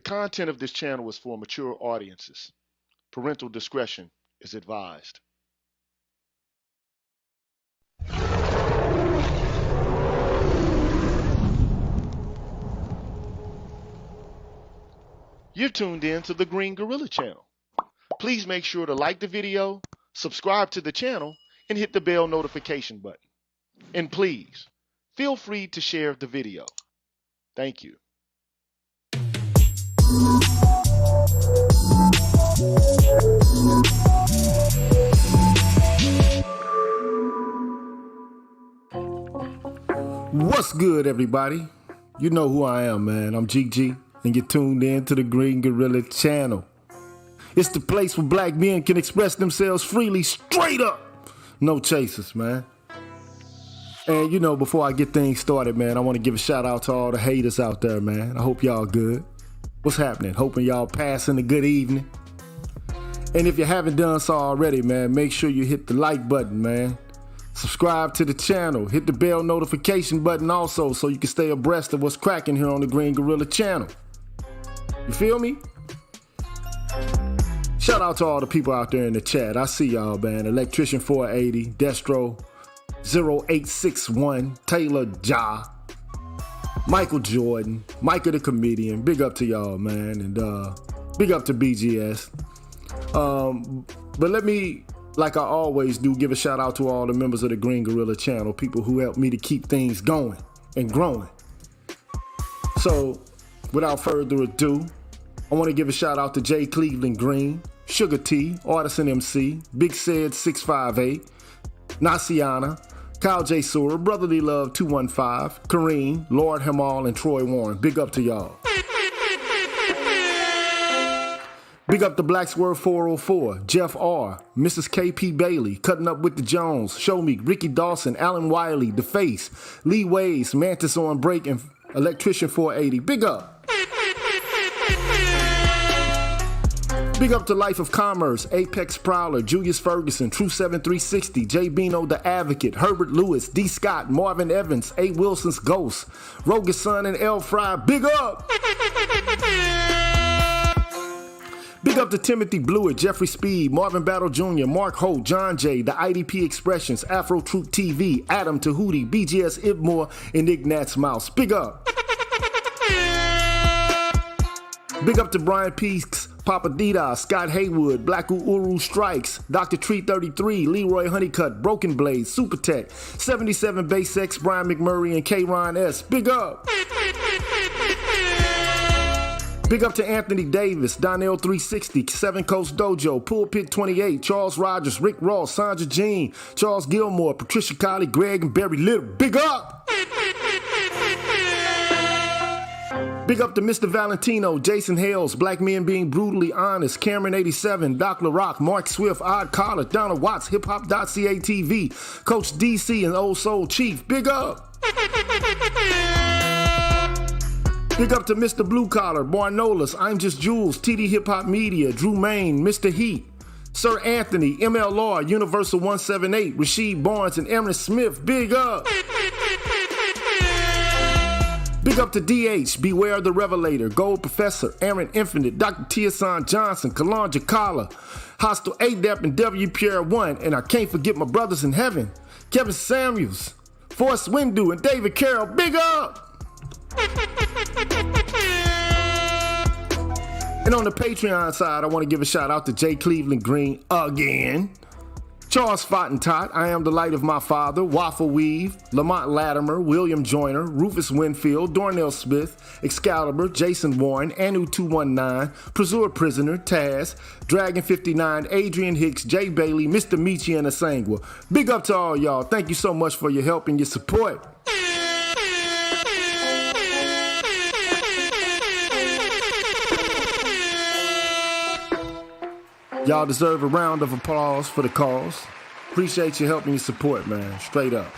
content of this channel is for mature audiences. Parental discretion is advised. You're tuned in to the Green Gorilla channel. Please make sure to like the video, subscribe to the channel, and hit the bell notification button. And please, feel free to share the video. Thank you. What's good, everybody? You know who I am, man. I'm GG, and you're tuned in to the Green Gorilla channel. It's the place where black men can express themselves freely, straight up. No chasers, man. And you know, before I get things started, man, I want to give a shout out to all the haters out there, man. I hope y'all good. What's happening? Hoping y'all passing a good evening. And if you haven't done so already, man, make sure you hit the like button, man. Subscribe to the channel. Hit the bell notification button also so you can stay abreast of what's cracking here on the Green Gorilla channel. You feel me? Shout out to all the people out there in the chat. I see y'all, man. Electrician 480, Destro 0861, Taylor Ja, Michael Jordan, Micah the comedian. Big up to y'all, man. And big up to BGS. But let me, like I always do, give a shout out to all the members of the Green Gorilla channel, people who help me to keep things going and growing. So, without further ado, I want to give a shout out to J. Cleveland Green, Sugar T, Artisan MC, Big Said 658, Nasiana, Kyle J. Sura, Brotherly Love 215, Kareem, Lord Hamal, and Troy Warren. Big up to y'all. Big up to Black Swerve 404, Jeff R, Mrs. KP Bailey, Cutting Up with the Jones, Show Me, Ricky Dawson, Alan Wiley, The Face, Lee Ways, Mantis on Break, and Electrician 480. Big up. Big up to Life of Commerce, Apex Prowler, Julius Ferguson, True 7360, J. Bino the Advocate, Herbert Lewis, D. Scott, Marvin Evans, A. Wilson's Ghost, Rogus Son, and L. Fry. Big up! Big up to Timothy Blewett, Jeffrey Speed, Marvin Battle Jr., Mark Holt, John J., the IDP Expressions, Afro Troop TV, Adam Tahuti, BGS Ibmore, and Ignat's Mouse. Big up! Big up to Brian Peaks, Papa Dida, Scott Haywood, Black Uru Strikes, Dr. Tree 33, Leroy Honeycutt, Broken Blade, Super Tech, 77 Base X, Brian McMurray, and K. Ron S. Big up! Big up to Anthony Davis, Donnell 360, Seven Coast Dojo, Pulpit 28, Charles Rogers, Rick Ross, Sandra Jean, Charles Gilmore, Patricia Colley, Greg, and Barry Little. Big up! Big up to Mr. Valentino, Jason Hales, Black Men Being Brutally Honest, Cameron 87, Doc LaRock, Mark Swift, Odd Collar, Donna Watts, HipHop.ca TV, Coach DC, and Old Soul Chief. Big up! Big up to Mr. Blue Collar, Barnolas, I'm Just Jules, TD Hip Hop Media, Drew Main, Mr. Heat, Sir Anthony, ML Law, Universal 178, Rasheed Barnes, and Aaron Smith. Big up! Big up to DH, Beware the Revelator, Gold Professor, Aaron Infinite, Dr. Tiasan Johnson, Kalanja Kala, Hostile ADEP, and W. Pierre 1, and I can't forget my brothers in heaven, Kevin Samuels, Forrest Windu, and David Carroll. Big up! And on the Patreon side, I want to give a shout out to J. Cleveland Green again, Charles Fottentot, I Am the Light of My Father, Waffle Weave, Lamont Latimer, William Joyner, Rufus Winfield, Dornell Smith, Excalibur, Jason Warren, Anu 219, Pursuer Prisoner, Taz, Dragon 59, Adrian Hicks, Jay Bailey, Mr. Michi, and Asangwa. Big up to all y'all. Thank you so much for your help and your support. Y'all deserve a round of applause for the cause. Appreciate your help and your support, man. Straight up.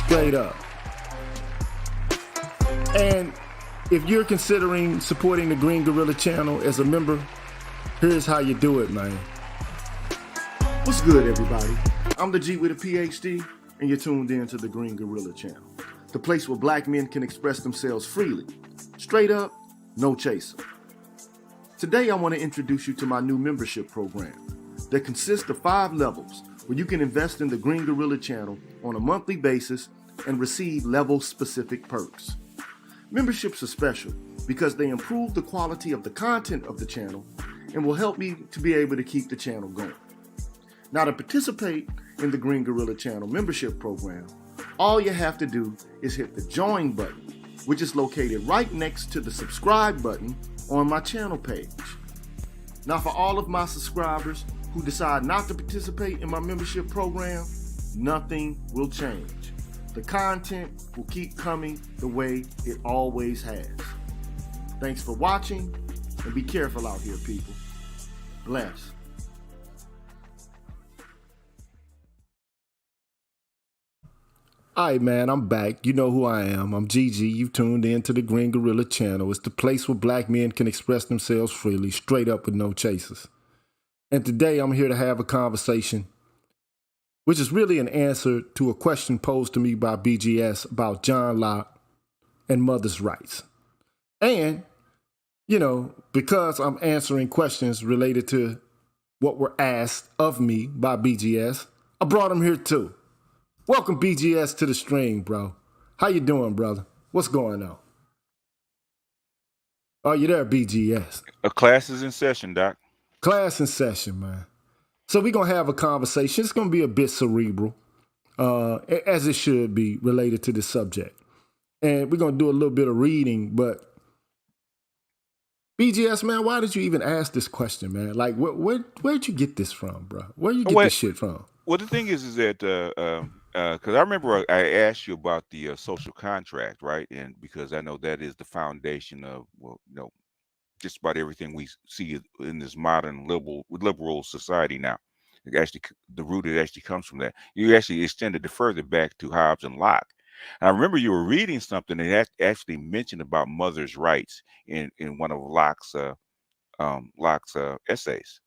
Straight up. And if you're considering supporting the Green Gorilla channel as a member, here's how you do it, man. What's good, everybody? I'm the G with a PhD, and you're tuned in to the Green Gorilla channel, the place where black men can express themselves freely, straight up, no chaser. Today, I want to introduce you to my new membership program that consists of 5 levels where you can invest in the Green Gorilla channel on a monthly basis and receive level-specific perks. Memberships are special because they improve the quality of the content of the channel and will help me to be able to keep the channel going. Now, to participate in the Green Gorilla channel membership program, all you have to do is hit the join button, which is located right next to the subscribe button on my channel page. Now, for all of my subscribers who decide not to participate in my membership program, nothing will change. The content will keep coming the way it always has. Thanks for watching, and be careful out here, people. Bless. All right, man, I'm back. You know who I am. I'm GG. You've tuned in to the Green Gorilla channel. It's the place where black men can express themselves freely, straight up with no chasers. And today I'm here to have a conversation, which is really an answer to a question posed to me by BGS about John Locke and mother's rights. And, you know, because I'm answering questions related to what were asked of me by BGS, I brought him here too. Welcome, BGS, to the stream, bro. How you doing, brother? What's going on? Are you there, BGS? A class is in session, Doc. Class in session, man. So we're going to have a conversation. It's going to be a bit cerebral, as it should be, related to the subject. And we're going to do a little bit of reading, but BGS, man, why did you even ask this question, man? Like, where'd you get this from, bro? Where you get this shit from? Well, the thing is that because I remember I asked you about the social contract, right? And because I know that is the foundation of, well, you know, just about everything we see in this modern liberal society now. It actually, the root it actually comes from that. You actually extended it further back to Hobbes and Locke. And I remember you were reading something that actually mentioned about mother's rights in one of Locke's essays.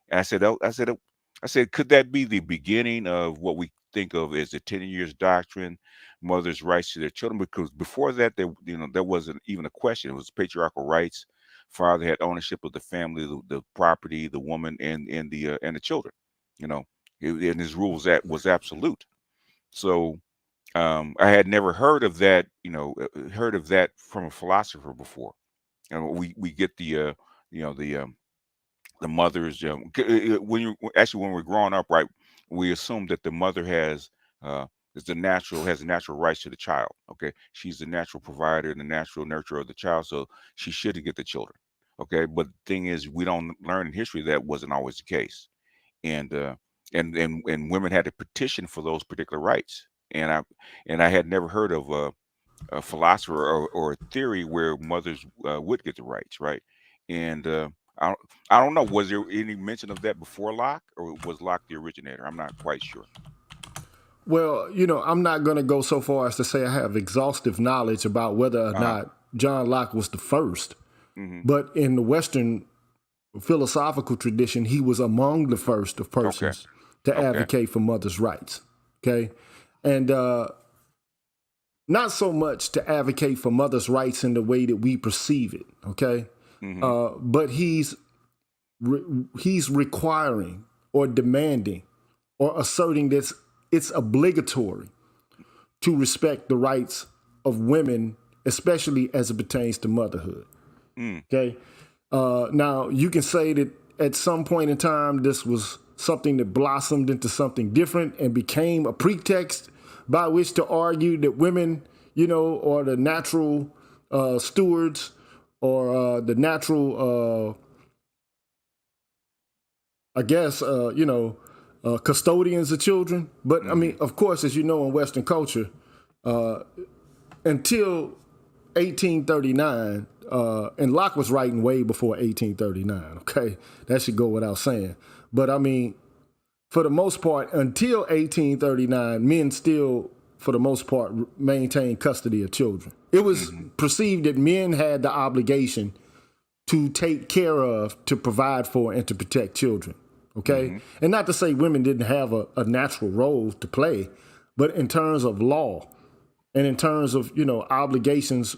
And I said, could that be the beginning of what we think of as the 10 years doctrine, mother's rights to their children? Because before that, there wasn't even a question. It was patriarchal rights. Father had ownership of the family, the property, the woman, and the children. You know, and his rules that was absolute. So I had never heard of that. You know, heard of that from a philosopher before. And we get the mothers, when we're growing up, right, we assume that the mother has a natural rights to the child. Okay, she's the natural provider and the natural nurturer of the child, so she should get the children. Okay, but the thing is, we don't learn in history that wasn't always the case, and women had to petition for those particular rights, and I had never heard of a philosopher or a theory where mothers would get the rights, right, and I don't know. Was there any mention of that before Locke, or was Locke the originator? I'm not quite sure. Well, you know, I'm not going to go so far as to say I have exhaustive knowledge about whether or not John Locke was the first. Mm-hmm. But in the Western philosophical tradition, he was among the first of persons to advocate for mother's rights. Okay. And not so much to advocate for mother's rights in the way that we perceive it. Okay. Mm-hmm. But he's requiring or demanding or asserting that it's obligatory to respect the rights of women, especially as it pertains to motherhood. Okay. Now, you can say that at some point in time, this was something that blossomed into something different and became a pretext by which to argue that women, you know, are the natural stewards or the natural, custodians of children. But I mean, of course, as you know, in Western culture, until 1839, and Locke was writing way before 1839, okay? That should go without saying. But I mean, for the most part, until 1839, men still, for the most part, maintained custody of children. It was perceived that men had the obligation to take care of, to provide for, and to protect children, okay? And not to say women didn't have a natural role to play, but in terms of law and in terms of, you know, obligations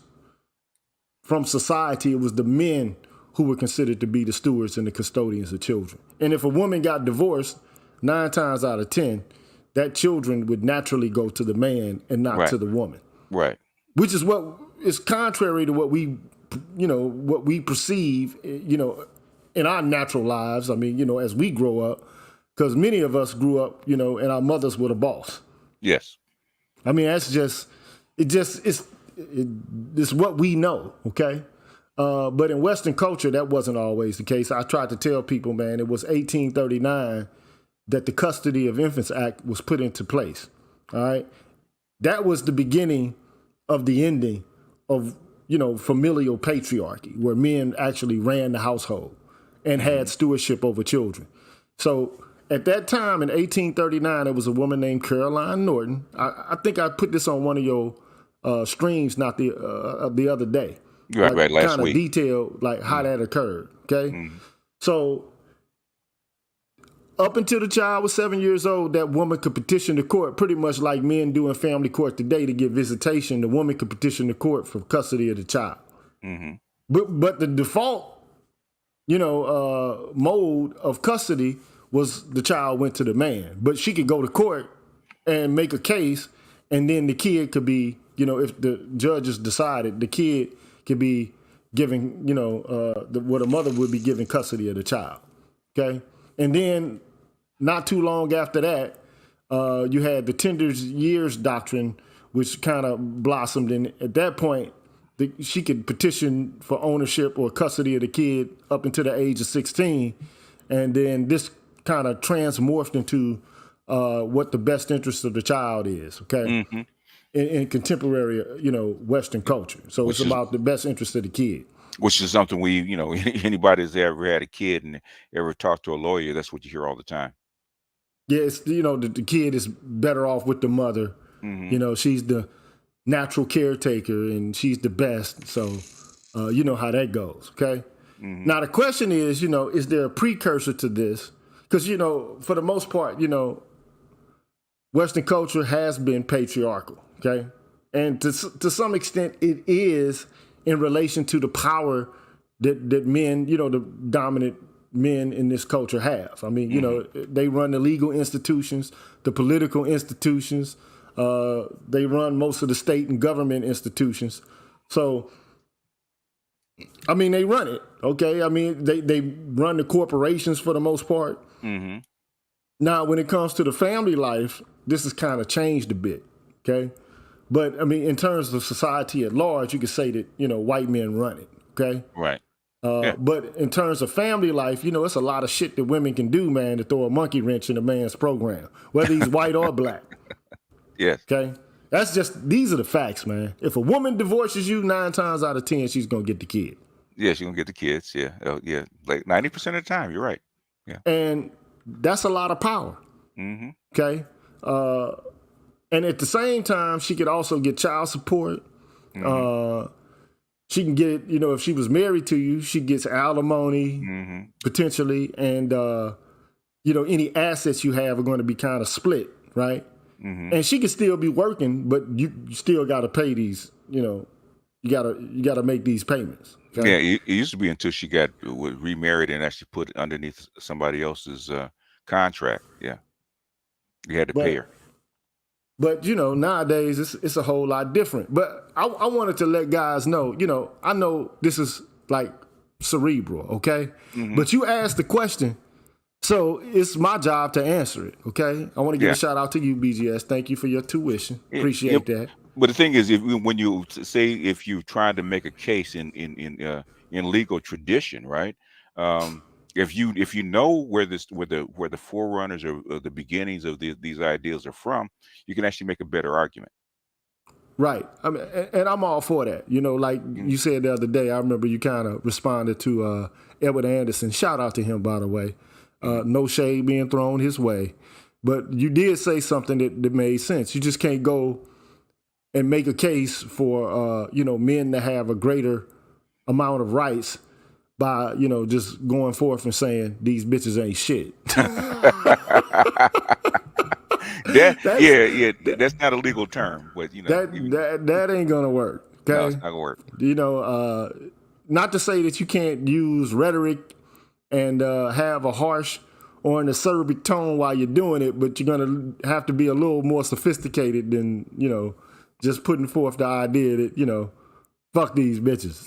from society, it was the men who were considered to be the stewards and the custodians of children. And if a woman got divorced, 9 times out of 10, that children would naturally go to the man and not to the woman. Right. Which is what is contrary to what we, what we perceive, in our natural lives. I mean, as we grow up, because many of us grew up, and our mothers were the boss. Yes. I mean, it's what we know, okay? But in Western culture, that wasn't always the case. I tried to tell people, man, it was 1839 that the Custody of Infants Act was put into place, all right? That was the beginning of the ending of, familial patriarchy, where men actually ran the household and had stewardship over children. So at that time in 1839, there was a woman named Caroline Norton. I think I put this on one of your streams the other day. Right, last kind of week. Detailed like how that occurred. Okay, so up until the child was 7 years old, that woman could petition the court, pretty much like men do in family court today to get visitation. The woman could petition the court for custody of the child. But the default, mode of custody was the child went to the man. But she could go to court and make a case, and then the kid could be, if the judges decided, the kid could be given, what a mother would be given custody of the child. Okay, and then not too long after that, you had the tender years doctrine, which kind of blossomed. And at that point, she could petition for ownership or custody of the kid up until the age of 16. And then this kind of transmorphed into what the best interest of the child is, okay? In contemporary, Western culture. So it's about the best interest of the kid. Which is something we, anybody that's ever had a kid and ever talked to a lawyer, that's what you hear all the time. Yeah, it's, the kid is better off with the mother. She's the natural caretaker and she's the best. So, you know how that goes, okay? Now, the question is, is there a precursor to this? Because, for the most part, Western culture has been patriarchal, okay? And to some extent, it is in relation to the power that men, the dominant men in this culture have. I mean, they run the legal institutions, the political institutions. They run most of the state and government institutions. So, I mean, they run it, okay? I mean, they run the corporations for the most part. Now, when it comes to the family life, this has kind of changed a bit, okay? But, I mean, in terms of society at large, you could say that, white men run it, okay? Right. But in terms of family life, it's a lot of shit that women can do, man, to throw a monkey wrench in a man's program, whether he's white or black. Yes. Okay? These are the facts, man. If a woman divorces you, 9 times out of 10, she's going to get the kid. Yeah, she's going to get the kids, yeah. Yeah, like 90% of the time, you're right. Yeah. And that's a lot of power. Okay? And at the same time, she could also get child support. She can get, if she was married to you, she gets alimony, potentially. And, any assets you have are going to be kind of split, right? And she could still be working, but you still got to pay these, you got to make these payments. Okay? Yeah, it used to be until she got remarried and actually put it underneath somebody else's contract. Yeah. You had to pay her. But, nowadays it's a whole lot different. But I wanted to let guys know, I know this is like cerebral, okay? But you asked the question, so it's my job to answer it, okay? I want to give a shout out to you, BGS. Thank you for your tuition. Appreciate that. But the thing is, when you say if you're trying to make a case in legal tradition, right? If you know where the forerunners or the beginnings of these ideas are from, you can actually make a better argument. Right. I mean, and I'm all for that. Like you said the other day, I remember you kind of responded to Edward Anderson. Shout out to him, by the way. No shade being thrown his way. But you did say something that made sense. You just can't go and make a case for, men to have a greater amount of rights by, just going forth and saying these bitches ain't shit. That's not a legal term, but that ain't gonna work. Okay, No, it's not gonna work. You know, not to say that you can't use rhetoric and have a harsh or an acerbic tone while you're doing it, but you're gonna have to be a little more sophisticated than, you know, just putting forth the idea that, you know, fuck these bitches.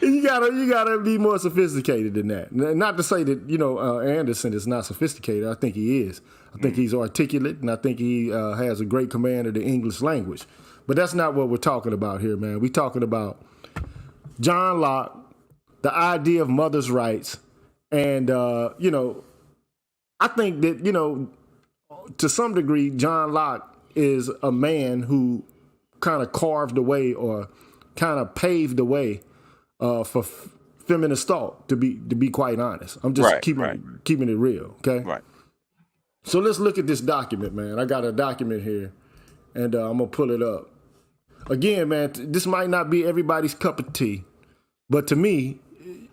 You gotta be more sophisticated than that. Not to say that, you know, Anderson is not sophisticated. I think he is. I think he's articulate, and I think he has a great command of the English language. But that's not what we're talking about here, man. We're talking about John Locke, the idea of mother's rights, and you know, I think that, you know, to some degree, John Locke is a man who kind of carved the way or kind of paved the way for feminist thought. To be quite honest, I'm just keeping it real. Okay. Right. So let's look at this document, man. I got a document here, and I'm gonna pull it up. Again, man, this might not be everybody's cup of tea, but to me,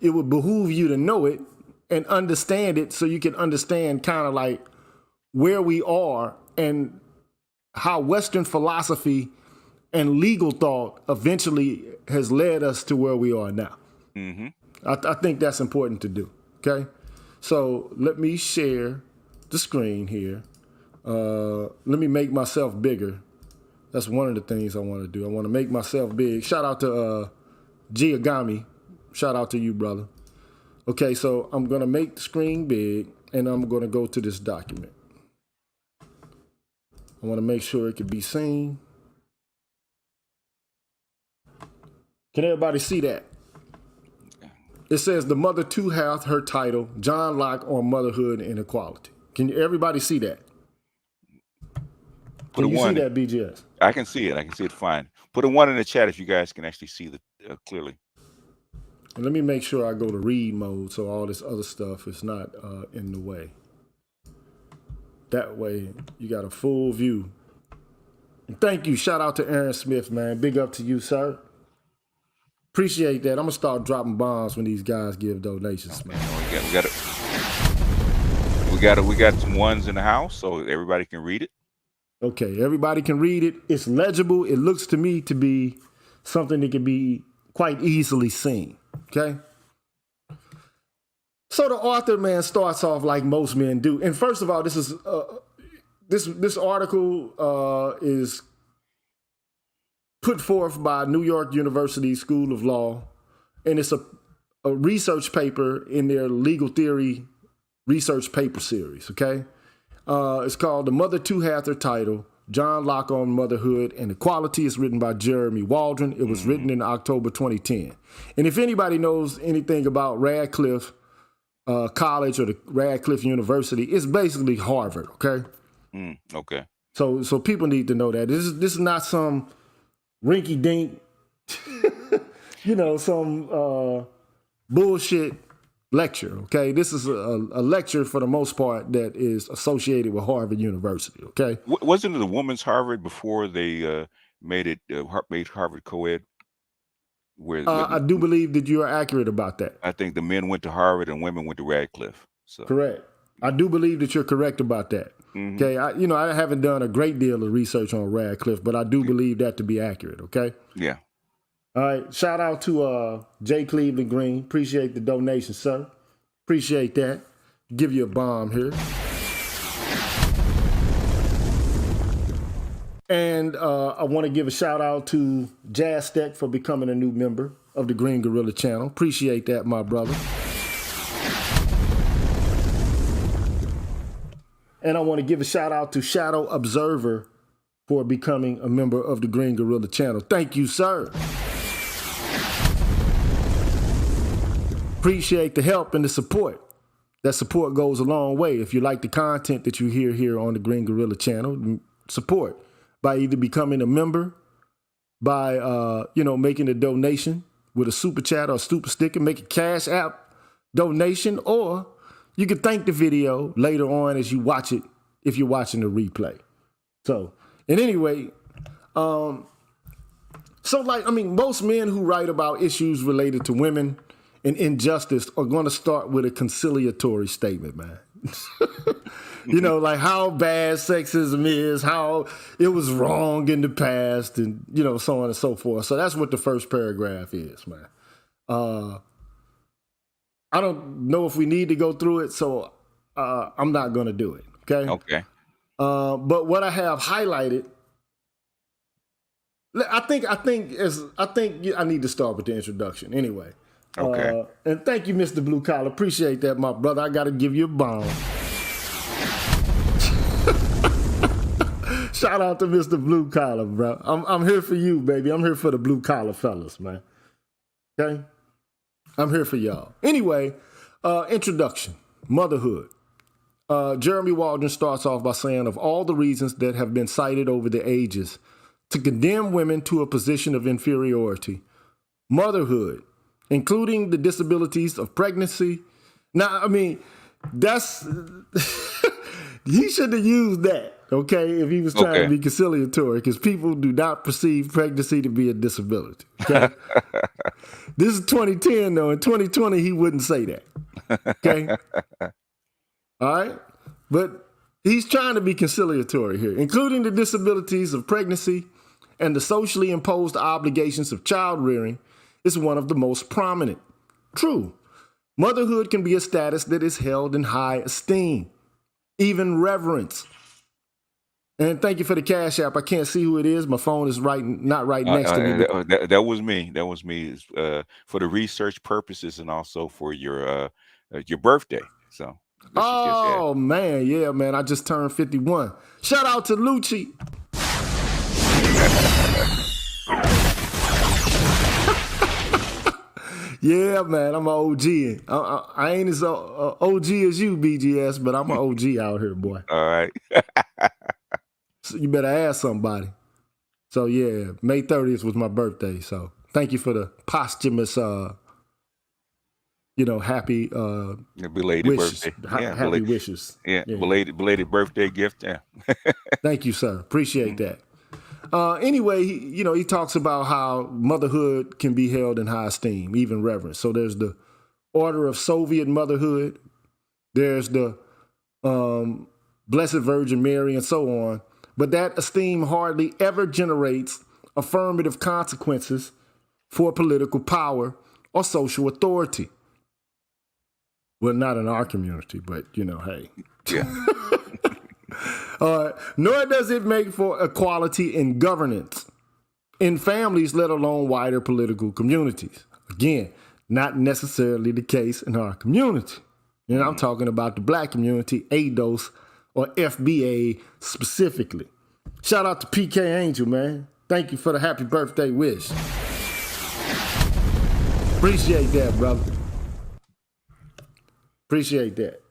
it would behoove you to know it and understand it, so you can understand kind of like where we are and how Western philosophy and legal thought eventually has led us to where we are now. Mm-hmm. I think that's important to do. Okay, so let me share the screen here. Let me make myself bigger. That's one of the things I want to do. I want to make myself big. Shout out to Giagami. Shout out to you, brother. Okay, so I'm going to make the screen big, and I'm going to go to this document. I want to make sure it can be seen. Can everybody see that? It says, the mother too hath her title, John Locke on motherhood and equality. Can everybody see that? Can you see that, BGS? I can see it. I can see it fine. Put a 1 in the chat if you guys can actually see it clearly. And let me make sure I go to read mode so all this other stuff is not in the way. That way, you got a full view. And thank you. Shout out to Aaron Smith, man. Big up to you, sir. Appreciate that. I'm gonna start dropping bombs when these guys give donations, man. We got some ones in the house, so everybody can read it. Okay, everybody can read it. It's legible. It looks to me to be something that can be quite easily seen. Okay. So the author, man, starts off like most men do. And first of all, this is this article is put forth by New York University School of Law, and it's a research paper in their legal theory research paper series. Okay. It's called The Mother Too Hath Her Title, John Locke on Motherhood and Equality. It's written by Jeremy Waldron. It was written in October 2010. And if anybody knows anything about Radcliffe College or the Radcliffe University, it's basically Harvard, okay? Okay. So people need to know that. This is not some rinky-dink, you know, some bullshit lecture, okay? This is a lecture for the most part that is associated with Harvard University, okay? Wasn't it a woman's Harvard before they made Harvard co-ed? I do believe that you are accurate about that. I think the men went to Harvard and women went to Radcliffe. So. Correct. I do believe that you're correct about that. Mm-hmm. Okay, I haven't done a great deal of research on Radcliffe, but I do believe that to be accurate, okay? Yeah. All right, shout out to J. Cleveland Green. Appreciate the donation, sir. Appreciate that. Give you a bomb here. And I want to give a shout out to Jazz Tech for becoming a new member of the Green Gorilla channel. Appreciate that, my brother. And I want to give a shout out to Shadow Observer for becoming a member of the Green Gorilla channel. Thank you, sir. Appreciate the help and the support. That support goes a long way. If you like the content that you hear here on the Green Gorilla channel, support by either becoming a member, by making a donation with a super chat or a super sticker, make a Cash App donation, or you can thank the video later on as you watch it if you're watching the replay. So, and anyway, most men who write about issues related to women and injustice are going to start with a conciliatory statement, man. You know, like how bad sexism is, how it was wrong in the past, and, you know, so on and so forth. So that's what the first paragraph is, man. I don't know if we need to go through it, so I'm not going to do it, okay? Okay. But what I have highlighted, I think I need to start with the introduction anyway. Okay. And thank you, Mr. Blue Collar. Appreciate that, my brother. I got to give you a bomb. Shout out to Mr. Blue Collar, bro. I'm here for you, baby. I'm here for the blue collar fellas, man. Okay? I'm here for y'all. Anyway, introduction. Motherhood. Jeremy Waldron starts off by saying, of all the reasons that have been cited over the ages to condemn women to a position of inferiority, motherhood, including the disabilities of pregnancy. Now, I mean, that's, he should have used that, okay, if he was trying to be conciliatory, because people do not perceive pregnancy to be a disability, okay? This is 2010, though. In 2020, he wouldn't say that, okay? All right? But he's trying to be conciliatory here, including the disabilities of pregnancy and the socially imposed obligations of child rearing is one of the most prominent. True. Motherhood can be a status that is held in high esteem, even reverence. And thank you for the Cash App. I can't see who it is. My phone is not right next to me. That was me. That was me. For the research purposes and also for your birthday. So. Oh, man. Yeah, man. I just turned 51. Shout out to Lucci. Yeah, man. I'm an OG. I ain't as OG as you, BGS, but I'm an OG out here, boy. All right. So you better ask somebody. So, yeah, May 30th was my birthday. So thank you for the posthumous happy belated wishes. birthday. Yeah, happy wishes. Yeah, belated birthday gift. Yeah. Thank you, sir. Appreciate that. Anyway, he talks about how motherhood can be held in high esteem, even reverence. So there's the Order of Soviet Motherhood. There's the Blessed Virgin Mary and so on. But that esteem hardly ever generates affirmative consequences for political power or social authority. Well, not in our community, but, hey. Yeah. Nor does it make for equality in governance in families, let alone wider political communities. Again, not necessarily the case in our community. And I'm talking about the black community, ADOS or FBA specifically. Shout out to PK Angel, man. Thank you for the happy birthday wish. Appreciate that, brother. Appreciate that.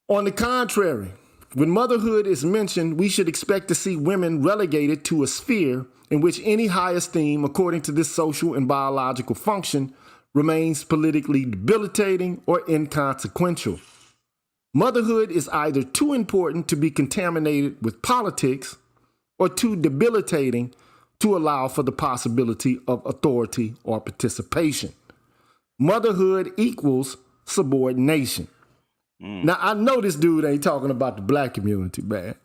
On the contrary, when motherhood is mentioned, we should expect to see women relegated to a sphere in which any high esteem, according to this social and biological function, remains politically debilitating or inconsequential. Motherhood is either too important to be contaminated with politics or too debilitating to allow for the possibility of authority or participation. Motherhood equals subordination. Now, I know this dude ain't talking about the black community, man.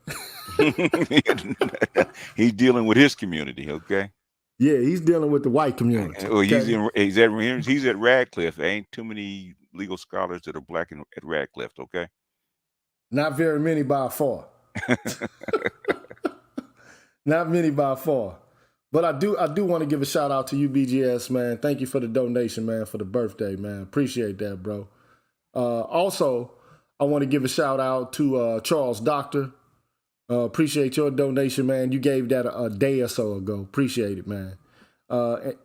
He's dealing with his community, okay? Yeah, he's dealing with the white community. Well, okay? He's at Radcliffe. There ain't too many legal scholars that are black at Radcliffe, okay? Not very many by far. Not many by far. But I do want to give a shout out to you, BGS, man. Thank you for the donation, man, for the birthday, man. Appreciate that, bro. Also, I want to give a shout out to Charles Doctor. Appreciate your donation, man. You gave that a day or so ago. Appreciate it, man.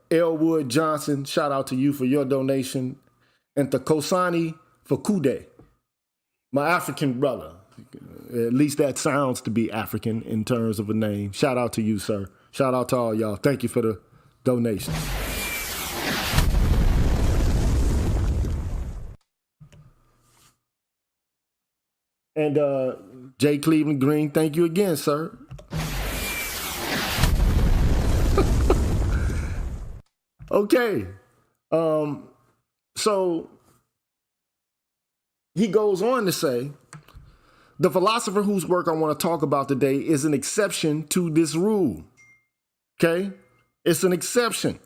Elwood Johnson, shout out to you for your donation. And to Kosani Fakude, my African brother. At least that sounds to be African in terms of a name. Shout out to you, sir. Shout out to all y'all. Thank you for the donations. And J. Cleveland Green, thank you again, sir. Okay. So he goes on to say, the philosopher whose work I want to talk about today is an exception to this rule. Okay? It's an exception.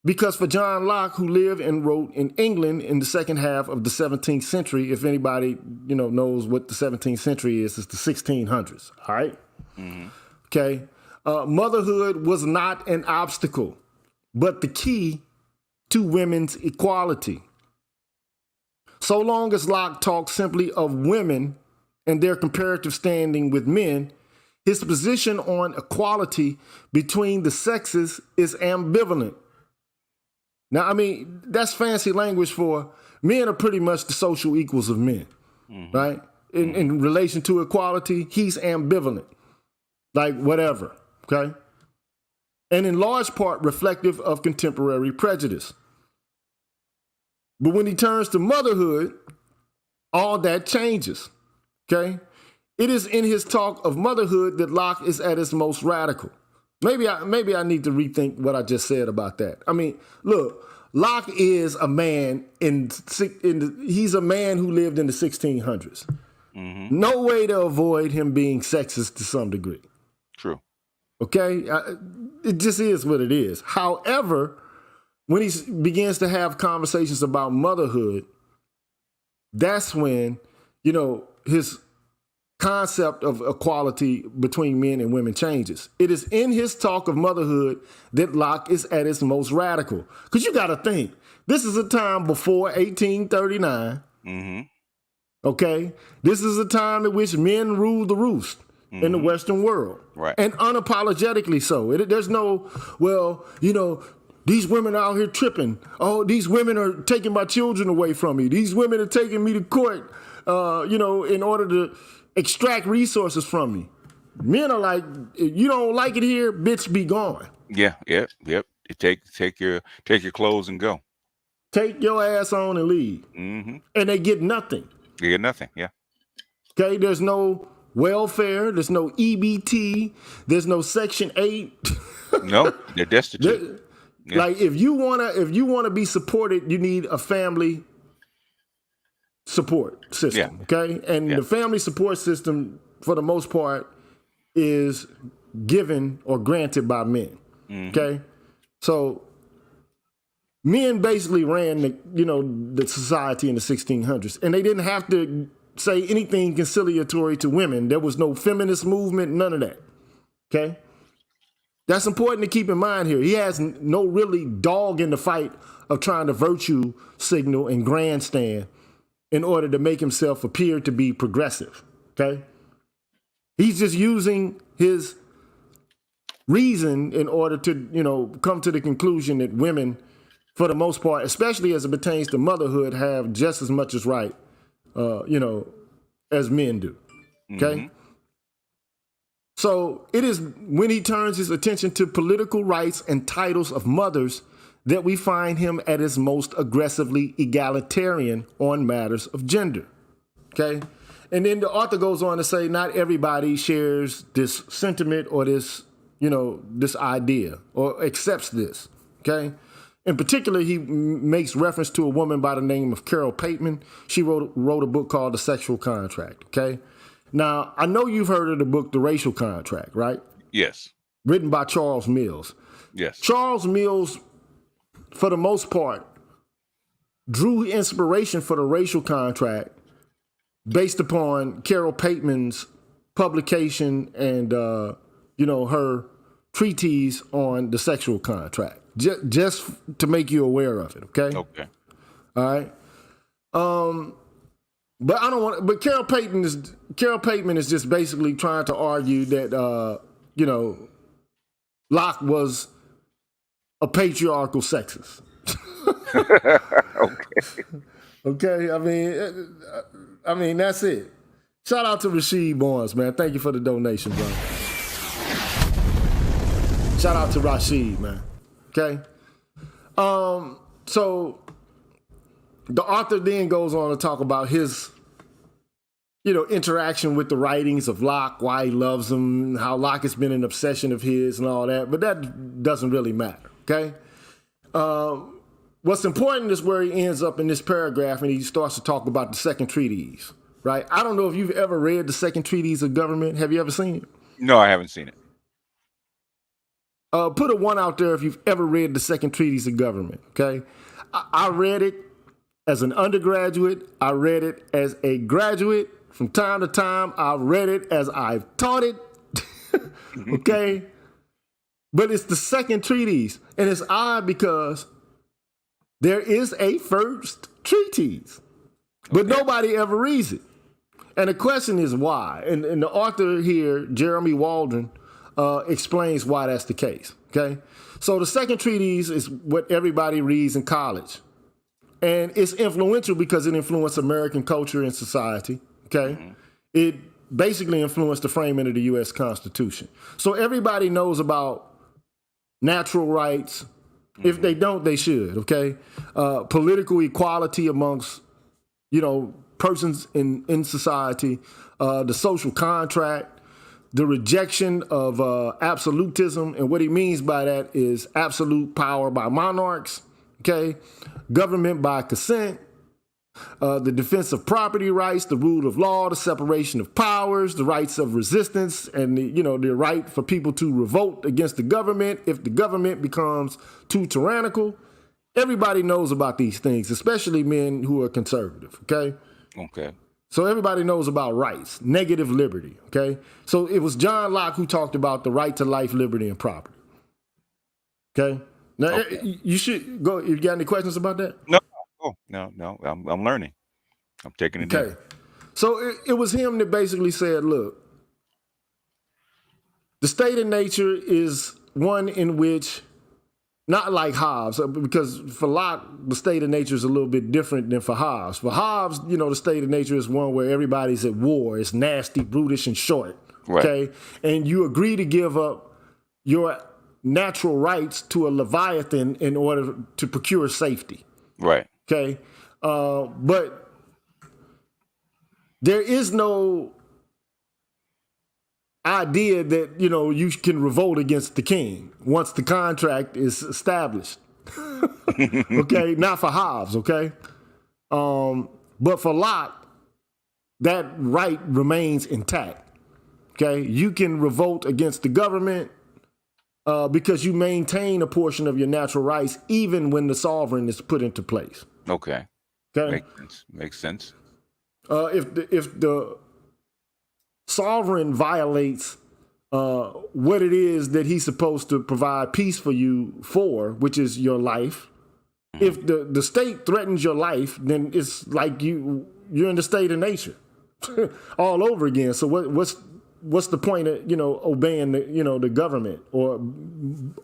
Because for John Locke, who lived and wrote in England in the second half of the 17th century, if anybody, knows what the 17th century is, it's the 1600s, all right? Mm-hmm. Okay? Motherhood was not an obstacle, but the key to women's equality. So long as Locke talks simply of women and their comparative standing with men, his position on equality between the sexes is ambivalent. Now, I mean, that's fancy language for men are pretty much the social equals of men, right? In relation to equality, he's ambivalent, like whatever, okay? And in large part reflective of contemporary prejudice. But when he turns to motherhood, all that changes, okay? It is in his talk of motherhood that Locke is at his most radical. Maybe I need to rethink what I just said about that. I mean, look, Locke is a man he's a man who lived in the 1600s. Mm-hmm. No way to avoid him being sexist to some degree. True. Okay? It just is what it is. However, when he begins to have conversations about motherhood, that's when, his concept of equality between men and women changes. It is in his talk of motherhood that Locke is at his most radical. Because you got to think, this is a time before 1839. Mm-hmm. Okay? This is a time in which men ruled the roost in the Western world. Right. And unapologetically so. There's no, these women are out here tripping. Oh, these women are taking my children away from me. These women are taking me to court, in order to extract resources from me. Men are like, if you don't like it here, bitch, be gone. Yeah, yep. You take your clothes and go. Take your ass on and leave. Mm-hmm. And they get nothing. They get nothing, yeah. Okay, there's no welfare, there's no EBT, there's no Section 8. No, they're destitute. Yeah. Like if you wanna be supported, you need a family support system, okay? And the family support system, for the most part, is given or granted by men, okay? So men basically ran the society in the 1600s, and they didn't have to say anything conciliatory to women. There was no feminist movement, none of that, okay? That's important to keep in mind here. He has no really dog in the fight of trying to virtue signal and grandstand in order to make himself appear to be progressive, okay? He's just using his reason in order to, come to the conclusion that women, for the most part, especially as it pertains to motherhood, have just as much as right, as men do, okay? Mm-hmm. So it is when he turns his attention to political rights and titles of mothers that we find him at his most aggressively egalitarian on matters of gender, okay? And then the author goes on to say not everybody shares this sentiment or this, this idea or accepts this, okay? In particular, he makes reference to a woman by the name of Carol Pateman. She wrote a book called The Sexual Contract, okay? Now, I know you've heard of the book The Racial Contract, right? Yes. Written by Charles Mills. Yes. Charles Mills, for the most part, drew inspiration for The Racial Contract based upon Carol Pateman's publication and, her treatise on the sexual contract. Just to make you aware of it, okay? Okay. All right. But I don't want. But Carol Pateman is just basically trying to argue that Locke was a patriarchal sexist. Okay. Okay. I mean that's it. Shout out to Rasheed Barnes, man. Thank you for the donation, bro. Shout out to Rasheed, man. Okay. So the author then goes on to talk about his, interaction with the writings of Locke, why he loves him, how Locke has been an obsession of his and all that. But that doesn't really matter, okay? what's important is where he ends up in this paragraph, and he starts to talk about the second treatise, right? I don't know if you've ever read the second treatise of government. Have you ever seen it? No, I haven't seen it. Put a 1 out there if you've ever read the second treatise of government, okay? I read it as an undergraduate. I read it as a graduate. From time to time, I read it as I've taught it, okay? But it's the second treatise, and it's odd because there is a first treatise, but nobody ever reads it. And the question is why. And the author here, Jeremy Waldron, explains why that's the case, okay? So the second treatise is what everybody reads in college. And it's influential because it influenced American culture and society, okay? Mm-hmm. It basically influenced the framing of the U.S. Constitution. So everybody knows about natural rights. Mm-hmm. If they don't, they should, okay? Political equality amongst, persons in society, the social contract, the rejection of absolutism, and what he means by that is absolute power by monarchs, okay? Government by consent, the defense of property rights, the rule of law, the separation of powers, the rights of resistance, and the right for people to revolt against the government if the government becomes too tyrannical. Everybody knows about these things, especially men who are conservative, okay? Okay. So everybody knows about rights, negative liberty, okay? So it was John Locke who talked about the right to life, liberty, and property, okay? Now, you should go. You got any questions about that? No. I'm learning. I'm taking it Okay. in. So it was him that basically said, look, the state of nature is one in which, not like Hobbes, because for Locke, the state of nature is a little bit different than for Hobbes. For Hobbes, the state of nature is one where everybody's at war. It's nasty, brutish, and short, okay? And you agree to give up your natural rights to a Leviathan in order to procure safety. Right. Okay. But there is no idea that, you can revolt against the king once the contract is established. Okay. Not for Hobbes. Okay. But for Locke, that right remains intact. Okay. You can revolt against the government because you maintain a portion of your natural rights even when the sovereign is put into place. Okay. Okay. Makes sense. If the sovereign violates what it is that he's supposed to provide peace for you for, which is your life, if the state threatens your life, then it's like you're in the state of nature all over again. So what's the point of obeying the government or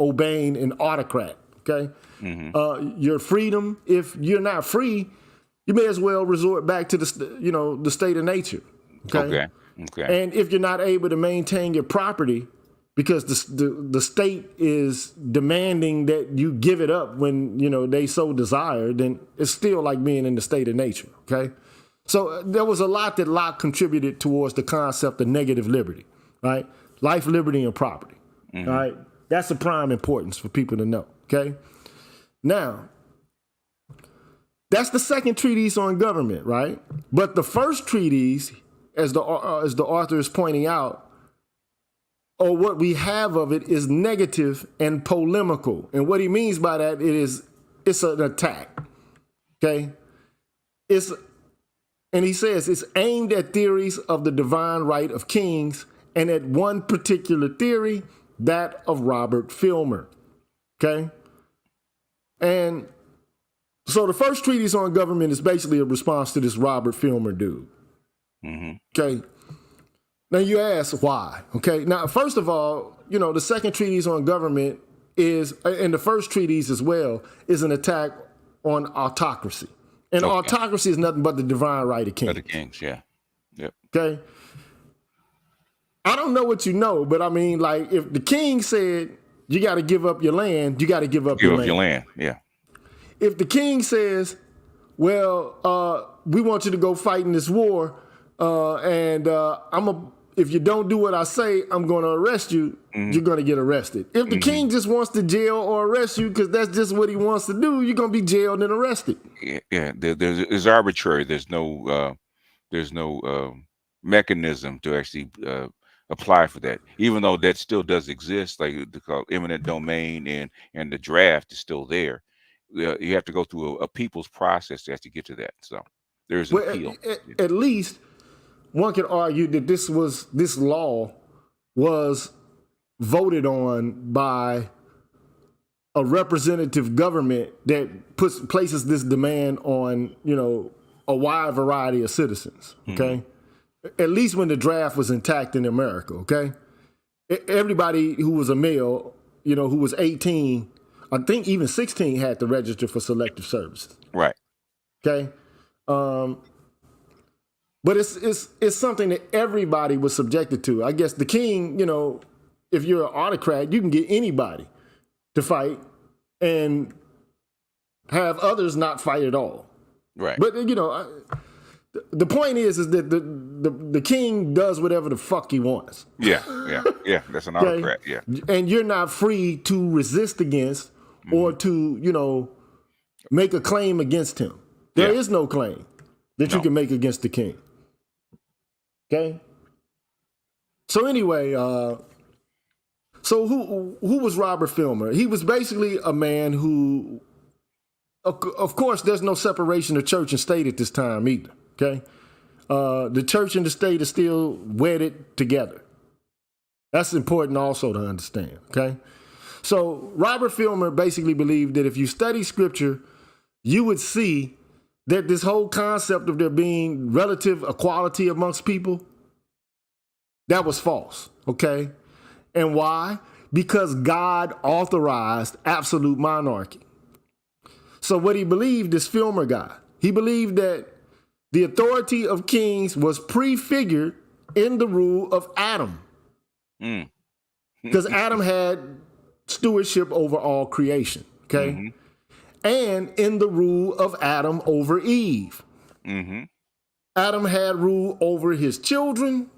obeying an autocrat? Okay. Mm-hmm. Your freedom, if you're not free, you may as well resort back to the state of nature. Okay. And if you're not able to maintain your property because the state is demanding that you give it up when they so desire, then it's still like being in the state of nature. Okay. So there was a lot that Locke contributed towards the concept of negative liberty, right? Life, liberty, and property. Mm-hmm. All right. That's of prime importance for people to know. Okay. Now, that's the second treatise on government, right? But the first treatise, as the author is pointing out, or what we have of it, is negative and polemical. And what he means by that it's an attack. Okay? And he says it's aimed at theories of the divine right of kings and at one particular theory, that of Robert Filmer. Okay? And so the first treatise on government is basically a response to this Robert Filmer dude. Mm-hmm. Okay. Now you ask why. Okay. Now, first of all, the second treatise on government is, and the first treatise as well, is an attack on autocracy. And autocracy is nothing but the divine right of kings. Of the kings, yeah. Yep. Okay. I don't know what you know, but I mean, like, if the king said you got to give up your land, you got to give up your land. Give up your land, yeah. If the king says, well, we want you to go fight in this war, and if you don't do what I say, I'm going to arrest you. You're going to get arrested. If the king just wants to jail or arrest you because that's just what he wants to do, you're going to be jailed and arrested. Yeah. There's arbitrary. There's no mechanism to actually apply for that, even though that still does exist, like they call eminent domain, and the draft is still there. You have to go through a people's process to actually get to that. So there's an appeal. At least one could argue that this law was voted on by a representative government that places this demand on, a wide variety of citizens. Okay. At least when the draft was intact in America, okay? Everybody who was a male, who was 18, I think even 16 had to register for selective services. Right. Okay? But it's something that everybody was subjected to. I guess the king, if you're an autocrat, you can get anybody to fight and have others not fight at all. Right. But, the point is that the king does whatever the fuck he wants. Yeah. That's an autocrat. Yeah. And you're not free to resist against or to, make a claim against him. There is no claim that you can make against the king. Okay? So anyway, so who was Robert Filmer? He was basically a man who, of course, there's no separation of church and state at this time either. Okay, the church and the state are still wedded together. That's important also to understand. Okay, so Robert Filmer basically believed that if you study scripture, you would see that this whole concept of there being relative equality amongst people, that was false. Okay, and why? Because God authorized absolute monarchy. So what he believed, this Filmer guy, he believed that the authority of kings was prefigured in the rule of Adam. Because Adam had stewardship over all creation, okay? And in the rule of Adam over Eve. Adam had rule over his children.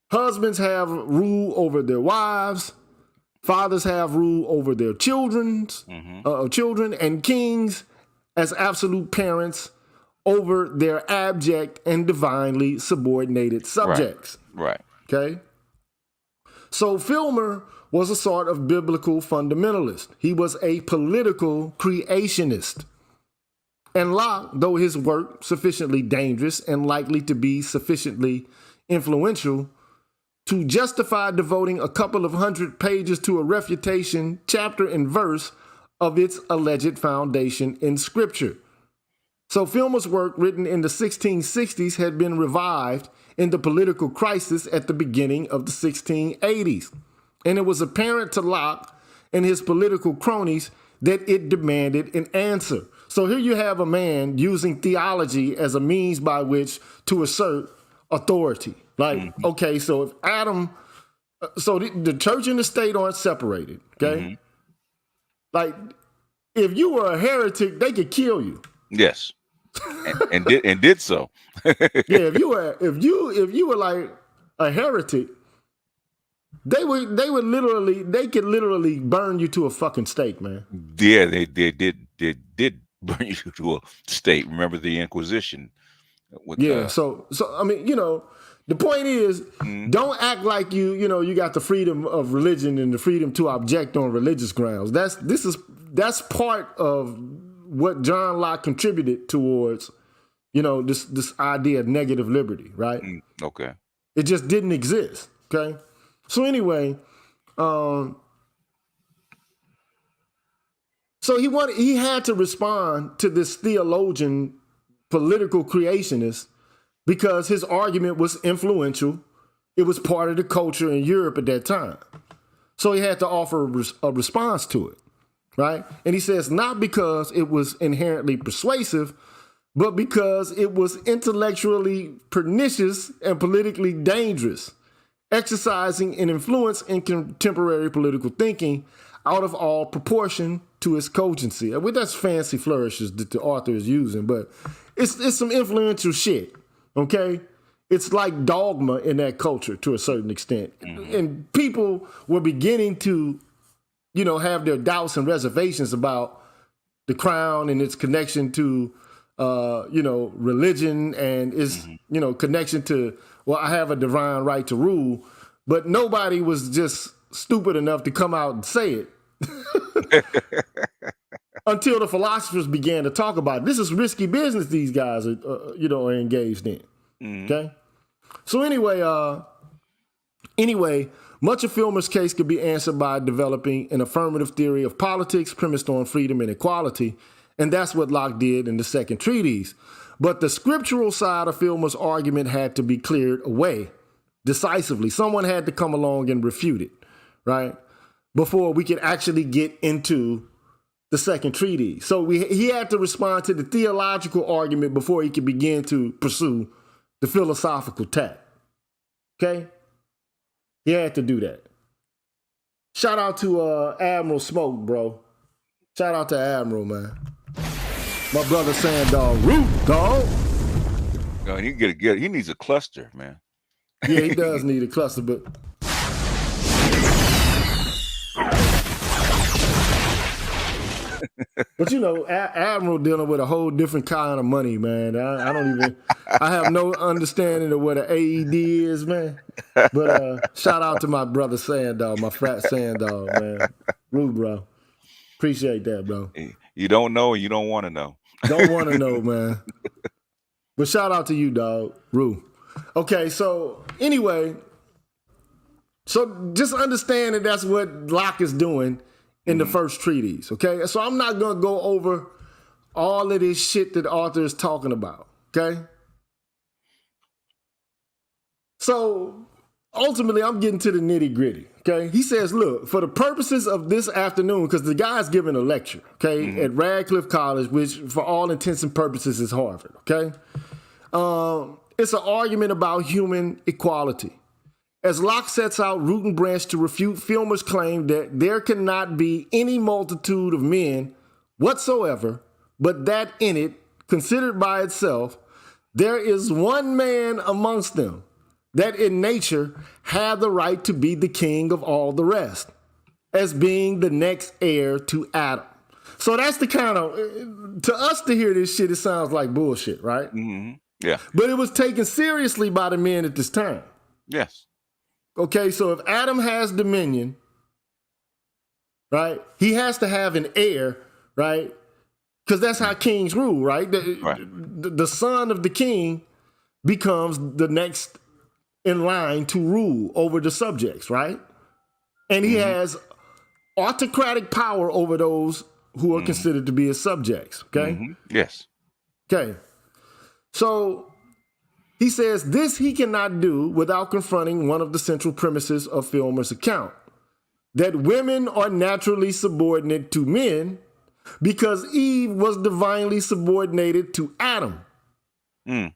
Husbands have rule over their wives. Fathers have rule over their children, and kings as absolute parents over their abject and divinely subordinated subjects. Right. Okay? So Filmer was a sort of biblical fundamentalist. He was a political creationist. And Locke, though his work sufficiently dangerous and likely to be sufficiently influential to justify devoting a couple of 100 pages to a refutation, chapter and verse, of its alleged foundation in Scripture. So Filmer's work, written in the 1660s, had been revived in the political crisis at the beginning of the 1680s. And it was apparent to Locke and his political cronies that it demanded an answer. So here you have a man using theology as a means by which to assert authority. Like, okay, so if Adam, so the church and the state aren't separated, okay? Like, if you were a heretic, they could kill you. Yes, and did so. Yeah, if you were like a heretic, they could literally burn you to a fucking stake, man. Yeah, they did burn you to a stake. Remember the Inquisition? So I mean, the point is, don't act like you got the freedom of religion and the freedom to object on religious grounds. That's part of what John Locke contributed towards, this idea of negative liberty, right? Okay. It just didn't exist. Okay. So anyway, so he had to respond to this theologian, political creationist, because his argument was influential. It was part of the culture in Europe at that time. So he had to offer a response to it, right? And he says, not because it was inherently persuasive, but because it was intellectually pernicious and politically dangerous, exercising an influence in contemporary political thinking out of all proportion to its cogency. Well, that's fancy flourishes that the author is using, but it's some influential shit. Okay? It's like dogma in that culture to a certain extent. And people were beginning to, have their doubts and reservations about the crown and its connection to, religion and its, connection to, well, I have a divine right to rule. But nobody was just stupid enough to come out and say it. Until the philosophers began to talk about it. This is risky business these guys are engaged in. Okay? So anyway, much of Filmer's case could be answered by developing an affirmative theory of politics premised on freedom and equality, and that's what Locke did in the Second Treatise. But the scriptural side of Filmer's argument had to be cleared away decisively. Someone had to come along and refute it, right? Before we could actually get into the Second Treatise. So he had to respond to the theological argument before he could begin to pursue the philosophical tack. Okay? He had to do that. Shout out to Admiral Smoke, bro. Shout out to Admiral, man. My brother Sandal Root, dog. No, he needs a cluster, man. Yeah, he does need a cluster, but but Admiral dealing with a whole different kind of money, man. I have no understanding of what an AED is, man. But shout out to my brother Sandal, my frat Sandal, man. Rude, bro. Appreciate that, bro. You don't know and you don't want to know. Don't want to know, man. But shout out to you, dog. Rue. Okay, so anyway, so just understand that that's what Locke is doing in the first treatise, okay? So I'm not going to go over all of this shit that the author is talking about, okay? So ultimately, I'm getting to the nitty gritty, okay? He says, look, for the purposes of this afternoon, because the guy's giving a lecture, okay, at Radcliffe College, which for all intents and purposes is Harvard, okay? It's an argument about human equality. As Locke sets out root and branch to refute Filmer's claim that there cannot be any multitude of men whatsoever, but that in it, considered by itself, there is one man amongst them that in nature had the right to be the king of all the rest, as being the next heir to Adam. So that's the kind of, to us to hear this shit, it sounds like bullshit, right? Mm-hmm. Yeah. But it was taken seriously by the men at this time. Yes. Okay, so if Adam has dominion, right, he has to have an heir, right? Because that's how kings rule, right? The son of the king becomes the next in line to rule over the subjects, right? And he has autocratic power over those who are considered to be his subjects, okay? Yes. Okay. So he says this he cannot do without confronting one of the central premises of Filmer's account, that women are naturally subordinate to men because Eve was divinely subordinated to Adam. And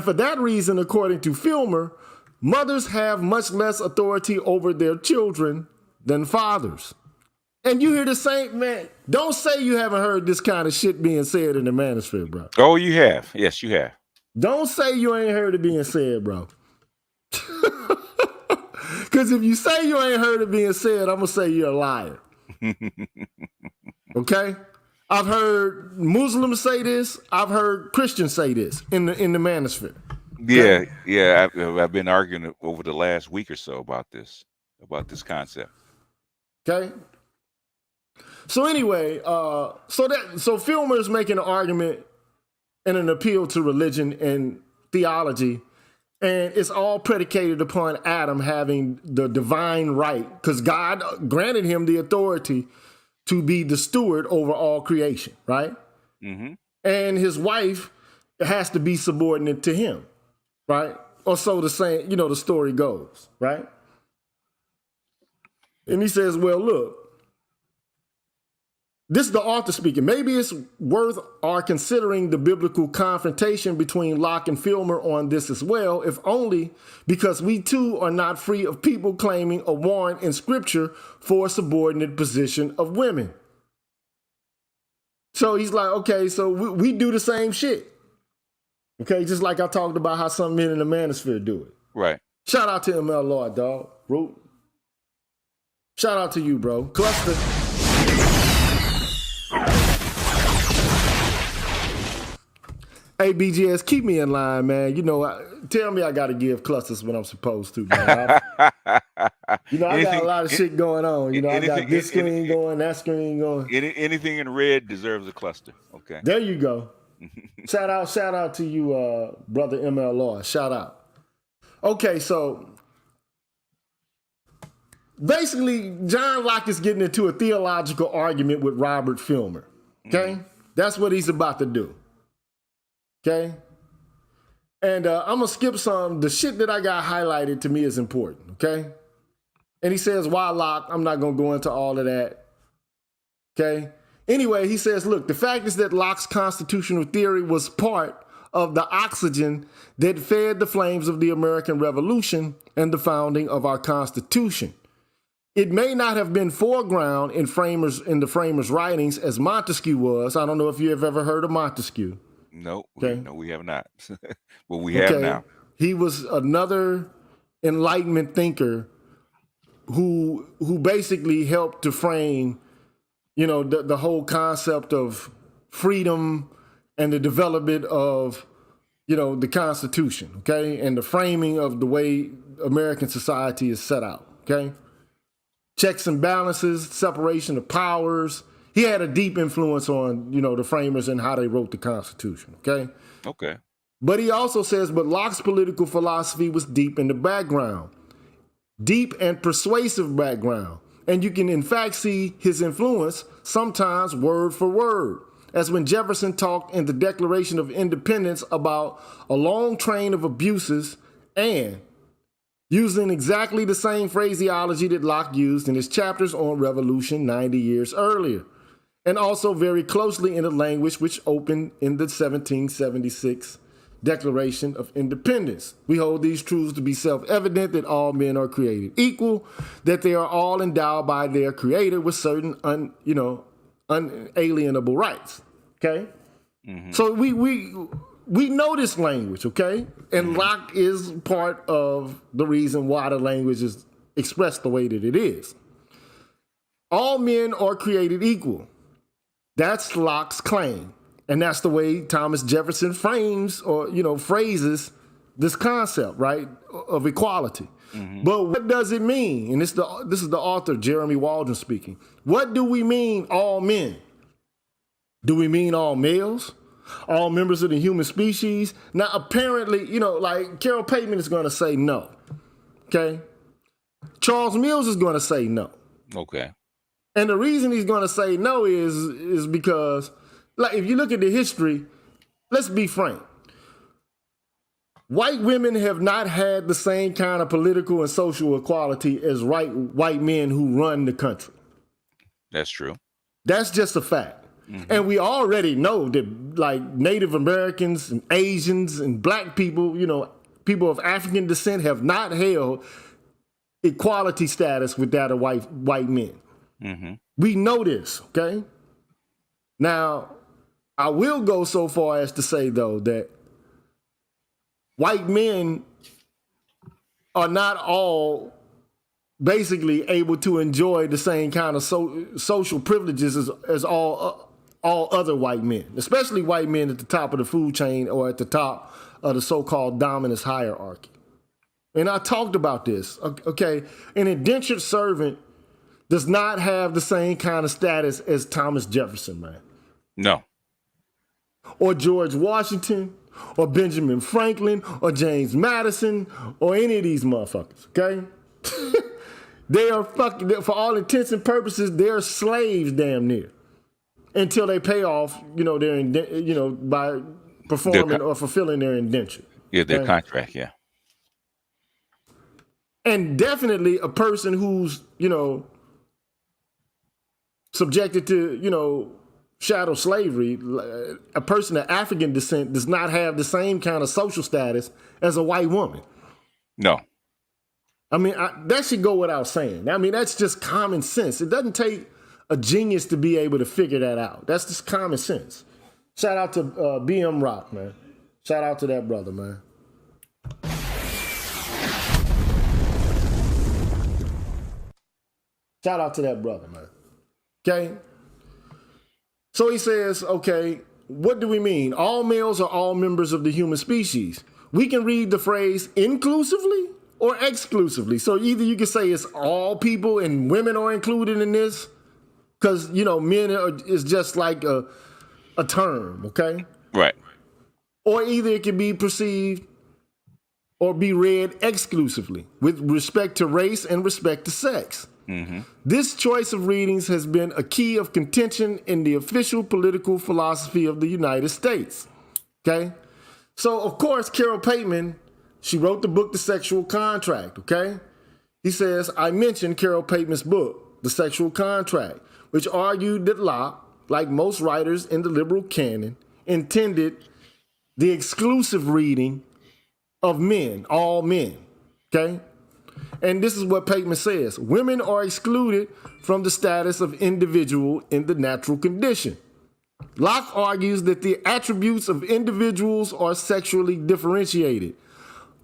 for that reason, according to Filmer, mothers have much less authority over their children than fathers. And you hear the same, man, don't say you haven't heard this kind of shit being said in the manosphere, bro. Oh, you have. Yes, you have. Don't say you ain't heard it being said, bro. Because if you say you ain't heard it being said, I'm going to say you're a liar. Okay? I've heard Muslims say this. I've heard Christians say this in the manosphere. Okay? Yeah. I've been arguing over the last week or so about this concept. Okay? So anyway, so Filmer is making an argument and an appeal to religion and theology, and it's all predicated upon Adam having the divine right, because God granted him the authority to be the steward over all creation, right? And his wife has to be subordinate to him, right? Or so the saying, the story goes, right? And he says, well, look, this is the author speaking. Maybe it's worth our considering the biblical confrontation between Locke and Filmer on this as well, if only because we too are not free of people claiming a warrant in scripture for a subordinate position of women. So he's like, okay, so we do the same shit. Okay, just like I talked about how some men in the manosphere do it. Right. Shout out to ML Lord, dog. Bro. Shout out to you, bro. Cluster. Hey, BGS, keep me in line, man. You know, tell me I got to give clusters when I'm supposed to, man. You know, I got a lot of shit going on. You know, I got this screen going, that screen going. Anything in red deserves a cluster. Okay. There you go. Shout out to you, brother ML Lord. Shout out. Okay, so basically, John Locke is getting into a theological argument with Robert Filmer. Okay? That's what he's about to do. Okay? And I'm going to skip some. The shit that I got highlighted to me is important. Okay? And he says, why Locke? I'm not going to go into all of that. Okay? Anyway, he says, look, the fact is that Locke's constitutional theory was part of the oxygen that fed the flames of the American Revolution and the founding of our Constitution. It may not have been foreground in the framers' writings as Montesquieu was. I don't know if you have ever heard of Montesquieu. No, okay. No, we have not. But we have now. He was another Enlightenment thinker who basically helped to frame, you know, the whole concept of freedom and the development of, you know, the Constitution, okay, and the framing of the way American society is set out, okay? Checks and balances, separation of powers. He had a deep influence on, you know, the framers and how they wrote the Constitution, okay? Okay. But he also says, but Locke's political philosophy was deep in the background, deep and persuasive background. And you can, in fact, see his influence sometimes word for word, as when Jefferson talked in the Declaration of Independence about a long train of abuses and using exactly the same phraseology that Locke used in his chapters on revolution 90 years earlier, and also very closely in the language which opened in the 1776 Declaration of Independence. We hold these truths to be self-evident that all men are created equal, that they are all endowed by their creator with certain unalienable rights. Okay? Mm-hmm. So we know this language, okay? And Locke is part of the reason why the language is expressed the way that it is. All men are created equal. That's Locke's claim. And that's the way Thomas Jefferson frames or, you know, phrases this concept, right, of equality. Mm-hmm. But what does it mean? And this is the author, Jeremy Waldron, speaking. What do we mean, all men? Do we mean all males? All members of the human species? Now, apparently, you know, like Carol Pateman is going to say no. Okay? Charles Mills is going to say no. Okay. And the reason he's going to say no is because, like, if you look at the history, let's be frank. White women have not had the same kind of political and social equality as white men who run the country. That's true. That's just a fact. Mm-hmm. And we already know that, like, Native Americans and Asians and black people, you know, people of African descent have not held equality status with that of white men. Mm-hmm. We know this, okay? Now, I will go so far as to say, though, that white men are not all basically able to enjoy the same kind of social privileges as all other white men, especially white men at the top of the food chain or at the top of the so-called dominance hierarchy. And I talked about this, okay? An indentured servant does not have the same kind of status as Thomas Jefferson, man. No. Or George Washington, or Benjamin Franklin, or James Madison, or any of these motherfuckers, okay? They are fucking, for all intents and purposes, they're slaves damn near. Until they pay off, you know, by performing or fulfilling their indenture. Yeah, their contract, yeah. And definitely a person who's, you know, subjected to, you know, chattel slavery, a person of African descent does not have the same kind of social status as a white woman. No. I mean, that should go without saying. I mean, that's just common sense. It doesn't take a genius to be able to figure that out. That's just common sense. Shout out to BM Rock, man. Shout out to that brother, man. Shout out to that brother, man. Okay? So he says, okay, what do we mean? All males are all members of the human species. We can read the phrase inclusively or exclusively. So either you can say it's all people and women are included in this, because, you know, is just like a term, okay? Right. Or either it can be perceived or be read exclusively with respect to race and respect to sex. Mm-hmm. This choice of readings has been a key of contention in the official political philosophy of the United States. Okay? So, of course, Carol Pateman, she wrote the book, The Sexual Contract, okay? He says, I mentioned Carol Pateman's book, The Sexual Contract, which argued that Locke, like most writers in the liberal canon, intended the exclusive reading of men, all men, okay? And this is what Pateman says. Women are excluded from the status of individual in the natural condition. Locke argues that the attributes of individuals are sexually differentiated.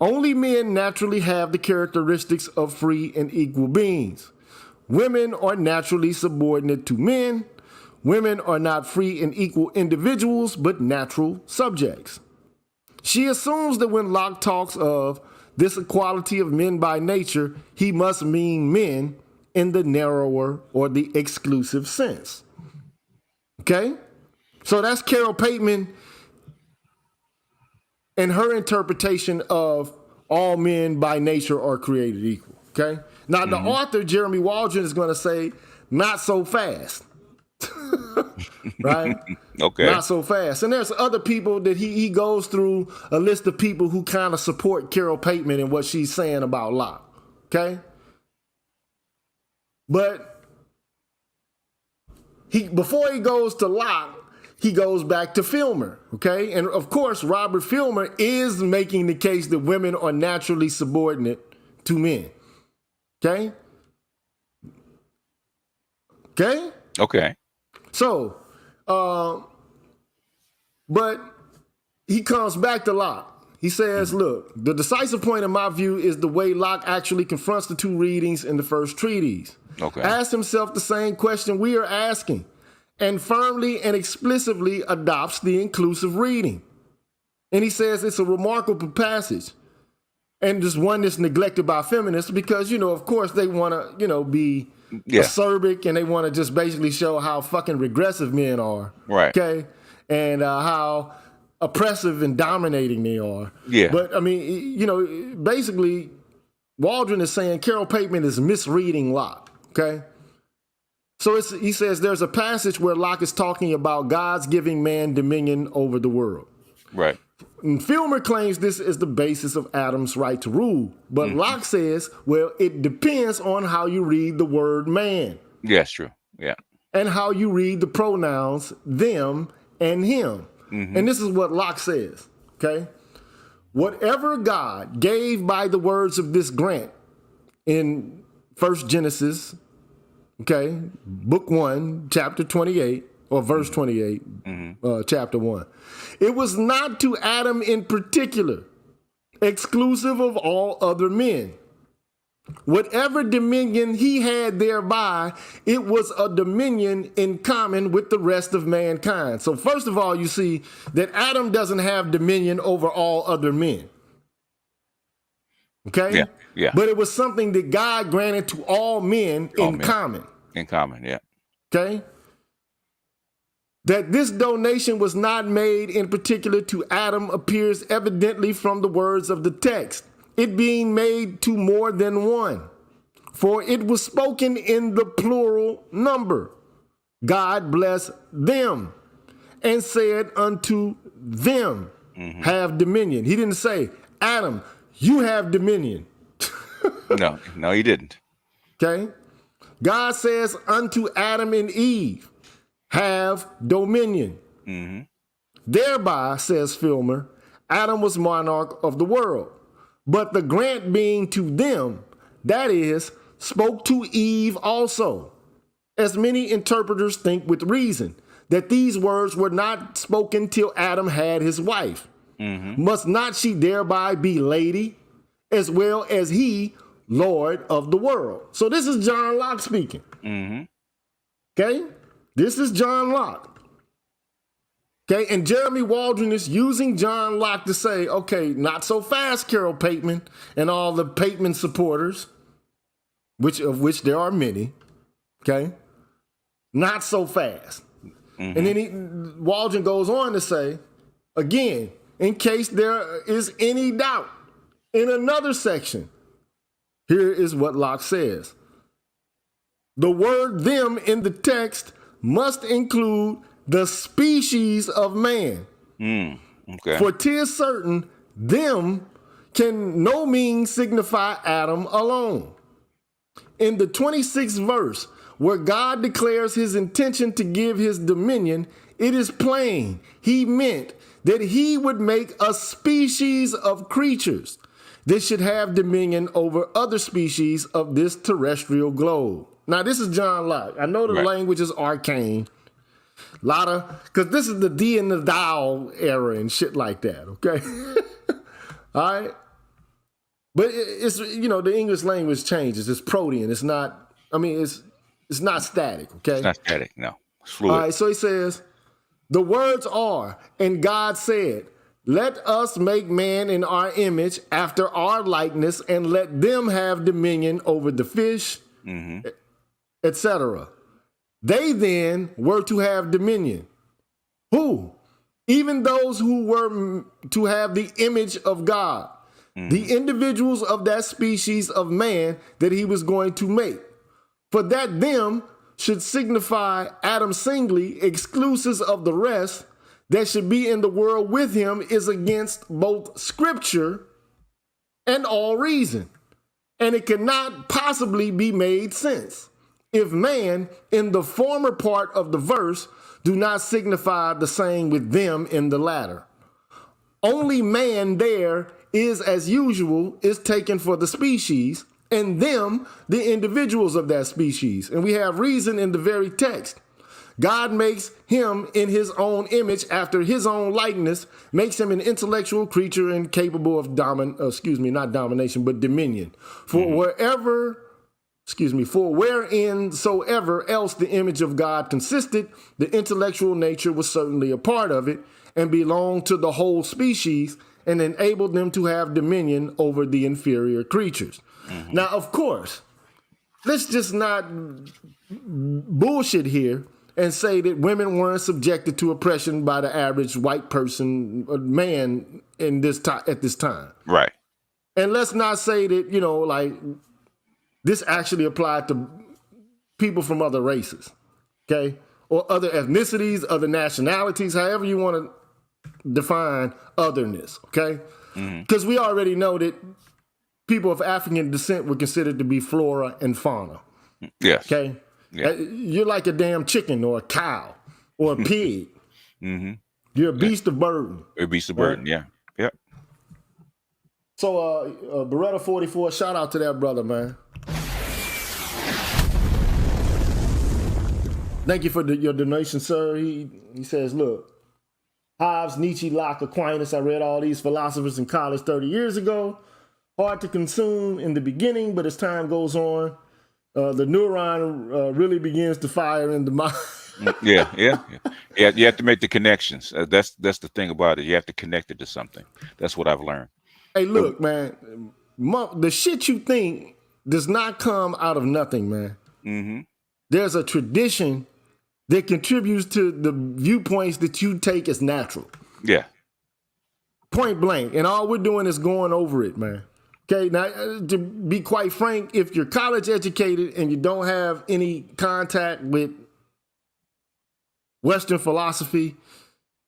Only men naturally have the characteristics of free and equal beings. Women are naturally subordinate to men. Women are not free and equal individuals, but natural subjects. She assumes that when Locke talks of this equality of men by nature, he must mean men in the narrower or the exclusive sense. Okay? So that's Carol Pateman and her interpretation of all men by nature are created equal. Okay? Now, the author, Jeremy Waldron, is going to say, not so fast. Right? Okay. Not so fast. And there's other people that he goes through a list of people who kind of support Carol Pateman and what she's saying about Locke. Okay? But before he goes to Locke, he goes back to Filmer. Okay? And of course, Robert Filmer is making the case that women are naturally subordinate to men. Okay? Okay? Okay. So, but he comes back to Locke. He says, look, the decisive point in my view is the way Locke actually confronts the two readings in the first treatise. Okay. Asks himself the same question we are asking and firmly and explicitly adopts the inclusive reading. And he says it's a remarkable passage and just one that's neglected by feminists because, you know, of course they want to, you know, be acerbic and they want to just basically show how fucking regressive men are. Right. Okay. And how oppressive and dominating they are. Yeah. But I mean, you know, basically Waldron is saying Carol Pateman is misreading Locke. Okay. So he says there's a passage where Locke is talking about God's giving man dominion over the world. Right. And Filmer claims this is the basis of Adam's right to rule. But Locke says, well, it depends on how you read the word man. Yes, true. Yeah. And how you read the pronouns them and him. Mm-hmm. And this is what Locke says, okay? Whatever God gave by the words of this grant in 1 Genesis, okay, book 1, chapter 28, or verse 28, chapter 1. It was not to Adam in particular, exclusive of all other men. Whatever dominion he had thereby, it was a dominion in common with the rest of mankind. So first of all, you see that Adam doesn't have dominion over all other men. Okay? Yeah, yeah. But it was something that God granted to all men in common. In common, yeah. Okay? That this donation was not made in particular to Adam appears evidently from the words of the text, it being made to more than one. For it was spoken in the plural number. God bless them and said unto them, have dominion. He didn't say, Adam, you have dominion. No, he didn't. Okay? God says unto Adam and Eve, have dominion. Mm-hmm. Thereby, says Filmer, Adam was monarch of the world. But the grant being to them, that is, spoke to Eve also. As many interpreters think with reason, that these words were not spoken till Adam had his wife. Must not she thereby be lady, as well as he Lord of the world? So this is John Locke speaking. Okay? This is John Locke. Okay, and Jeremy Waldron is using John Locke to say, okay, not so fast, Carol Pateman and all the Pateman supporters, of which there are many, okay? Not so fast. And then Waldron goes on to say, again, in case there is any doubt, in another section, here is what Locke says. The word them in the text must include the species of man. Okay. For 'tis certain, them can no means signify Adam alone. In the 26th verse, where God declares his intention to give his dominion, it is plain he meant that he would make a species of creatures that should have dominion over other species of this terrestrial globe. Now, this is John Locke. I know the language is arcane. Because this is the D and the thou era and shit like that, okay? All right? But it's, the English language changes. It's protean. It's not, it's not static, okay? It's not static, no. It's fluid. All right, so he says, the words are, and God said, let us make man in our image after our likeness, and let them have dominion over the fish, etc. They then were to have dominion. Who? Even those who were to have the image of God, the individuals of that species of man that he was going to make. For that them should signify Adam singly, exclusive of the rest, that should be in the world with him is against both scripture and all reason. And it cannot possibly be made sense if man in the former part of the verse do not signify the same with them in the latter. Only man there is, as usual, is taken for the species, and them the individuals of that species. And we have reason in the very text. God makes him in his own image after his own likeness, makes him an intellectual creature and capable of not domination, but dominion. For wherein soever else the image of God consisted, the intellectual nature was certainly a part of it and belonged to the whole species and enabled them to have dominion over the inferior creatures. Now, of course, let's just not bullshit here and say that women weren't subjected to oppression by the average white person, man, at this time. Right. And let's not say that, this actually applied to people from other races, okay? Or other ethnicities, other nationalities, however you want to define otherness, okay? Because we already know that people of African descent were considered to be flora and fauna. Yes. Okay? Yeah. You're like a damn chicken or a cow or a pig. You're a beast of burden. A beast of burden, yeah. Yep. So Beretta 44, shout out to that brother, man. Thank you for your donation, sir. He says, look, Hobbes, Nietzsche, Locke, Aquinas, I read all these philosophers in college 30 years ago. Hard to consume in the beginning, but as time goes on, the neuron really begins to fire in the mind. Yeah. You have to make the connections. That's the thing about it. You have to connect it to something. That's what I've learned. Hey, look, man, the shit you think does not come out of nothing, man. There's a tradition that contributes to the viewpoints that you take as natural. Yeah. Point blank. And all we're doing is going over it, man. Okay, now, to be quite frank, if you're college educated and you don't have any contact with Western philosophy,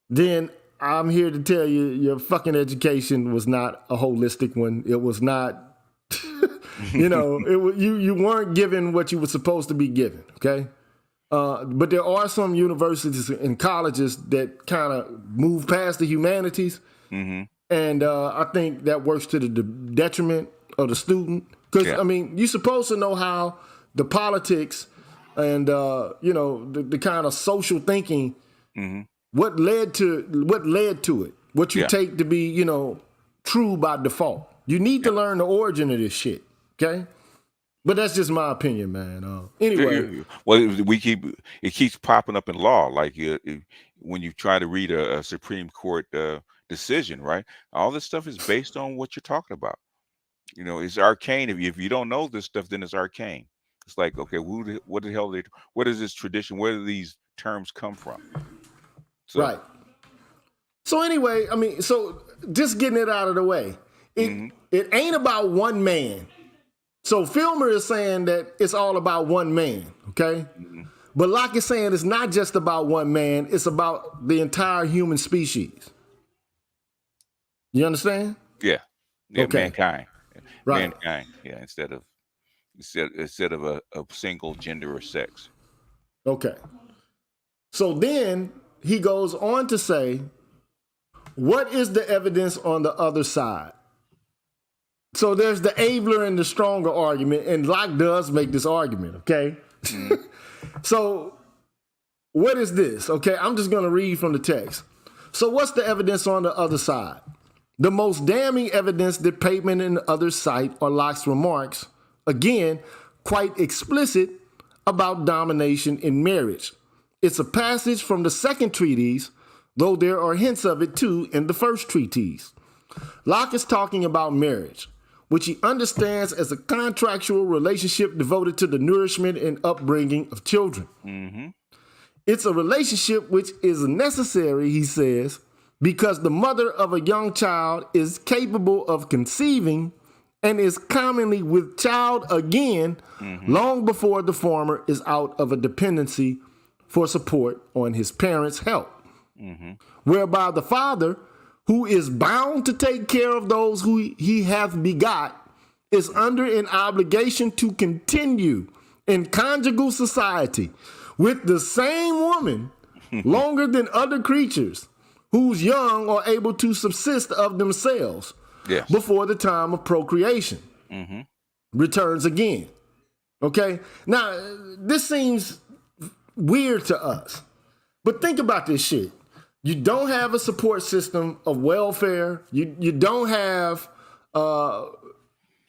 then I'm here to tell you your fucking education was not a holistic one. It was not, you weren't given what you were supposed to be given, okay? But there are some universities and colleges that kind of move past the humanities. And I think that works to the detriment of the student. Because, you're supposed to know how the politics and, the kind of social thinking, what led to it. what you take to be, you know, true by default. You need to learn the origin of this shit, okay? But that's just my opinion, man. Anyway. Well, it keeps popping up in law, like when you try to read a Supreme Court decision, right? All this stuff is based on what you're talking about. You know, it's arcane. If you don't know this stuff, then it's arcane. It's like, okay, what the hell? What is this tradition? Where do these terms come from? So, right. So anyway, I mean, so just getting it out of the way, it ain't about one man. So Filmer is saying that it's all about one man, okay? But Locke is saying it's not just about one man, it's about the entire human species. You understand? Yeah. Okay. Mankind. Right. Mankind. Yeah, instead of a single gender or sex. Okay. So then he goes on to say, what is the evidence on the other side? So there's the abler and the stronger argument, and Locke does make this argument, okay? So what is this? Okay, I'm just going to read from the text. So what's the evidence on the other side? The most damning evidence that Pateman and others cite are Locke's remarks, again, quite explicit about domination in marriage. It's a passage from the second treatise, though there are hints of it too in the first treatise. Locke is talking about marriage, which he understands as a contractual relationship devoted to the nourishment and upbringing of children. It's a relationship which is necessary, he says, because the mother of a young child is capable of conceiving and is commonly with child again long before the former is out of a dependency for support on his parents' help. Whereby the father, who is bound to take care of those who he hath begot, is under an obligation to continue in conjugal society with the same woman longer than other creatures whose young are able to subsist of themselves before the time of procreation returns again. Okay? Now, this seems weird to us, but think about this shit. You don't have a support system of welfare. You don't have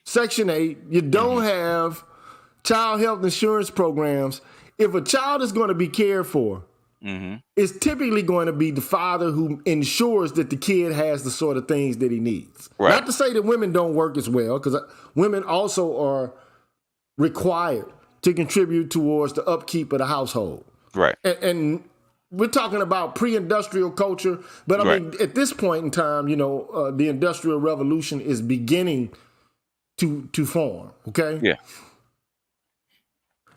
Section 8. You don't have child health insurance programs. If a child is going to be cared for, it's typically going to be the father who ensures that the kid has the sort of things that he needs. Right. Not to say that women don't work as well, because women also are required to contribute towards the upkeep of the household. Right. And we're talking about pre-industrial culture, but I mean, at this point in time, you know, the Industrial Revolution is beginning to form, okay? Yeah.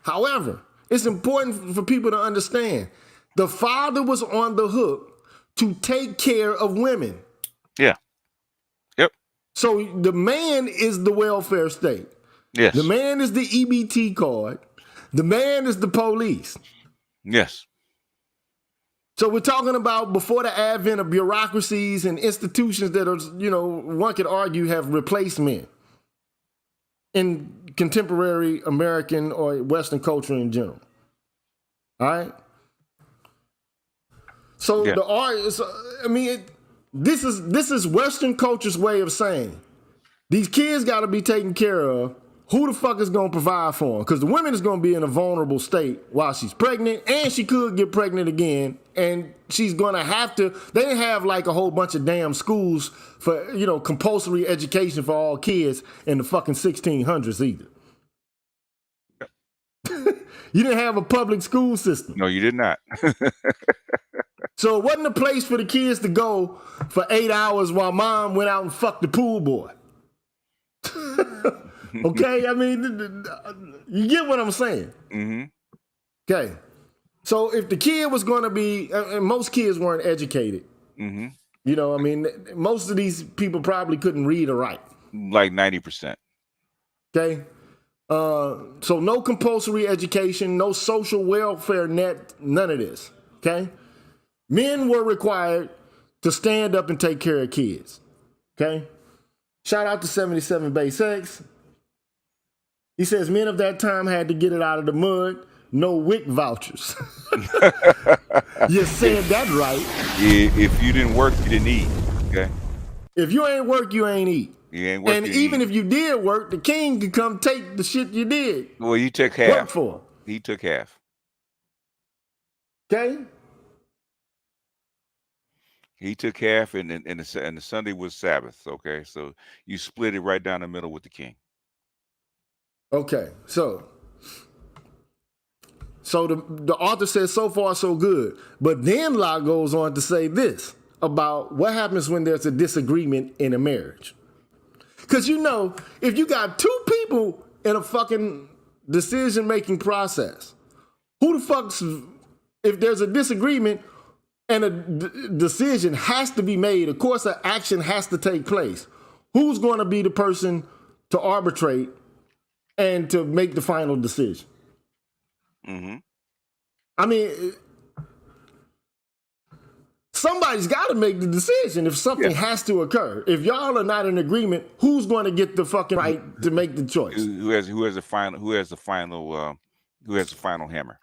However, it's important for people to understand the father was on the hook to take care of women. Yeah. Yep. So the man is the welfare state. Yes. The man is the EBT card. The man is the police. Yes. So we're talking about before the advent of bureaucracies and institutions that are, you know, one could argue have replaced men in contemporary American or Western culture in general. All right. So the art is, I mean, this is Western culture's way of saying these kids got to be taken care of. Who the fuck is going to provide for them? Because the woman is going to be in a vulnerable state while she's pregnant, and she could get pregnant again, and she's going to have to, they didn't have like a whole bunch of damn schools for, you know, compulsory education for all kids in the fucking 1600s either. You didn't have a public school system. No, you did not. So it wasn't a place for the kids to go for 8 hours while mom went out and fucked the pool boy. Okay, I mean, you get what I'm saying. Okay, so if the kid was going to be, and most kids weren't educated, you know, I mean, most of these people probably couldn't read or write. Like 90%. Okay, so no compulsory education, no social welfare net, none of this. Okay, men were required to stand up and take care of kids. Okay, shout out to 77 Base X. He says men of that time had to get it out of the mud. No WIC vouchers. You said that right. If you didn't work, you didn't eat. Okay. If you ain't work, you ain't eat. You ain't work. And You even eat. if you did work, the king could come take the shit you did. Well, you took Work half. for. He took half. Okay? He took half, and the Sunday was Sabbath. Okay, so you split it right down the middle with the king. Okay. So the author says so far so good. But then Locke goes on to say this about what happens when there's a disagreement in a marriage. Because if you got two people in a fucking decision-making process, who the fuck's, if there's a disagreement and a decision has to be made, of course an action has to take place, who's going to be the person to arbitrate and to make the final decision? Mm-hmm. I mean, somebody's got to make the decision if something has to occur. If y'all are not in agreement, who's going to get the fucking right to make the choice? Who has the final hammer?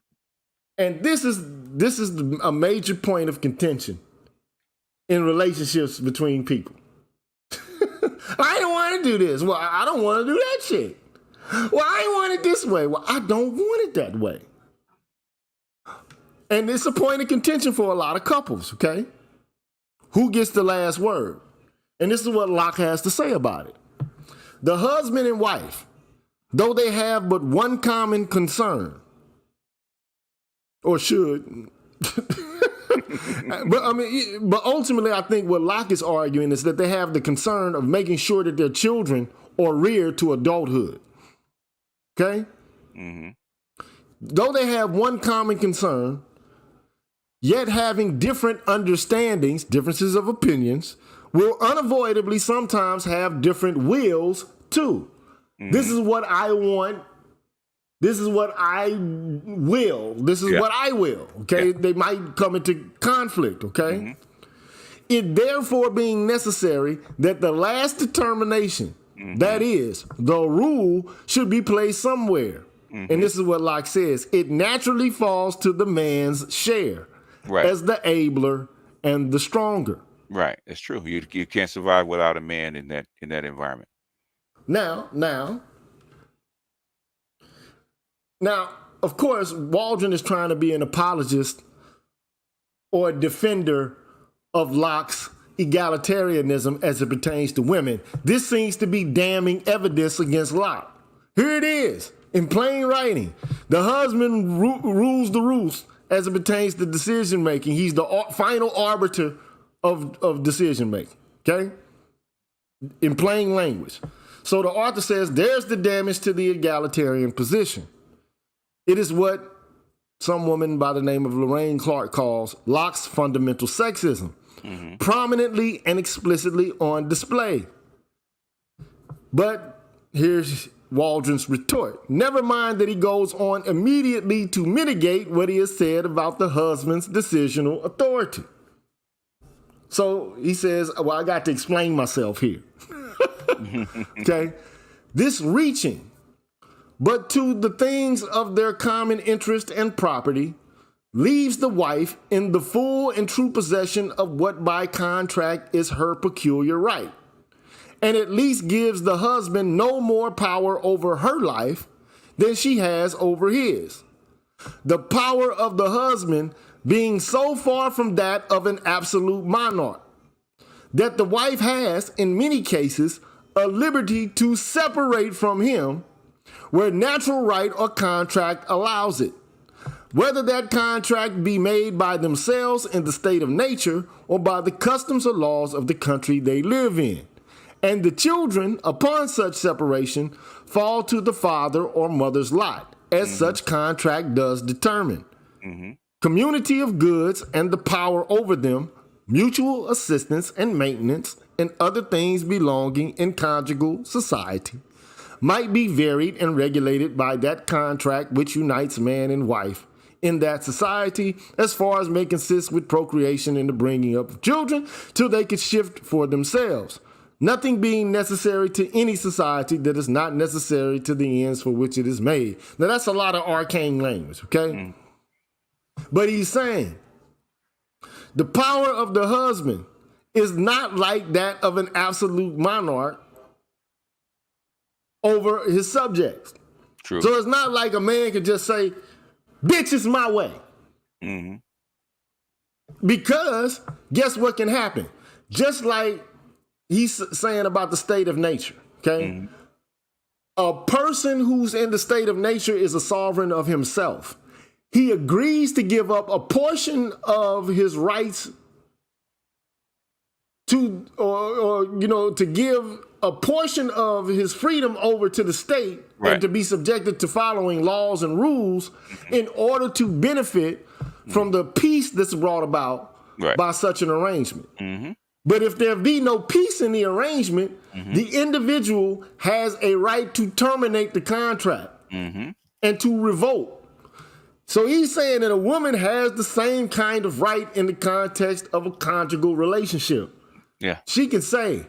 And this is a major point of contention in relationships between people. I don't want to do this. Well, I don't want to do that shit. Well, I want it this way. Well, I don't want it that way. And it's a point of contention for a lot of couples, okay? Who gets the last word? And this is what Locke has to say about it. The husband and wife, though they have but one common concern, or should, but ultimately I think what Locke is arguing is that they have the concern of making sure that their children are reared to adulthood. Okay? Mm-hmm. Though they have one common concern, yet having different understandings, differences of opinions, will unavoidably sometimes have different wills too. Mm-hmm. This is what I want. This is what I will. This is what I will. Okay? They might come into conflict. Okay? Mm-hmm. It therefore being necessary that the last determination, that is, the rule, should be placed somewhere. Mm-hmm. And this is what Locke says. It naturally falls to the man's share as the abler and the stronger. Right. It's true. You can't survive without a man in that environment. Now, of course, Waldron is trying to be an apologist or a defender of Locke's egalitarianism as it pertains to women. This seems to be damning evidence against Locke. Here it is, in plain writing. The husband rules the roost as it pertains to decision making. He's the final arbiter of decision making, okay? In plain language. So the author says there's the damage to the egalitarian position. It is what some woman by the name of Lorraine Clark calls Locke's fundamental sexism, prominently and explicitly on display. But here's Waldron's retort. Never mind that he goes on immediately to mitigate what he has said about the husband's decisional authority. So he says, well, I got to explain myself here. Okay? This reaching, but to the things of their common interest and property, leaves the wife in the full and true possession of what by contract is her peculiar right, and at least gives the husband no more power over her life than she has over his. The power of the husband being so far from that of an absolute monarch, that the wife has, in many cases, a liberty to separate from him where natural right or contract allows it, whether that contract be made by themselves in the state of nature or by the customs or laws of the country they live in. And the children, upon such separation, fall to the father or mother's lot, as such contract does determine. Community of goods and the power over them, mutual assistance and maintenance, and other things belonging in conjugal society, might be varied and regulated by that contract which unites man and wife in that society, as far as may consist with procreation and the bringing up of children, till they could shift for themselves. Nothing being necessary to any society that is not necessary to the ends for which it is made. Now that's a lot of arcane language, okay? But he's saying the power of the husband is not like that of an absolute monarch over his subjects. True. So it's not like a man could just say, bitch, it's my way. Mm-hmm. Because guess what can happen? Just like he's saying about the state of nature, okay? Mm-hmm. A person who's in the state of nature is a sovereign of himself. He agrees to give up a portion of his rights to, to give a portion of his freedom over to the state, right, and to be subjected to following laws and rules in order to benefit from the peace that's brought about by such an arrangement. Mm-hmm. But if there be no peace in the arrangement, the individual has a right to terminate the contract and to revolt. So he's saying that a woman has the same kind of right in the context of a conjugal relationship. Yeah. She can say,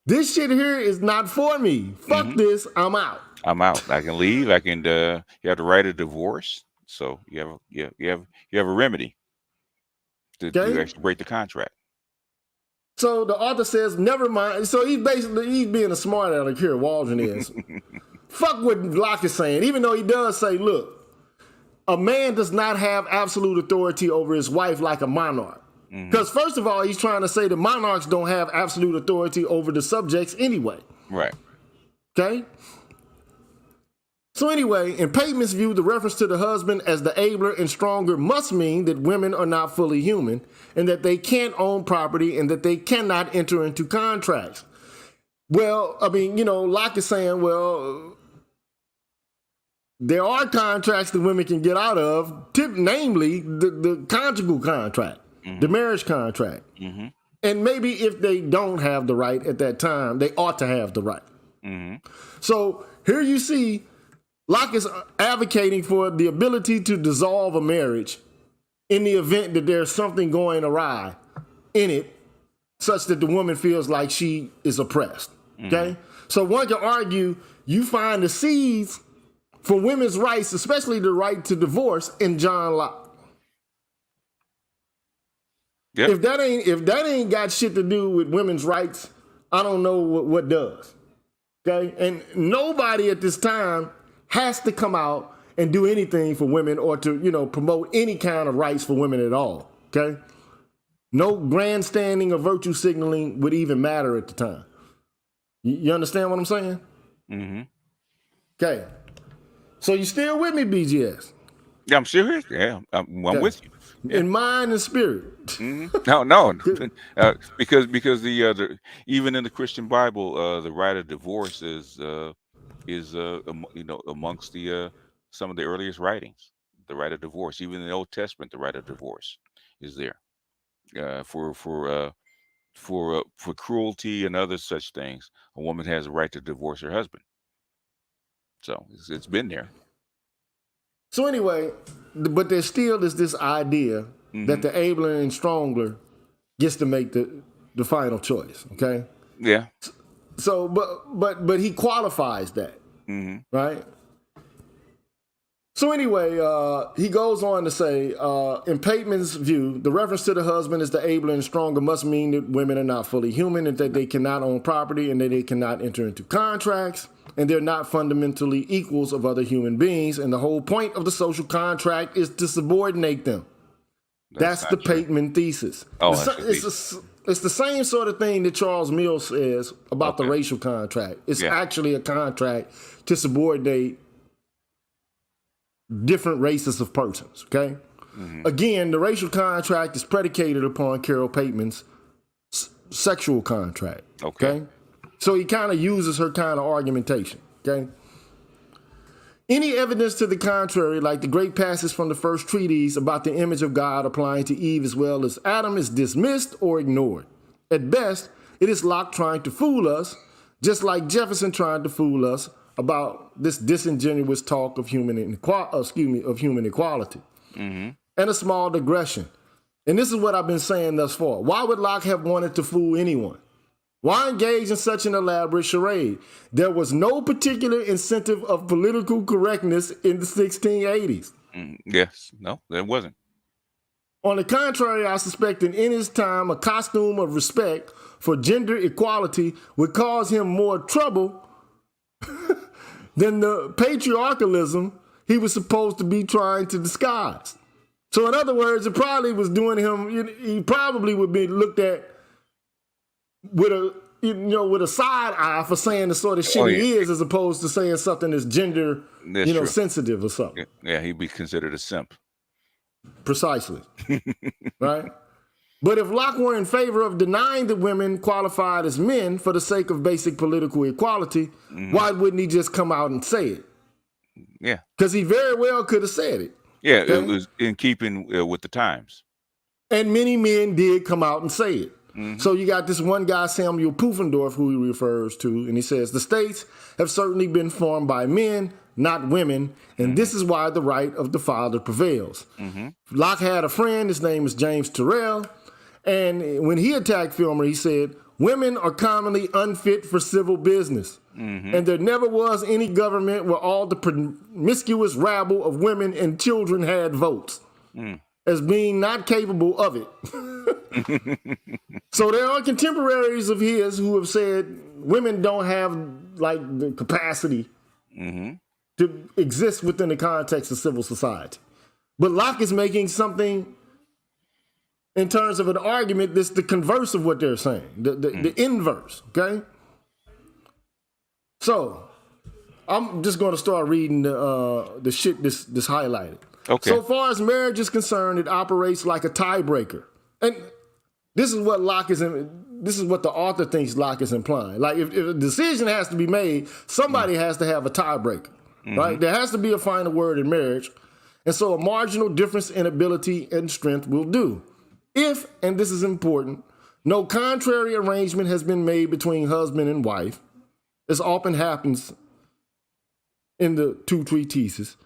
this shit here is not for me. Fuck this, I'm out. I'm out. I can leave. I can you have the right of divorce. So you have a remedy to actually break the contract. So the author says, never mind. So he's being a smart aleck here, Waldron is. Fuck what Locke is saying, even though he does say, look, a man does not have absolute authority over his wife like a monarch. Because first of all, he's trying to say that monarchs don't have absolute authority over the subjects anyway. Right. Okay? So anyway, in Pateman's view, the reference to the husband as the abler and stronger must mean that women are not fully human and that they can't own property and that they cannot enter into contracts. Well, I mean, Locke is saying, well, there are contracts that women can get out of, namely the conjugal contract, the marriage contract. And maybe if they don't have the right at that time, they ought to have the right. So here you see Locke is advocating for the ability to dissolve a marriage in the event that there's something going awry in it, such that the woman feels like she is oppressed. Okay? So one can argue you find the seeds for women's rights, especially the right to divorce, in John Locke. Yep. If that ain't got shit to do with women's rights, I don't know what does. Okay? And nobody at this time has to come out and do anything for women or to, promote any kind of rights for women at all. Okay? No grandstanding or virtue signaling would even matter at the time. You understand what I'm saying? Okay. So you still with me, BGS? Yeah, I'm still here. Yeah, I'm with you. Yeah. In mind and spirit. No, because the even in the Christian Bible, the right of divorce is amongst the some of the earliest writings. The right of divorce, even in the Old Testament, the right of divorce is there for cruelty and other such things. A woman has a right to divorce her husband. So it's been there. So anyway, but there still is this idea that the abler and stronger gets to make the final choice. Okay. Yeah. So, but he qualifies that, right? So anyway, he goes on to say, in Pateman's view, the reference to the husband as the abler and stronger must mean that women are not fully human and that they cannot own property and that they cannot enter into contracts and they're not fundamentally equals of other human beings. And the whole point of the social contract is to subordinate them. That's the Pateman thesis. Oh, it's the same sort of thing that Charles Mills says about the racial contract. It's actually a contract to subordinate different races of persons, okay? Again, the racial contract is predicated upon Carol Pateman's sexual contract, okay? So he kind of uses her kind of argumentation, okay? Any evidence to the contrary, like the great passage from the first treatise about the image of God applying to Eve as well as Adam, is dismissed or ignored. At best, it is Locke trying to fool us, just like Jefferson tried to fool us about this disingenuous talk of human equality. And a small digression. And this is what I've been saying thus far. Why would Locke have wanted to fool anyone? Why engage in such an elaborate charade? There was no particular incentive of political correctness in the 1680s. Yes. No, there wasn't. On the contrary, I suspect that in his time, a costume of respect for gender equality would cause him more trouble than the patriarchalism he was supposed to be trying to disguise. So in other words, it probably was doing him, he probably would be looked at with a side eye for saying the sort of shit he is, as opposed to saying something that's gender, True. sensitive or something. Yeah, he'd be considered a simp. Precisely. Right? But if Locke were in favor of denying that women qualified as men for the sake of basic political equality, why wouldn't he just come out and say it? Yeah. Because he very well could have said it. Yeah, okay? It was in keeping with the times. And many men did come out and say it. So you got this one guy, Samuel Pufendorf, who he refers to, and he says, the states have certainly been formed by men, not women, and this is why the right of the father prevails. Locke had a friend, his name is James Terrell, and when he attacked Filmer, he said, women are commonly unfit for civil business, and there never was any government where all the promiscuous rabble of women and children had votes, as being not capable of it. So there are contemporaries of his who have said women don't have like the capacity to exist within the context of civil society. But Locke is making something in terms of an argument that's the converse of what they're saying, the inverse, okay? So I'm just going to start reading the shit this highlighted. Okay. So far as marriage is concerned, it operates like a tiebreaker. And this is what the author thinks Locke is implying. Like if a decision has to be made, somebody has to have a tiebreaker, right? There has to be a final word in marriage. And so a marginal difference in ability and strength will do. If, and this is important, no contrary arrangement has been made between husband and wife, as often happens in the two treatises,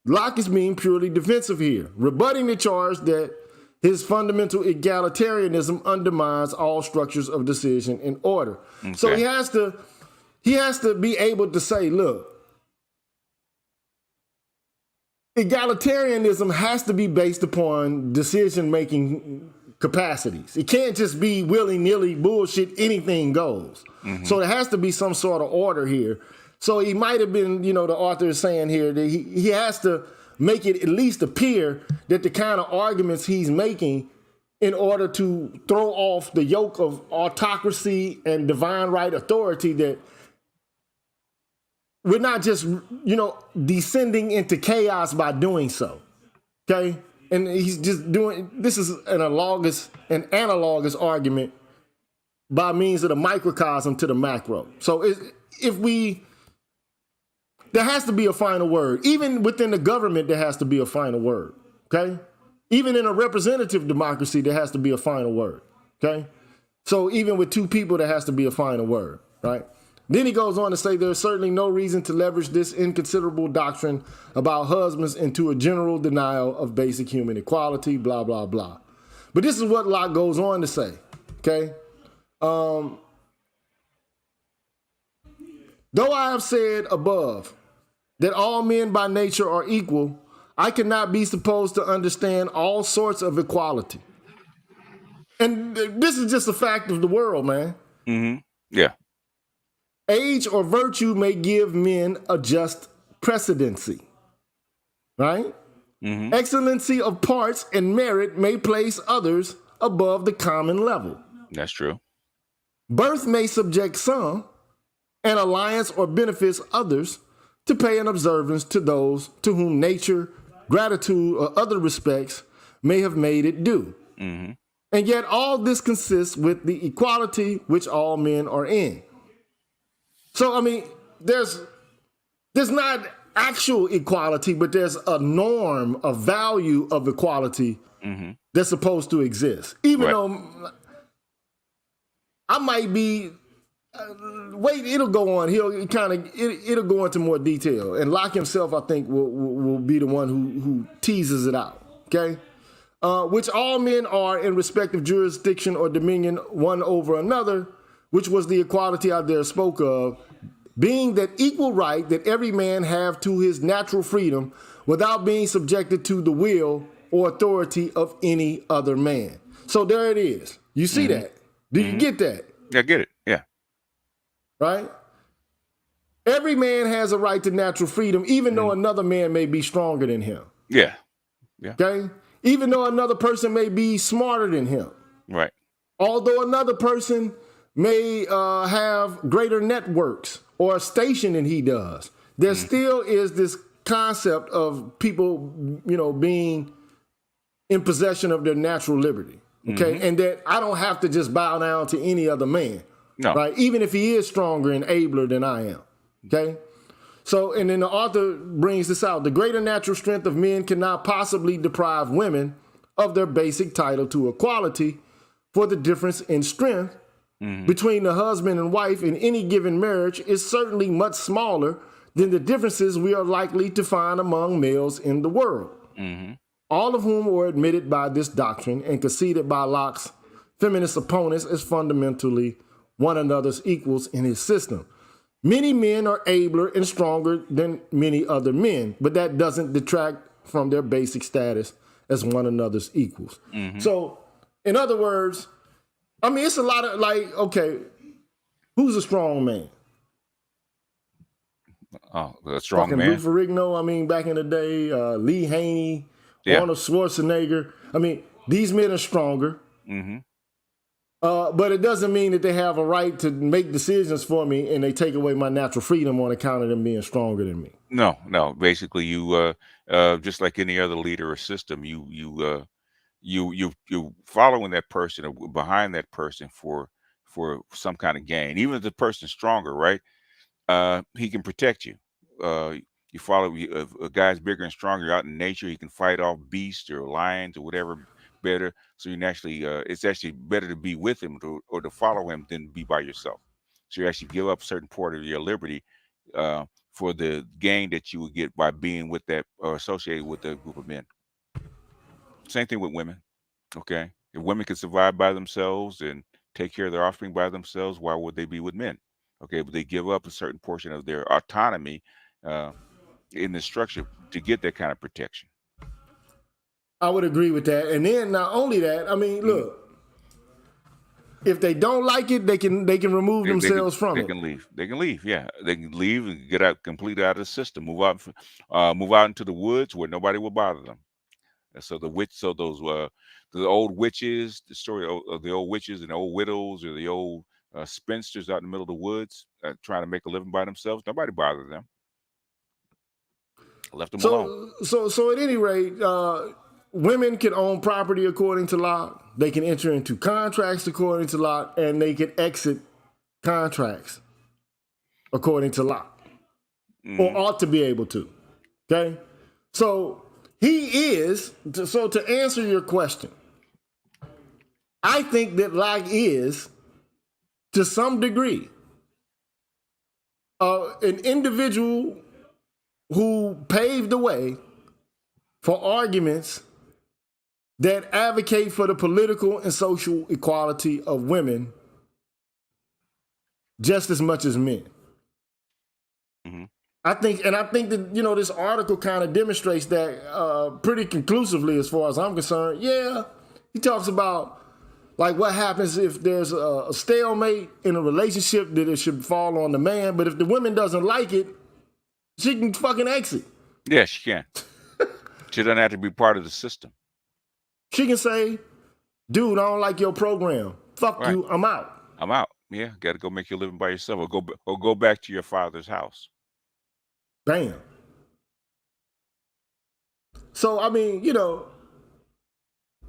Locke is being purely defensive here, rebutting the charge that his fundamental egalitarianism undermines all structures of decision and order. Okay. So he has to be able to say, look, egalitarianism has to be based upon decision-making capacities. It can't just be willy-nilly bullshit, anything goes. So there has to be some sort of order here. So he might have been, the author is saying here that he has to make it at least appear that the kind of arguments he's making in order to throw off the yoke of autocracy and divine right authority, that we're not just, descending into chaos by doing so, okay? And he's just doing, this is an analogous argument by means of the microcosm to the macro. So there has to be a final word. Even within the government, there has to be a final word, okay? Even in a representative democracy, there has to be a final word, okay? So even with two people, there has to be a final word, right? Then he goes on to say there's certainly no reason to leverage this inconsiderable doctrine about husbands into a general denial of basic human equality, blah, blah, blah. But this is what Locke goes on to say, okay? Though I have said above that all men by nature are equal, I cannot be supposed to understand all sorts of equality. And this is just a fact of the world, man. Yeah. Age or virtue may give men a just precedency, right? Excellency of parts and merit may place others above the common level. That's true. Birth may subject some, and alliance or benefits others, to pay an observance to those to whom nature, gratitude, or other respects may have made it due. And yet all this consists with the equality which all men are in. So, I mean, there's not actual equality, but there's a norm, a value of equality that's supposed to exist. Even though I might be, it'll go on. It'll go into more detail. And Locke himself, I think, will be the one who teases it out, okay? Which all men are in respect of jurisdiction or dominion one over another, which was the equality I there spoke of, being that equal right that every man have to his natural freedom without being subjected to the will or authority of any other man. So there it is. You see that? Do you get that? Yeah, I get it. Yeah. Right? Every man has a right to natural freedom, even though another man may be stronger than him. Yeah. Yeah. Okay? Even though another person may be smarter than him. Right. Although another person may have greater networks or a station than he does, there still is this concept of people, you know, being in possession of their natural liberty. Okay? And that I don't have to just bow down to any other man. No. Right? Even if he is stronger and abler than I am. Okay? So, and then the author brings this out. The greater natural strength of men cannot possibly deprive women of their basic title to equality, for the difference in strength between the husband and wife in any given marriage is certainly much smaller than the differences we are likely to find among males in the world. All of whom were admitted by this doctrine and conceded by Locke's feminist opponents as fundamentally one another's equals in his system. Many men are abler and stronger than many other men, but that doesn't detract from their basic status as one another's equals. So, in other words, I mean, it's a lot of like, okay, who's a strong man? Oh, a strong Fucking man. Lou Ferrigno, I mean, back in the day, Lee Haney, Arnold Schwarzenegger. I mean, these men are stronger. But it doesn't mean that they have a right to make decisions for me and they take away my natural freedom on account of them being stronger than me. No, no. Basically, you just like any other leader or system, you following that person or behind that person for some kind of gain. Even if the person's stronger, right? He can protect you. You follow if a guy's bigger and stronger out in nature, he can fight off beasts or lions or whatever better. So you naturally, it's actually better to be with him or to follow him than be by yourself. So you actually give up a certain part of your liberty for the gain that you would get by being with that or associated with a group of men. Same thing with women. Okay, if women can survive by themselves and take care of their offspring by themselves, why would they be with men? Okay, but they give up a certain portion of their autonomy in the structure to get that kind of protection. I would agree with that. And then not only that, I mean, look, if they don't like it, they can remove themselves from it. They can leave. They can leave. Yeah, they can leave and get out completely out of the system. Move out into the woods where nobody will bother them. And so the old witches, the story of the old witches and the old widows or the old spinsters out in the middle of the woods trying to make a living by themselves, nobody bothered them. Left them alone. So at any rate, women can own property according to Locke. They can enter into contracts according to Locke, and they can exit contracts according to Locke, or ought to be able to. Okay, so he is. So to answer your question, I think that Locke is, to some degree, an individual who paved the way for arguments that advocate for the political and social equality of women just as much as men. I think that, you know, this article kind of demonstrates that pretty conclusively as far as I'm concerned. Yeah, he talks about like what happens if there's a stalemate in a relationship, that it should fall on the man. But if the woman doesn't like it, she can fucking exit. Yeah, she can. She doesn't have to be part of the system. She can say, dude, I don't like your program. Fuck you, I'm out. I'm out. Yeah, got to go make your living by yourself or go back to your father's house. Bam. So, I mean, you know,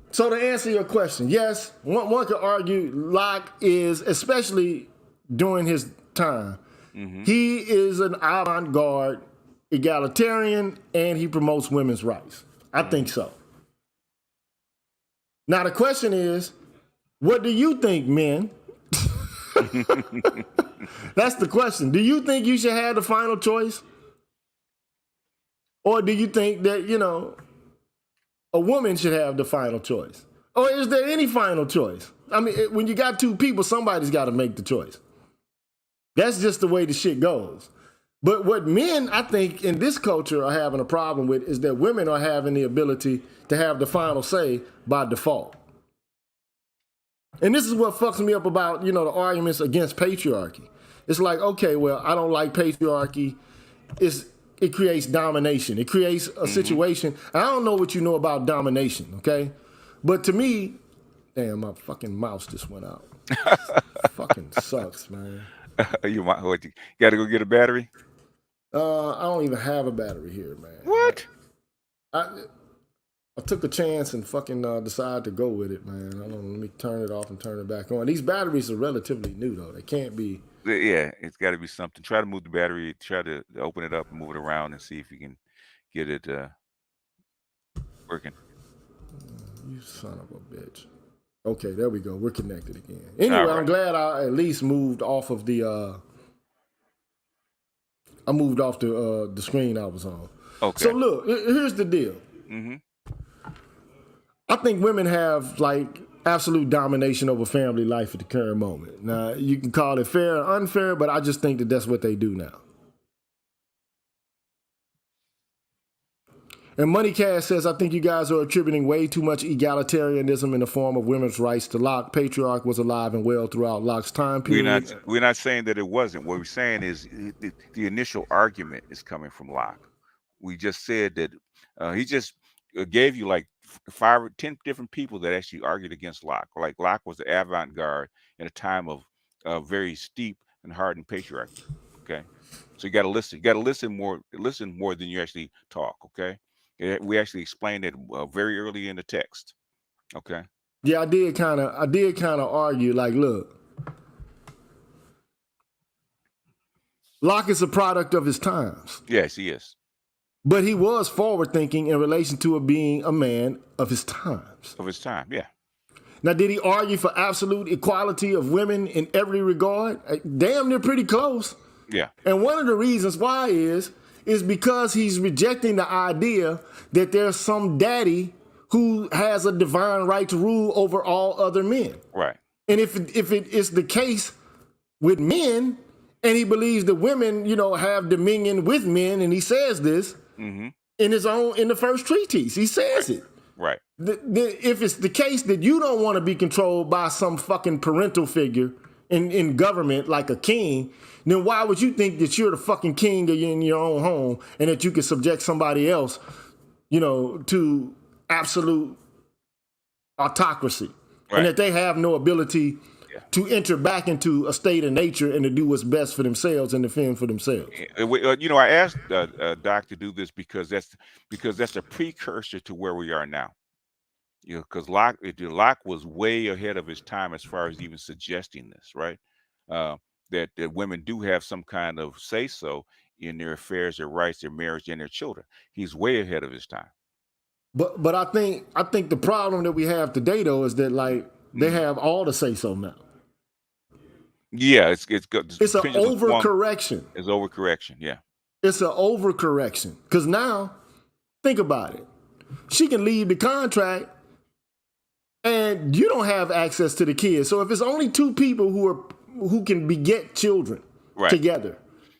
so to answer your question, yes, one could argue Locke is, especially during his time, he is an avant-garde egalitarian and he promotes women's rights. I think so. Now, the question is, what do you think, men? That's the question. Do you think you should have the final choice? Or do you think that, you know, a woman should have the final choice? Or is there any final choice? I mean, when you got two people, somebody's got to make the choice. That's just the way the shit goes. But what men, I think, in this culture are having a problem with is that women are having the ability to have the final say by default. And this is what fucks me up about, the arguments against patriarchy. It's like, okay, well, I don't like patriarchy. It creates domination. It creates a situation. I don't know what you know about domination, okay? But to me, damn, my fucking mouse just went out. Fucking sucks, man. You got to go get a battery? I don't even have a battery here, man. What? I took a chance and fucking decided to go with it, man. I don't know, let me turn it off and turn it back on. These batteries are relatively new, though. They can't be. Yeah, it's got to be something. Try to move the battery. Try to open it up and move it around and see if you can get it working. You son of a bitch. Okay, there we go. We're connected again. Anyway, right. I'm glad I at least moved off of the. I moved off the screen I was on. Okay. So look, here's the deal. Mm-hmm. I think women have like absolute domination over family life at the current moment. Now, you can call it fair or unfair, but I just think that that's what they do now. And Money Cash says, I think you guys are attributing way too much egalitarianism in the form of women's rights to Locke. Patriarch was alive and well throughout Locke's time period. We're not saying that it wasn't. What we're saying is the initial argument is coming from Locke. We just said that he just gave you like 5 or 10 different people that actually argued against Locke. Like Locke was the avant-garde in a time of very steep and hardened patriarchy. Okay, so you got to listen. You got to listen more than you actually talk. Okay, we actually explained it very early in the text. Okay. Yeah, I did kind of argue. Like, look, Locke is a product of his times. Yes, he is. But he was forward thinking in relation to it being a man of his times. Of his time, yeah. Now, did he argue for absolute equality of women in every regard? Damn, they're pretty close. Yeah. And one of the reasons why is because he's rejecting the idea that there's some daddy who has a divine right to rule over all other men. Right. And if it is the case with men, and he believes that women, have dominion with men, and he says this in the first treatise, he says it. Right. If it's the case that you don't want to be controlled by some fucking parental figure in government like a king, then why would you think that you're the fucking king in your own home and that you can subject somebody else, to absolute autocracy, right, and that they have no ability to enter back into a state of nature and to do what's best for themselves and to fend for themselves? I asked Doc to do this because that's a precursor to where we are now. Because Locke was way ahead of his time as far as even suggesting this, right? That women do have some kind of say-so in their affairs, their rights, their marriage, and their children. He's way ahead of his time. But I think the problem that we have today, though, is that like they have all the say-so now. Yeah, it's an overcorrection. It's overcorrection, yeah. It's an overcorrection. Because now, think about it. She can leave the contract and you don't have access to the kids. So if it's only 2 people who can beget children together,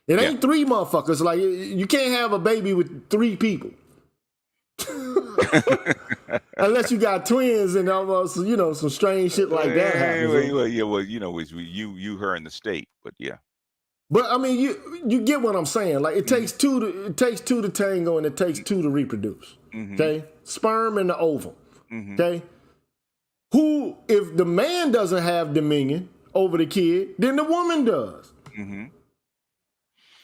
it ain't 3 motherfuckers. Like, you can't have a baby with 3 people. Unless you got twins and almost, some strange shit like that happens. Well, it's you, her, and the state, but yeah. But I mean, you get what I'm saying. Like, it takes two to tango, and it takes 2 to reproduce. Okay, sperm and the ovum. Okay, if the man doesn't have dominion over the kid, then the woman does.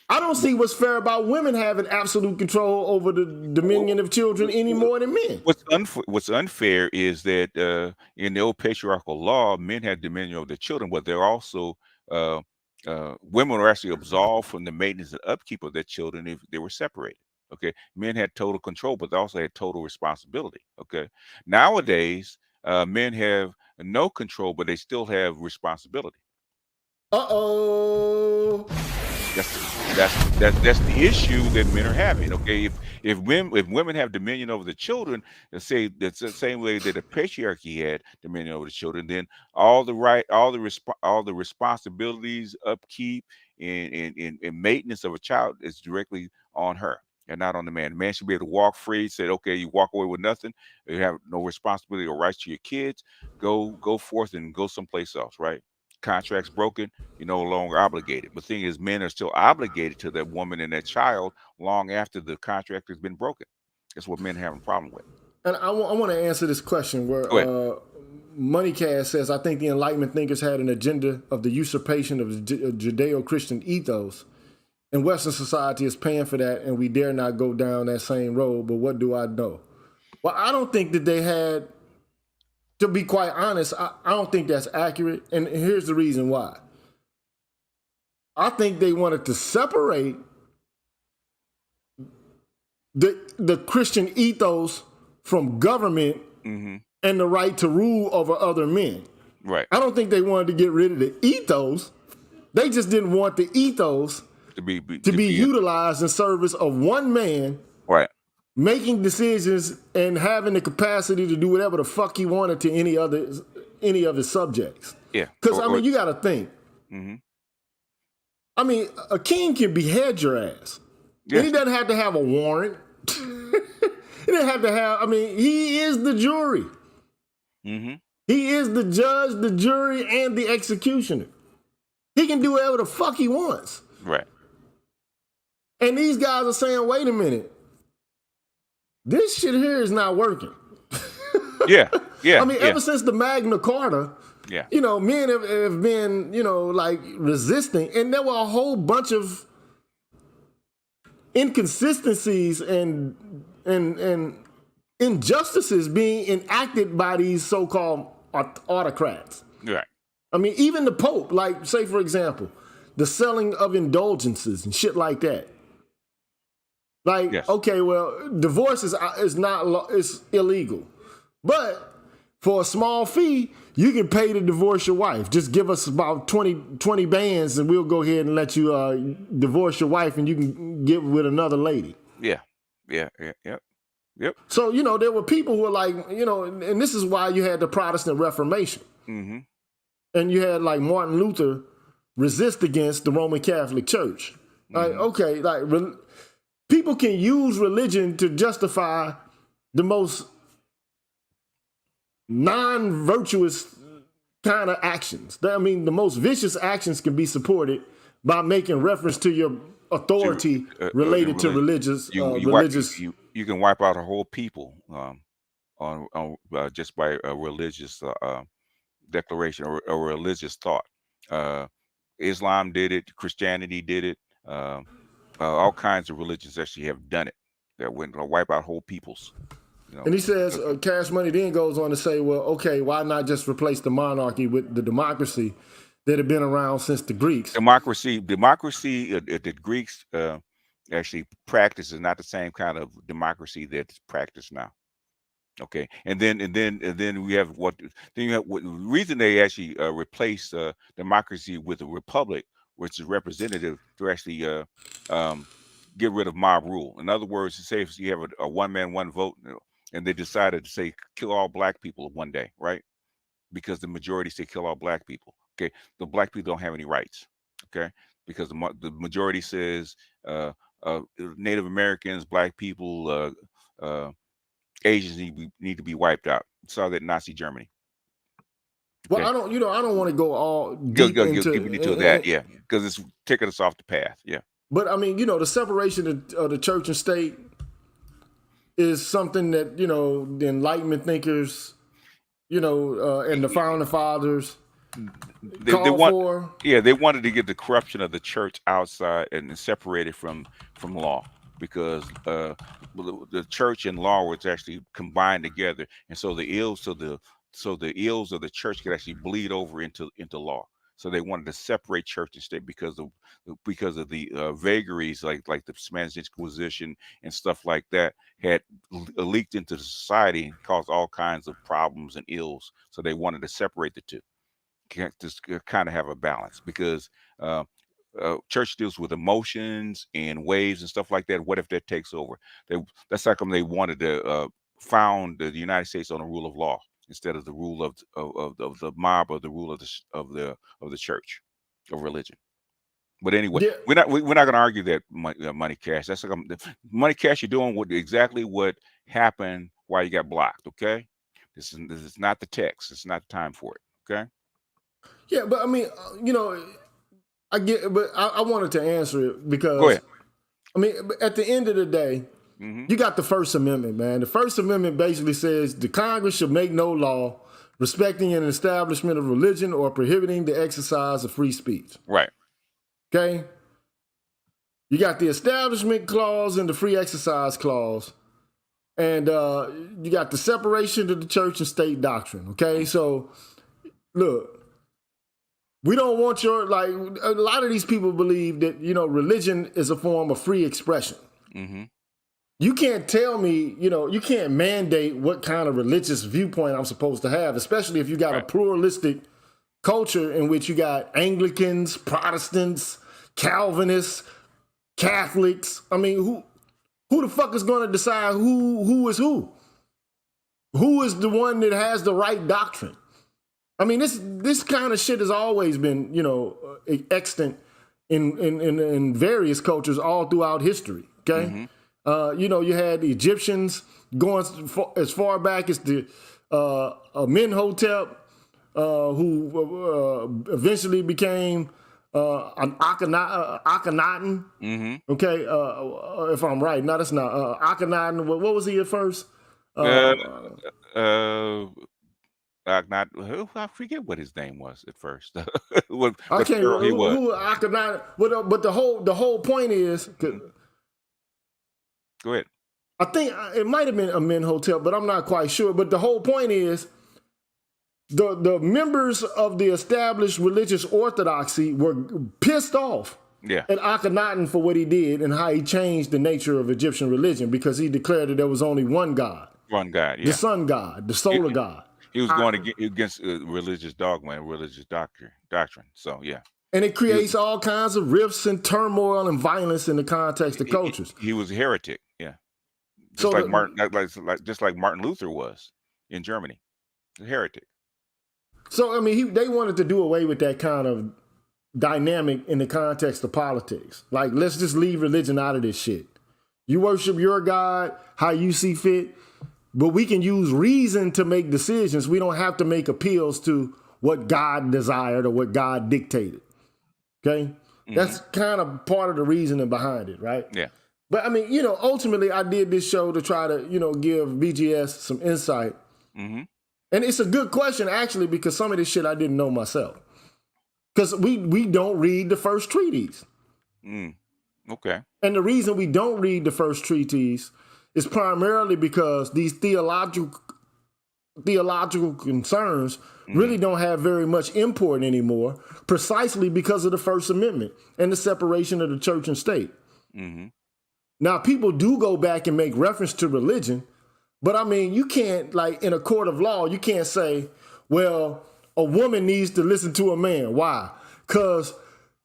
I don't see what's fair about women having absolute control over the dominion of children any more than men. What's unfair is that in the old patriarchal law, men had dominion over their children, but they're also women were actually absolved from the maintenance and upkeep of their children if they were separated. Okay, men had total control, but they also had total responsibility. Okay, nowadays men have no control, but they still have responsibility. That's the issue that men are having. Okay, if women have dominion over the children, let's say that's the same way that the patriarchy had dominion over the children, then all the responsibilities, upkeep, in maintenance of a child is directly on her and not on the man. The man should be able to walk free. Said, okay, you walk away with nothing. You have no responsibility or rights to your kids. Go forth and go someplace else. Right? Contract's broken. You're no longer obligated. But the thing is, men are still obligated to that woman and that child long after the contract has been broken. That's what men have a problem with. And I want to answer this question where Go ahead. Moneycast says, I think the Enlightenment thinkers had an agenda of the usurpation of the Judeo-Christian ethos, and Western society is paying for that, and we dare not go down that same road, but what do I know? Well, I don't think that they had, to be quite honest, I don't think that's accurate, and here's the reason why. I think they wanted to separate the Christian ethos from government and the right to rule over other men. Right. I don't think they wanted to get rid of the ethos. They just didn't want the ethos to be utilized in service of one man, right, making decisions and having the capacity to do whatever the fuck he wanted to any of his subjects. Yeah. Because, I mean, you got to think. I mean, a king can behead your ass. Yes. And he doesn't have to have a warrant. He doesn't have to have, I mean, he is the jury. He is the judge, the jury, and the executioner. He can do whatever the fuck he wants. Right. And these guys are saying, wait a minute. This shit here is not working. Yeah. I mean, ever since the Magna Carta, you know, men have been, you know, like resisting. And there were a whole bunch of inconsistencies and injustices being enacted by these so-called autocrats. Right. I mean, even the Pope, like, say, for example, the selling of indulgences and shit like that. Like, okay, well, divorce is illegal. But for a small fee, you can pay to divorce your wife. Just give us about 20 bands and we'll go ahead and let you divorce your wife and you can get with another lady. Yep. So, you know, there were people who were like, you know, and this is why you had the Protestant Reformation. And you had like Martin Luther resist against the Roman Catholic Church. Like, okay, like people can use religion to justify the most non-virtuous kind of actions. I mean, the most vicious actions can be supported by making reference to your authority related to religious. You can wipe out a whole people on just by a religious declaration or a religious thought. Islam did it. Christianity did it. All kinds of religions actually have done it. That went to wipe out whole peoples. You know? And he says, Cash Money then goes on to say, well, okay, why not just replace the monarchy with the democracy that had been around since the Greeks? Democracy the Greeks actually practice is not the same kind of democracy that's practiced now. Okay, and then we have the reason they actually replace democracy with a republic, which is representative to actually get rid of mob rule. In other words, say if you have a one man, one vote, and they decided to say kill all black people one day, right? Because the majority say kill all black people. Okay, the black people don't have any rights. Okay, because the majority says Native Americans, black people, Asians need to be wiped out. Saw that in Nazi Germany. Well, okay. I don't want to go all deep into that, because it's taking us off the path, But I mean, the separation of the church and state is something that the Enlightenment thinkers, and the founding fathers. They wanted to get the corruption of the church outside and separate it from law, because the church and law was actually combined together, and so the ills of the church could actually bleed over into law. So they wanted to separate church and state because of the vagaries like the Spanish Inquisition and stuff like that had leaked into the society and caused all kinds of problems and ills. So they wanted to separate the two, just kind of have a balance, because church deals with emotions and waves and stuff like that. What if that takes over? That's how come they wanted to found the United States on the rule of law instead of the rule of the mob or the rule of the church, of religion. But anyway, Yeah. we're not going to argue that money cash. That's like money cash. You're doing exactly what happened while you got blocked. Okay, this is not the text. It's not the time for it. Okay. Yeah, but I mean, I get, but I wanted to answer it Go because ahead. I mean, at the end of the day, Mm-hmm. you got the First Amendment, man. The First Amendment basically says the Congress should make no law respecting an establishment of religion or prohibiting the exercise of free speech. Right. Okay? You got the Establishment Clause and the Free Exercise Clause. And you got the separation of the church and state doctrine. Okay? So, look, we don't want a lot of these people believe that, religion is a form of free expression. Mm-hmm. You can't tell me, you can't mandate what kind of religious viewpoint I'm supposed to have, especially if you got a pluralistic culture in which you got Anglicans, Protestants, Calvinists, Catholics. I mean, who the fuck is going to decide who is who? Who is the one that has the right doctrine? I mean, this kind of shit has always been, extant in various cultures all throughout history. Okay. Mm-hmm. You had the Egyptians going as far back as the Amenhotep, who eventually became an Akhenaten. Mm-hmm. Okay, if I'm right. No, that's not. Akhenaten, what was he at first? I forget what his name was at first. what I can't pharaoh he was. who Akhenaten. But the whole point is, Go ahead. I think it might have been Amenhotep, but I'm not quite sure. But the whole point is, the members of the established religious orthodoxy were pissed off at Akhenaten for what he did and how he changed the nature of Egyptian religion because he declared that there was only one God. One God, yeah. The sun God, the solar God. He was going against religious dogma and religious doctrine. So, yeah. And it creates all kinds of rifts and turmoil and violence in the context of cultures. He was a heretic, yeah. Just like Martin Luther was in Germany, a heretic. So I mean, they wanted to do away with that kind of dynamic in the context of politics. Like, let's just leave religion out of this shit. You worship your God how you see fit, but we can use reason to make decisions. We don't have to make appeals to what God desired or what God dictated. Okay? Mm-hmm. That's kind of part of the reasoning behind it, right? Yeah. But I mean, ultimately I did this show to try to, give BGS some insight. Mm-hmm. And it's a good question, actually, because some of this shit I didn't know myself. Because we don't read the first treatise. Okay. And the reason we don't read the first treatise is primarily because these theological concerns really don't have very much import anymore, precisely because of the First Amendment and the separation of the church and state. Mm-hmm. Now, people do go back and make reference to religion, but I mean, you can't, like, in a court of law, you can't say, well, a woman needs to listen to a man. Why? Because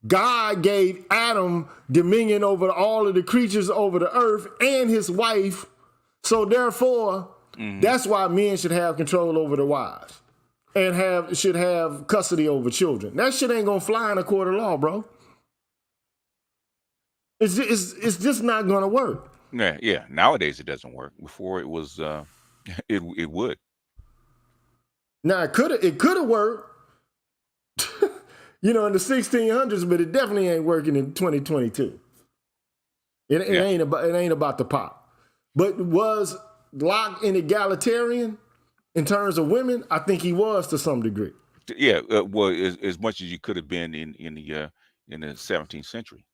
God gave Adam dominion over all of the creatures over the earth and his wife. So therefore, that's why men should have control over their wives and should have custody over children. That shit ain't gonna fly in a court of law, bro. It's just not gonna work. Yeah. Nowadays it doesn't work. Before it was, it would. Now it could have worked, in the 1600s, but it definitely ain't working in 2022. It ain't about the pop. But was Locke an egalitarian in terms of women? I think he was to some degree. Yeah, well, as much as you could have been in the 17th century.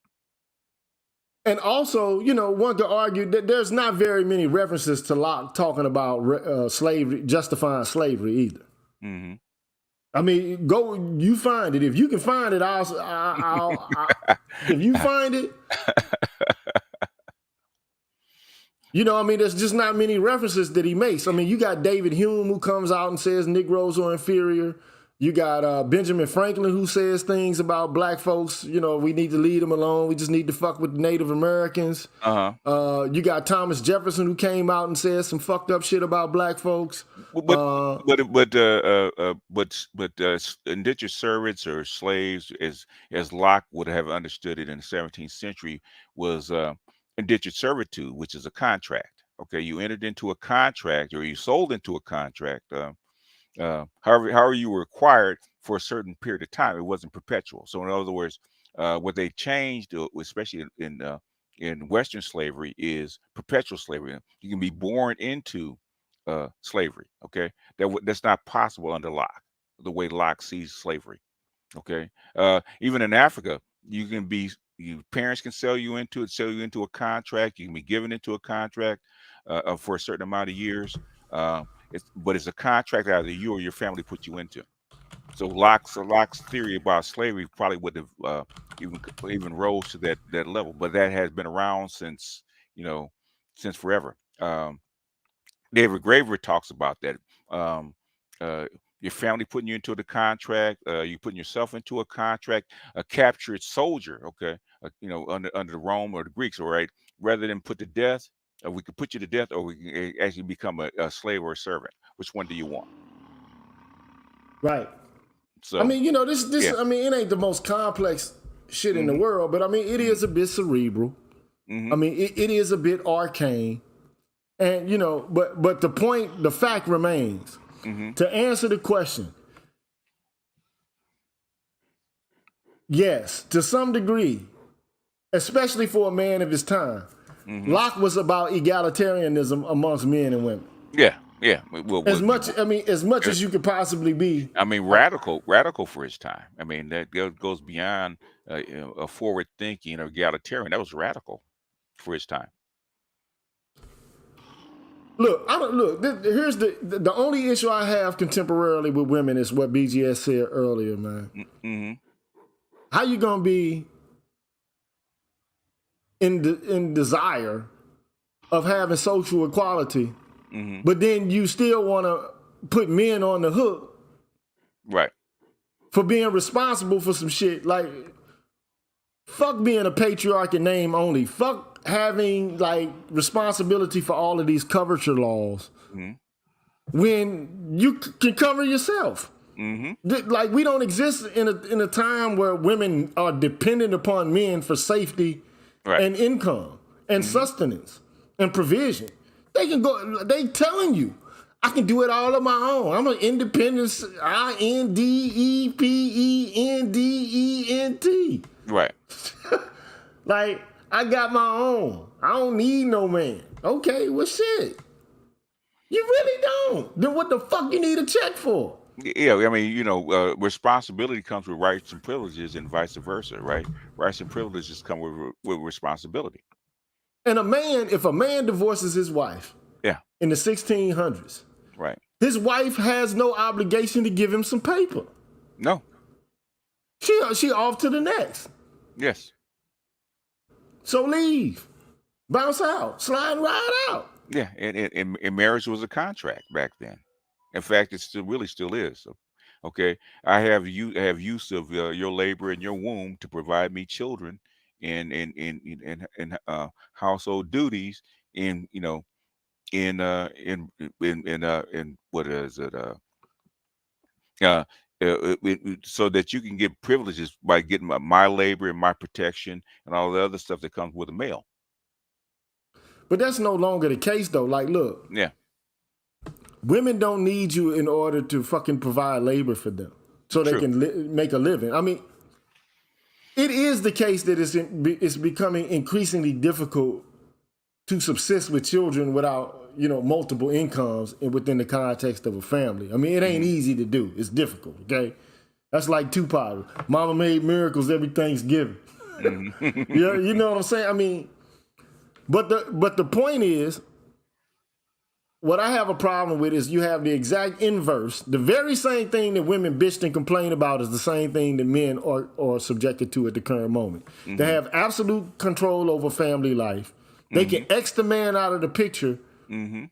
And also, one could argue that there's not very many references to Locke talking about slavery, justifying slavery either. Mm-hmm. I mean, you find it. If you can find it, I'll if you find it, there's just not many references that he makes. I mean, you got David Hume who comes out and says Negroes are inferior. You got Benjamin Franklin who says things about black folks. You know, we need to leave them alone. We just need to fuck with Native Americans. You got Thomas Jefferson who came out and said some fucked up shit about black folks. Indentured servants or slaves, as Locke would have understood it in the 17th century, was indentured servitude, which is a contract. Okay, you entered into a contract or you sold into a contract. However, you were required for a certain period of time. It wasn't perpetual. So, in other words, what they changed, especially in Western slavery, is perpetual slavery. You can be born into slavery. Okay, that's not possible under Locke, the way Locke sees slavery. Okay, even in Africa, you can be. Parents can sell you into a contract. You can be given into a contract for a certain amount of years. But it's a contract either you or your family put you into. So Locke's theory about slavery probably would have even rose to that level, but that has been around since forever. David Graeber talks about that. Your family putting you into the contract, you putting yourself into a contract, a captured soldier, okay, under the Rome or the Greeks, all right, rather than put to death. We could put you to death, or we can actually become a slave or a servant. Which one do you want? Right. So I mean, this. I mean, it ain't the most complex shit in the world, but I mean, it is a bit cerebral. I mean, it is a bit arcane, and but the fact remains. To answer the question, yes, to some degree, especially for a man of his time. Locke was about egalitarianism amongst men and women. Yeah. As much as you could possibly be. I mean, radical for his time. I mean, that goes beyond a forward thinking or egalitarian. That was radical for his time. Look, here's the only issue I have contemporarily with women is what BGS said earlier, man. How you gonna be in desire of having social equality, but then you still want to put men on the hook, right, for being responsible for some shit? Like, fuck being a patriarch in name only. Fuck having like responsibility for all of these coverture laws when you can cover yourself. Like, we don't exist in a time where women are dependent upon men for safety. Right. And income and sustenance and provision. They telling you, I can do it all on my own. I'm an independent, independent. Right. Like, I got my own. I don't need no man. Okay, well, shit. You really don't. Then what the fuck you need a check for? Yeah, I mean, responsibility comes with rights and privileges, and vice versa, right? Rights and privileges come with responsibility. And if a man divorces his wife, in the 1600s, right, his wife has no obligation to give him some paper. No. She off to the next. Yes. So leave, bounce out, slide right out. Yeah, and marriage was a contract back then. In fact, it still is. So, okay, I have use of your labor and your womb to provide me children and household duties in what is it so that you can get privileges by getting my labor and my protection and all the other stuff that comes with a male. But that's no longer the case, though. Like, look. Yeah. Women don't need you in order to fucking provide labor for them so they can make a living. I mean, it is the case that it's becoming increasingly difficult to subsist with children without, multiple incomes within the context of a family. I mean, it ain't easy to do. It's difficult, okay? That's like Tupac. Mama made miracles every Thanksgiving. Yeah, you know what I'm saying? I mean, but the point is, what I have a problem with is you have the exact inverse. The very same thing that women bitch and complain about is the same thing that men are subjected to at the current moment. They have absolute control over family life. They can X the man out of the picture and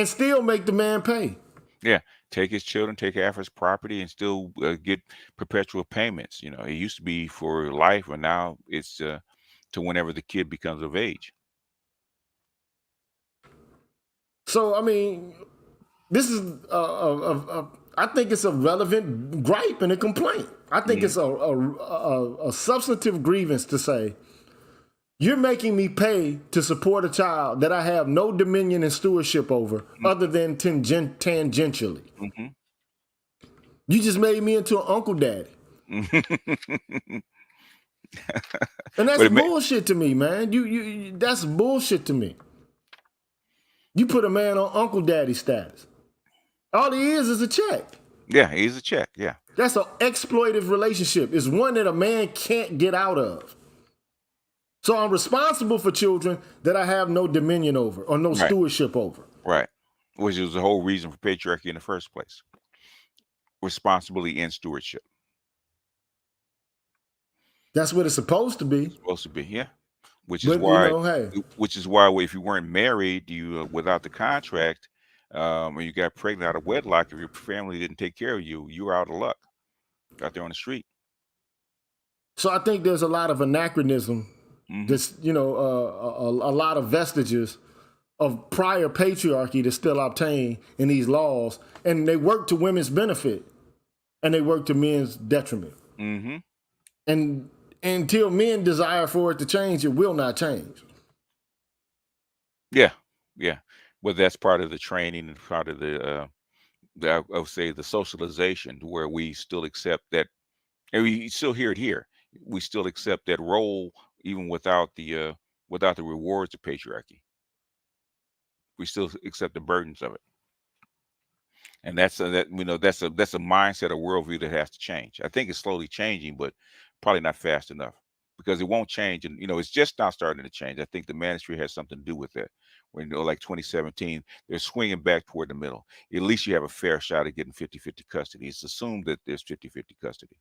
still make the man pay. Yeah. take his children, take half his property, and still get perpetual payments. You know, it used to be for life, and now it's to whenever the kid becomes of age. So, I mean, this is I think it's a relevant gripe and a complaint. I think it's a substantive grievance to say, you're making me pay to support a child that I have no dominion and stewardship over other than tangentially. Mm-hmm. You just made me into an uncle daddy. And that's bullshit to me, man. You that's bullshit to me. You put a man on uncle daddy status. All he is a check. Yeah, he's a check. Yeah. That's an exploitive relationship. It's one that a man can't get out of. So I'm responsible for children that I have no dominion over or no stewardship over. Right. Which is the whole reason for patriarchy in the first place. Responsibility and stewardship. That's what it's supposed to be. It's supposed to be, yeah. Which is why, which is why if you weren't married, you without the contract, or you got pregnant out of wedlock, if your family didn't take care of you, you were out of luck, out there on the street. So I think there's a lot of anachronism. This, a lot of vestiges of prior patriarchy that still obtain in these laws, and they work to women's benefit, and they work to men's detriment. Mm-hmm. And until men desire for it to change, it will not change. Yeah, yeah. Well, that's part of the training and part of the I would say the socialization, where we still accept that, and we still hear it here. We still accept that role even without the rewards of patriarchy. We still accept the burdens of it, and that's a mindset, a worldview that has to change. I think it's slowly changing, but probably not fast enough, because it won't change, and it's just now starting to change. I think the manosphere has something to do with that. When like 2017, they're swinging back toward the middle. At least you have a fair shot at getting 50-50 custody. It's assumed that there's 50-50 custody.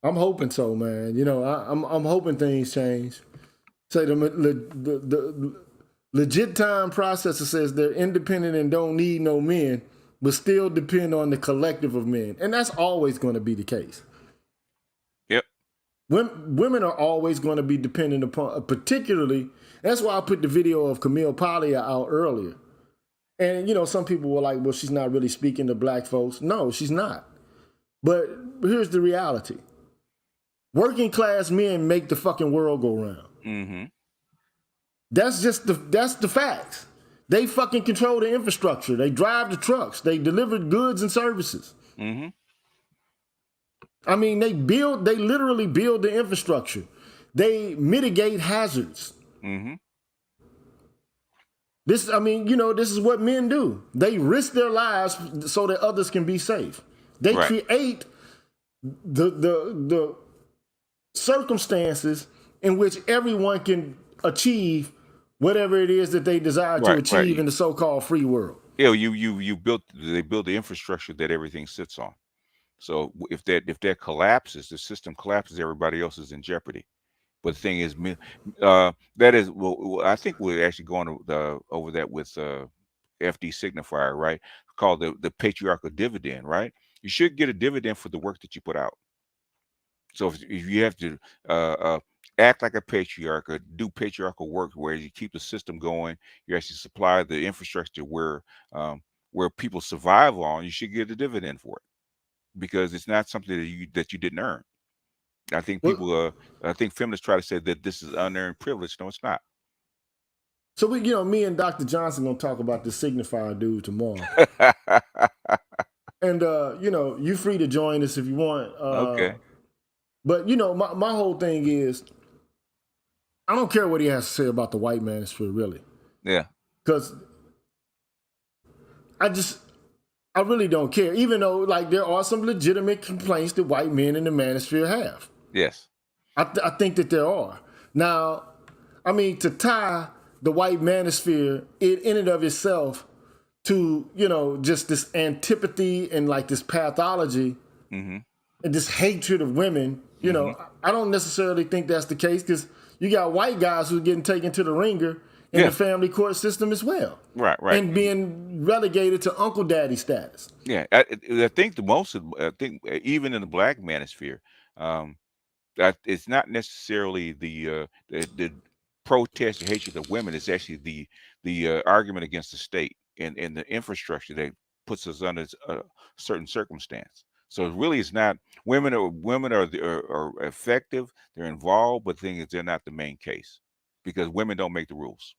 I'm hoping so, man. I'm hoping things change. Say the legit time processor says they're independent and don't need no men, but still depend on the collective of men, and that's always going to be the case. Yep. Women are always going to be dependent upon, particularly. That's why I put the video of Camille Paglia out earlier. And some people were like, "Well, she's not really speaking to black folks." No, she's not. But here's the reality. Working class men make the fucking world go round. Mm-hmm. That's the facts. They fucking control the infrastructure. They drive the trucks. They deliver goods and services. Mm-hmm. I mean, they literally build the infrastructure. They mitigate hazards. Mm-hmm. This is what men do. They risk their lives so that others can be safe. They create the circumstances in which everyone can achieve whatever it is that they desire to achieve in the so-called free world. Yeah, they built the infrastructure that everything sits on. So if that collapses, the system collapses, everybody else is in jeopardy. But the thing is, that is, I think we're actually going over that with FD signifier, right? Called the patriarchal dividend, right? You should get a dividend for the work that you put out. So if you have to act like a patriarch or do patriarchal work where you keep the system going, you actually supply the infrastructure where people survive on, you should get a dividend for it, because it's not something that you didn't earn. I think I think feminists try to say that this is unearned privilege. No, it's not. So me and Dr. Johnson gonna talk about the signifier dude tomorrow. And you free to join us if you want. Okay. But my whole thing is, I don't care what he has to say about the white manosphere, really. Yeah. Because I really don't care, even though there are some legitimate complaints that white men in the manosphere have. Yes. I think that there are. Now, I mean, to tie the white manosphere in and of itself to, just this antipathy and this pathology and this hatred of women, I don't necessarily think that's the case, because you got white guys who are getting taken to the ringer in the family court system as well. Right. And being relegated to uncle daddy status. Yeah, I think I think even in the black manosphere, that it's not necessarily the protest or hatred of women. It's actually the argument against the state and the infrastructure that puts us under a certain circumstance. So it really, it's not women are effective. They're involved, but the thing is, they're not the main case because women don't make the rules.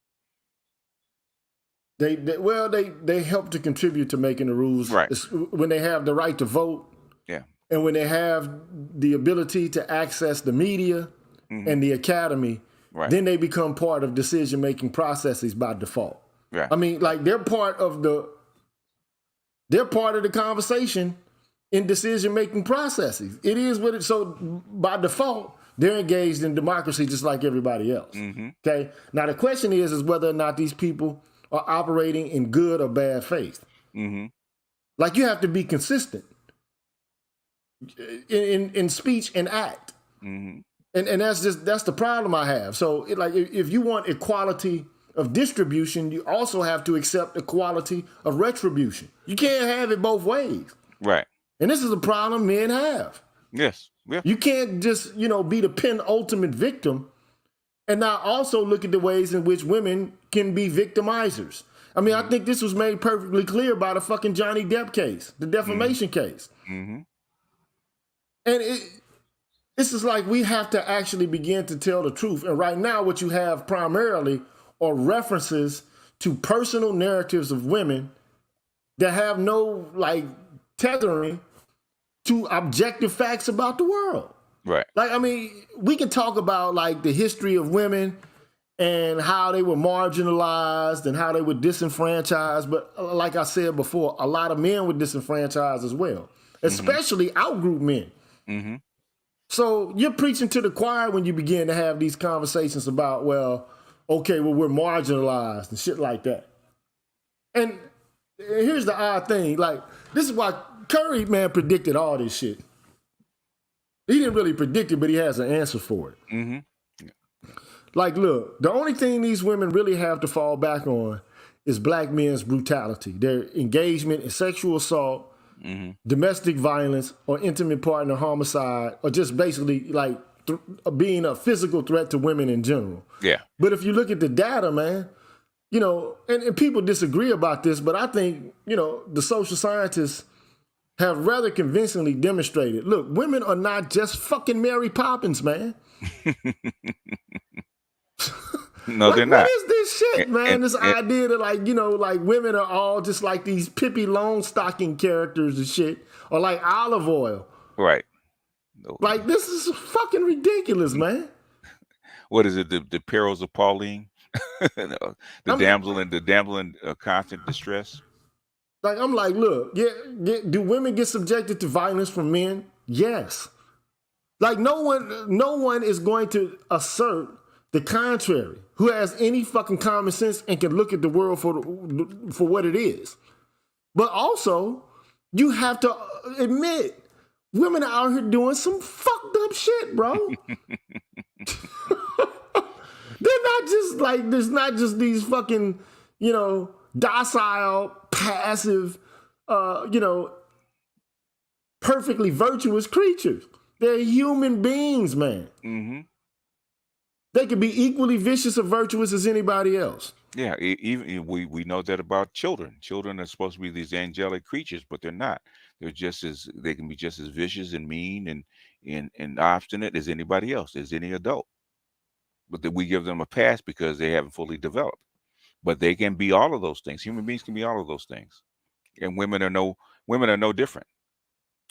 They help to contribute to making the rules. Right. When they have the right to vote. Yeah. And when they have the ability to access the media and the academy, then they become part of decision-making processes by default. Yeah. I mean, like they're part of the conversation in decision-making processes. It is what it, so by default, they're engaged in democracy just like everybody else. Okay. Now the question is whether or not these people are operating in good or bad faith. Like you have to be consistent in speech and act. And that's the problem I have. So if you want equality of distribution, you also have to accept equality of retribution. You can't have it both ways. Right. And this is a problem men have. Yes. Yeah. You can't just, be the penultimate victim and now also look at the ways in which women can be victimizers. I mean, I think this was made perfectly clear by the fucking Johnny Depp case, the defamation case. And this is like we have to actually begin to tell the truth. And right now what you have primarily are references to personal narratives of women that have no tethering to objective facts about the world. Right. Like, I mean, we can talk about the history of women and how they were marginalized and how they were disenfranchised. But like I said before, a lot of men were disenfranchised as well, especially outgroup men. So you're preaching to the choir when you begin to have these conversations about, we're marginalized and shit like that. And here's the odd thing. This is why Curry, man, predicted all this shit. He didn't really predict it, but he has an answer for it. Look, the only thing these women really have to fall back on is black men's brutality, their engagement in sexual assault, domestic violence, or intimate partner homicide, or just basically being a physical threat to women in general. Yeah. But if you look at the data, man, and people disagree about this, but I think, the social scientists have rather convincingly demonstrated, look, women are not just fucking Mary Poppins, man. No, they're not. What is this shit, man? This idea that women are all just like these Pippi Longstocking characters and shit, or like Olive Oil. Right. This is fucking ridiculous, man. What is it? The perils of Pauline? The damsel in constant distress. I'm look, do women get subjected to violence from men? Yes. No one is going to assert the contrary, who has any fucking common sense and can look at the world for what it is. But also, you have to admit, women are out here doing some fucked up shit, bro. They're not just there's not just these fucking, docile, passive, perfectly virtuous creatures. They're human beings, man. They could be equally vicious or virtuous as anybody else. Yeah, even we know that about children. Children are supposed to be these angelic creatures, but they're not. They can be just as vicious and mean and obstinate as anybody else, as any adult. But that we give them a pass because they haven't fully developed. But they can be all of those things. Human beings can be all of those things, and women are no different.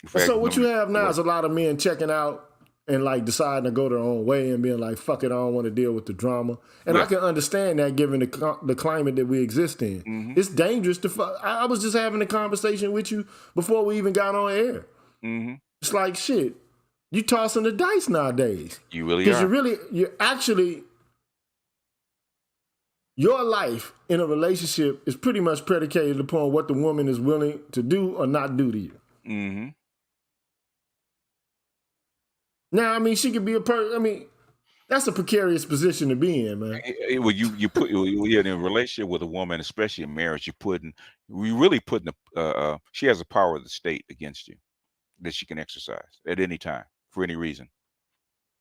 In fact, so what you have now is a lot of men checking out and deciding to go their own way and being like, fuck it, I don't want to deal with the drama. And I can understand that given the climate that we exist in. It's dangerous to fuck. I was just having a conversation with you before we even got on air. It's like, shit, you tossing the dice nowadays. You really are. Because you're actually, your life in a relationship is pretty much predicated upon what the woman is willing to do or not do to you. Now, I mean, she could be a person. I mean, That's a precarious position to be in, man. Well, you put you're in a relationship with a woman, especially in marriage. We really putting she has the power of the state against you that she can exercise at any time for any reason.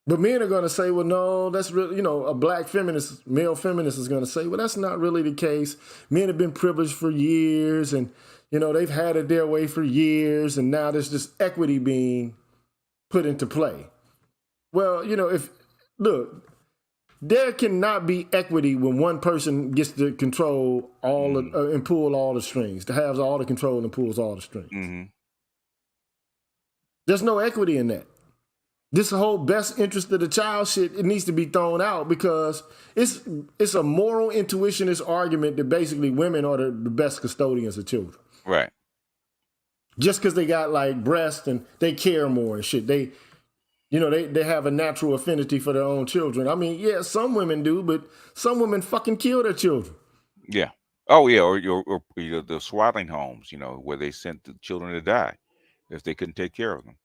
But men are going to say, well, no, that's really, a black feminist, male feminist is going to say, well, that's not really the case. Men have been privileged for years and, they've had it their way for years. And now there's this equity being put into play. Well, look, there cannot be equity when one person gets to control all and pull all the strings, to have all the control and pulls all the strings. Mm-hmm. There's no equity in that. This whole best interest of the child shit, it needs to be thrown out because it's a moral intuitionist argument that basically women are the best custodians of children. Right. Just because they got like breasts and they care more and shit. They have a natural affinity for their own children. I mean, yeah, some women do, but some women fucking kill their children. Yeah. Oh, yeah. Or the swaddling homes, where they sent the children to die if they couldn't take care of them.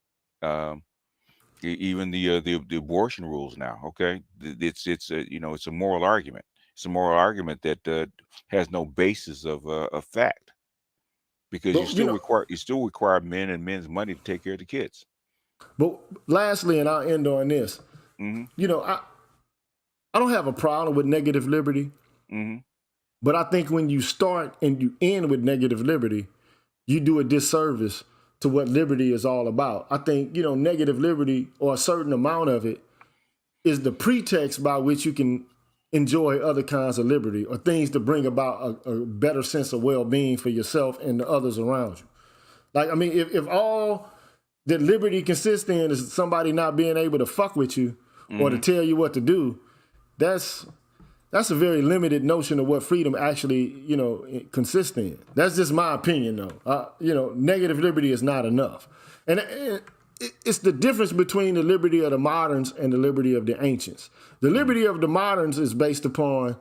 Even the abortion rules now. Okay, it's a moral argument. It's a moral argument that has no basis of fact, because you still require men and men's money to take care of the kids. But lastly, and I'll end on this. Mm-hmm. I don't have a problem with negative liberty, but I think when you start and you end with negative liberty, you do a disservice to what liberty is all about. I think, negative liberty, or a certain amount of it, is the pretext by which you can enjoy other kinds of liberty or things to bring about a better sense of well-being for yourself and the others around you. Like, I mean, if all that liberty consists in is somebody not being able to fuck with you or to tell you what to do, that's a very limited notion of what freedom actually, consists in. That's just my opinion, though. Negative liberty is not enough. And it's the difference between the liberty of the moderns and the liberty of the ancients. The liberty of the moderns is based upon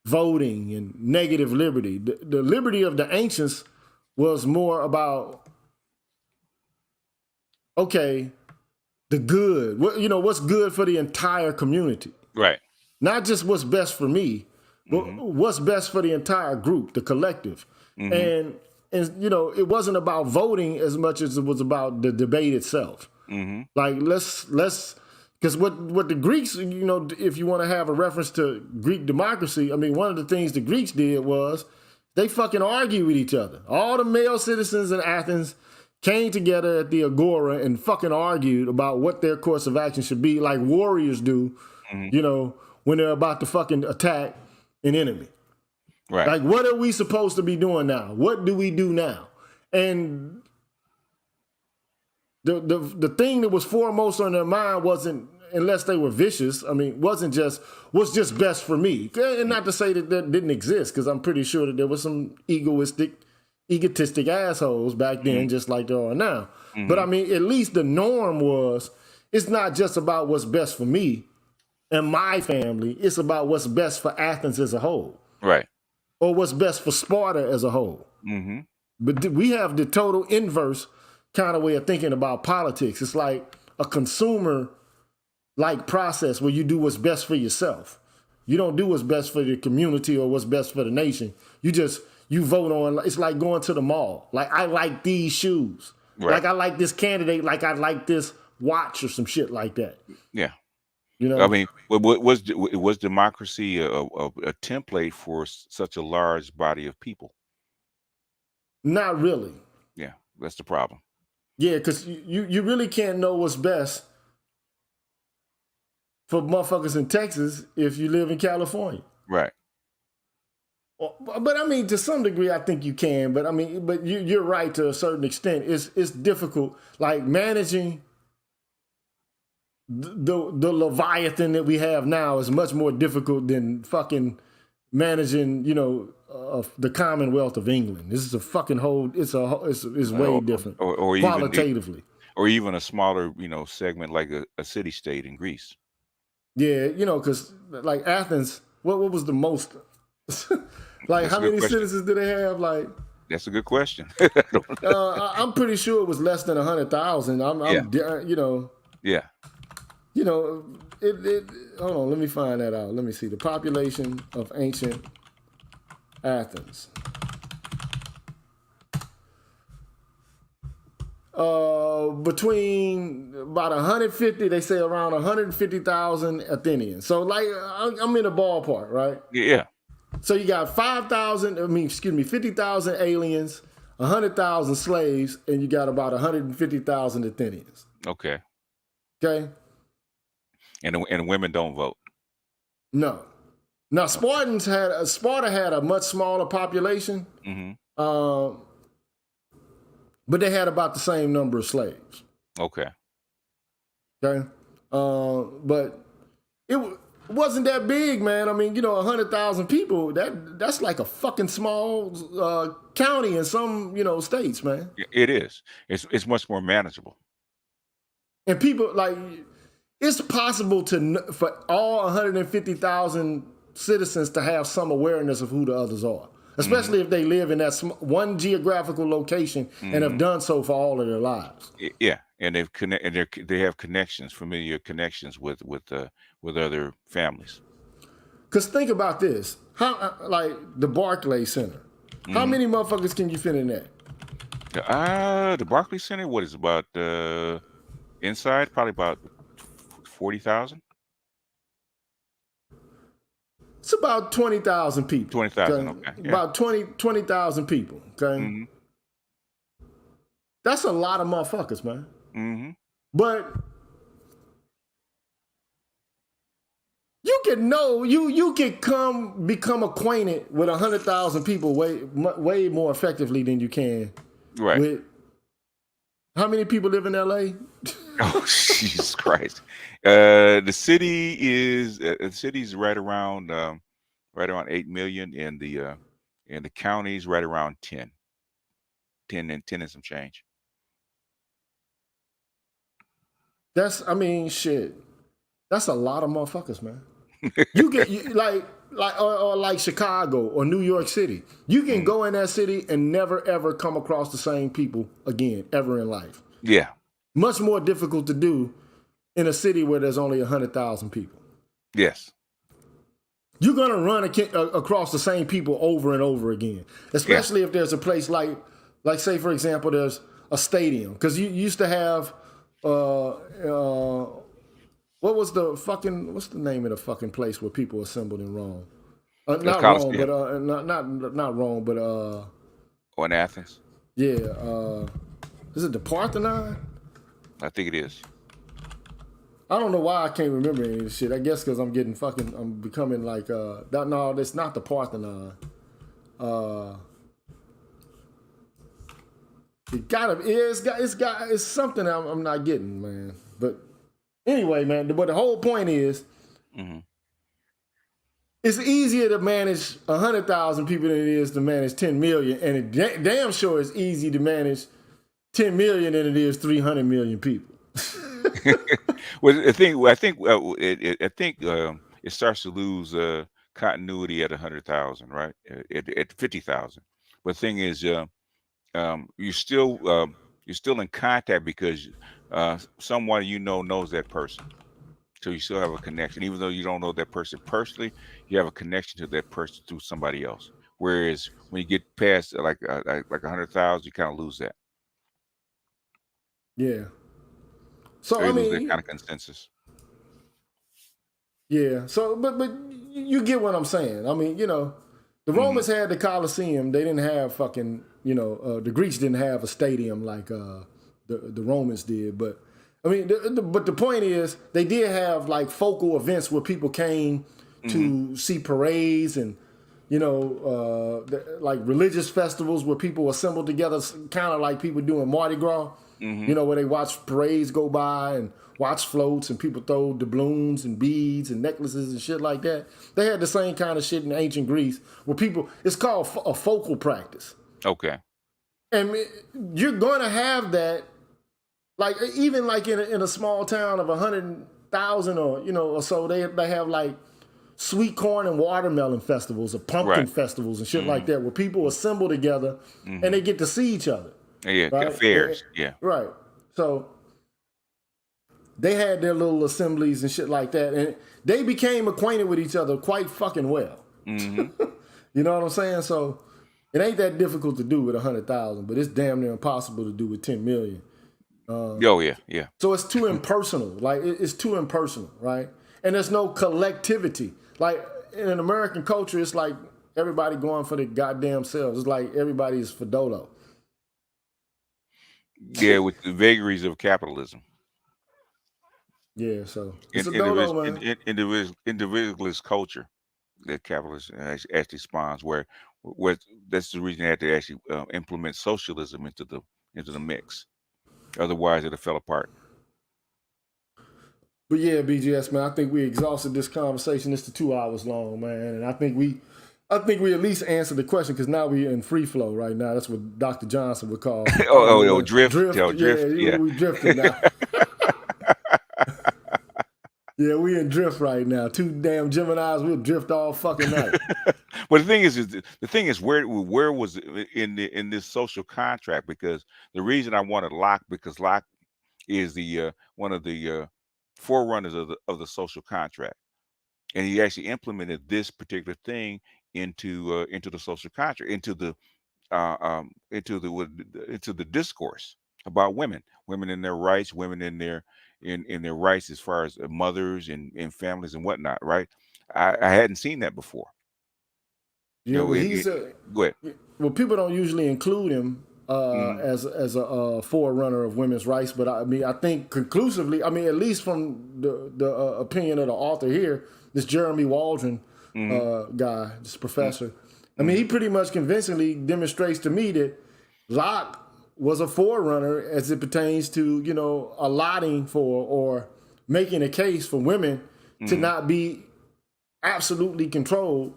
voting and negative liberty. The liberty of the ancients was more about, okay, the good. What's good for the entire community. Right. Not just what's best for me, but what's best for the entire group, the collective. And it wasn't about voting as much as it was about the debate itself. Like let's because what the Greeks, if you want to have a reference to Greek democracy, I mean, one of the things the Greeks did was they fucking argued with each other. All the male citizens in Athens came together at the Agora and fucking argued about what their course of action should be, like warriors do, when they're about to fucking attack an enemy. Right. Like, what are we supposed to be doing now? What do we do now? And the thing that was foremost on their mind wasn't, unless they were vicious, wasn't just, what's just best for me. And not to say that didn't exist, because I'm pretty sure that there was some egotistic assholes back then, just like there are now. But at least the norm was, it's not just about what's best for me and my family, it's about what's best for Athens as a whole. Right. Or what's best for Sparta as a whole. But we have the total inverse kind of way of thinking about politics. It's like a consumer-like process where you do what's best for yourself. You don't do what's best for the community or what's best for the nation. You vote on, it's like going to the mall. Like, I like these shoes. Right. Like, I like this candidate, like I like this watch or some shit like that. Yeah. Was democracy a template for such a large body of people? Not really. Yeah, that's the problem. Yeah, because you really can't know what's best for motherfuckers in Texas if you live in California. Right. But to some degree, I think you can. But you're right to a certain extent. It's difficult, like managing the Leviathan that we have now is much more difficult than fucking managing, the Commonwealth of England. This is a fucking whole. It's way different, or qualitatively, or even a smaller, segment like a city state in Greece. Yeah, because like Athens, what was the most? Like, how many citizens do they have? Like, that's a good question. I'm pretty sure it was less than 100,000. Yeah. you know, hold on, let me find that out. Let me see the population of ancient Athens. Between about 150, they say around 150,000 Athenians. So like I'm in the ballpark, right? Yeah. So you got 50,000 aliens, 100,000 slaves, and you got about 150,000 Athenians. Okay. Okay. And women don't vote. No. Now Sparta had a much smaller population, but they had about the same number of slaves. Okay. Okay. But it wasn't that big, man. I mean, 100,000 people, that's like a fucking small county in some, states, man. It is. It's much more manageable. And people, like, it's possible for all 150,000 citizens to have some awareness of who the others are, especially if they live in that one geographical location and have done so for all of their lives. Yeah, and they have connections, familiar connections with other families. Because think about this, how like the Barclays Center, how many motherfuckers can you fit in that? The Barclays Center, what is about inside? Probably about 40,000. It's about 20,000 people. 20,000, okay. Yeah. About 20,000 people, okay? That's a lot of motherfuckers, man. But you can become acquainted with 100,000 people way more effectively than you can. Right. With how many people live in LA? Oh, Jesus Christ! The city's right around 8 million, and the county's right around 10 and some change. That's a lot of motherfuckers, man. You get like Chicago or New York City. You can go in that city and never ever come across the same people again ever in life. Yeah. Much more difficult to do in a city where there's only 100,000 people. Yes. You're gonna run across the same people over and over again, especially if there's a place like say for example, there's a stadium, because you used to have what's the name of the fucking place where people assembled in Rome? Not Rome, but not Rome, but in Athens. Yeah, is it the Parthenon? I think it is. I don't know why I can't remember any of this shit. I guess because I'm becoming like no, it's not the Parthenon. It's something I'm not getting, man. But anyway, man. But the whole point is, it's easier to manage 100,000 people than it is to manage 10 million, and it damn sure is easy to manage 10 million than it is 300 million people. Well, I think it starts to lose continuity at 100,000, right? At 50,000. But the thing is, you're still in contact because someone knows that person, so you still have a connection, even though you don't know that person personally. You have a connection to that person through somebody else. Whereas when you get past like 100,000, you kind of lose that. Yeah. So I mean, that kind of consensus. Yeah. So, but you get what I'm saying. I mean, the Romans had the Colosseum. They didn't have fucking, the Greeks didn't have a stadium like the Romans did. But I mean, but the point is, they did have like focal events where people came to see parades and like religious festivals where people assembled together, kind of like people doing Mardi Gras. Where they watch parades go by and watch floats and people throw doubloons and beads and necklaces and shit like that. They had the same kind of shit in ancient Greece where it's called a focal practice. Okay. And you're going to have that, like, even like in a small town of 100,000 or so, they have like sweet corn and watermelon festivals or pumpkin festivals and shit like that, where people assemble together and they get to see each other. Yeah, right? fairs. Yeah. Right. So they had their little assemblies and shit like that, and they became acquainted with each other quite fucking well. Mm-hmm. You know what I'm saying? So it ain't that difficult to do with 100,000, but it's damn near impossible to do with 10 million. Oh yeah. So it's too impersonal. Like it's too impersonal, right? And there's no collectivity. Like in an American culture, it's like everybody going for the goddamn selves. It's like everybody's for Dolo. Yeah, with the vagaries of capitalism. Yeah, so it's a Dolo, man. Individualist culture that capitalism actually spawns, where that's the reason they had to actually implement socialism into the mix. Otherwise, it'll fell apart. But yeah, BGS, man, I think we exhausted this conversation. It's 2 hours long, man, and I think we at least answered the question because now we're in free flow right now. That's what Dr. Johnson would call drift. Yeah, we drifting now. Yeah, we in drift right now. Two damn Geminis, we'll drift all fucking night. But the thing is, where was it in this social contract? Because the reason I wanted Locke, because Locke is the one of the forerunners of the social contract, and he actually implemented this particular thing into the social contract, into the discourse about women and their rights, women in their rights as far as mothers and families and whatnot. Right? I hadn't seen that before. Yeah, well, go ahead. Well, people don't usually include him as a forerunner of women's rights, but I mean, I think conclusively, I mean, at least from the opinion of the author here, this Jeremy Waldron guy, this professor, I mean, he pretty much convincingly demonstrates to me that Locke was a forerunner as it pertains to, you know, allotting for or making a case for women to not be absolutely controlled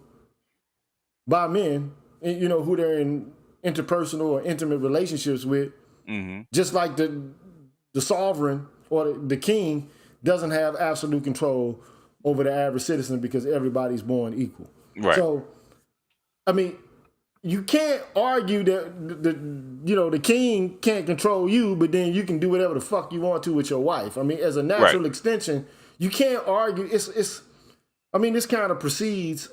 by men, you know, who they're in interpersonal or intimate relationships with, just like the sovereign or the king doesn't have absolute control over the average citizen because everybody's born equal. Right. So, I mean, you can't argue that the king can't control you, but then you can do whatever the fuck you want to with your wife. I mean, as a natural extension, you can't argue. I mean, this kind of precedes.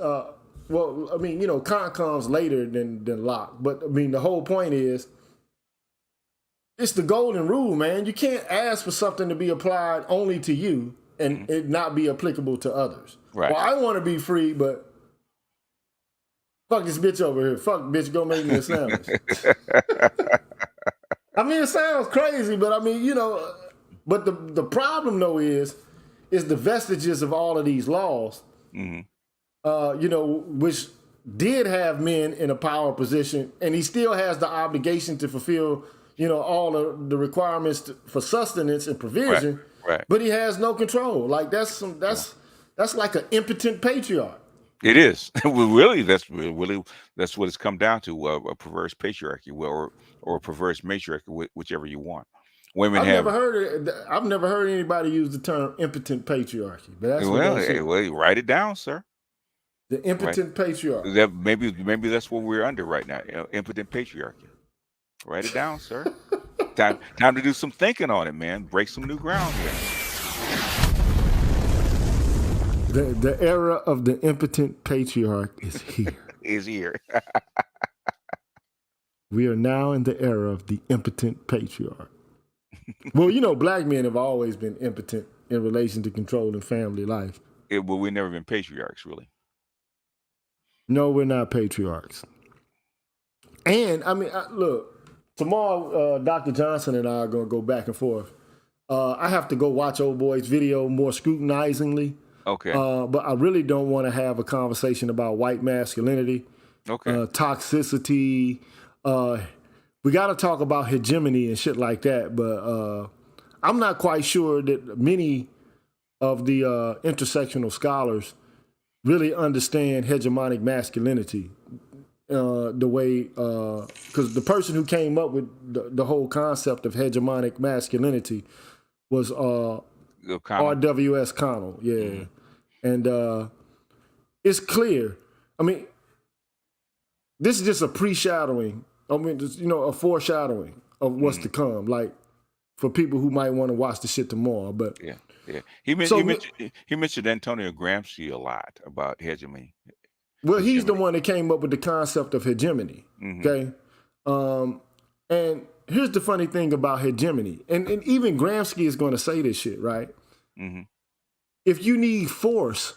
Well, I mean, you know, Kant comes later than Locke, but I mean, the whole point is, it's the golden rule, man. You can't ask for something to be applied only to you and it not be applicable to others. Right. Well, I want to be free, but fuck this bitch over here. Fuck, bitch, go make me a sandwich. I mean, it sounds crazy, but I mean, you know, but the problem though is the vestiges of all of these laws, you know, which did have men in a power position, and he still has the obligation to fulfill, you know, all of the requirements for sustenance and provision. Right. But he has no control. Like that's like an impotent patriarch. It is. Really, that's what it's come down to, a perverse patriarchy, or a perverse matriarchy, whichever you want. Women I've never heard anybody use the term impotent patriarchy. But that's well, write it down, sir. The impotent patriarch. That maybe that's what we're under right now. Impotent patriarchy. Write it down, sir. Time to do some thinking on it, man. Break some new ground here. The era of the impotent patriarch is here. We are now in the era of the impotent patriarch. Well, you know, black men have always been impotent in relation to controlling family life. Well, we've never been patriarchs, really. No, we're not patriarchs. And, I mean, look, tomorrow, Dr. Johnson and I are going to go back and forth. I have to go watch old boy's video more scrutinizingly. Okay. But I really don't want to have a conversation about white masculinity, toxicity. We got to talk about hegemony and shit like that. But I'm not quite sure that many of the intersectional scholars really understand hegemonic masculinity the way, because the person who came up with the whole concept of hegemonic masculinity was R.W.S. Connell, yeah. And it's clear. I mean, this is just a foreshadowing of what's to come. Like, for people who might want to watch the shit tomorrow. But Yeah, yeah. He mentioned Antonio Gramsci a lot about hegemony. Well, he's the one that came up with the concept of hegemony. Mm-hmm. Okay. And here's the funny thing about hegemony, and even Gramsci is going to say this shit, right? Mm-hmm. If you need force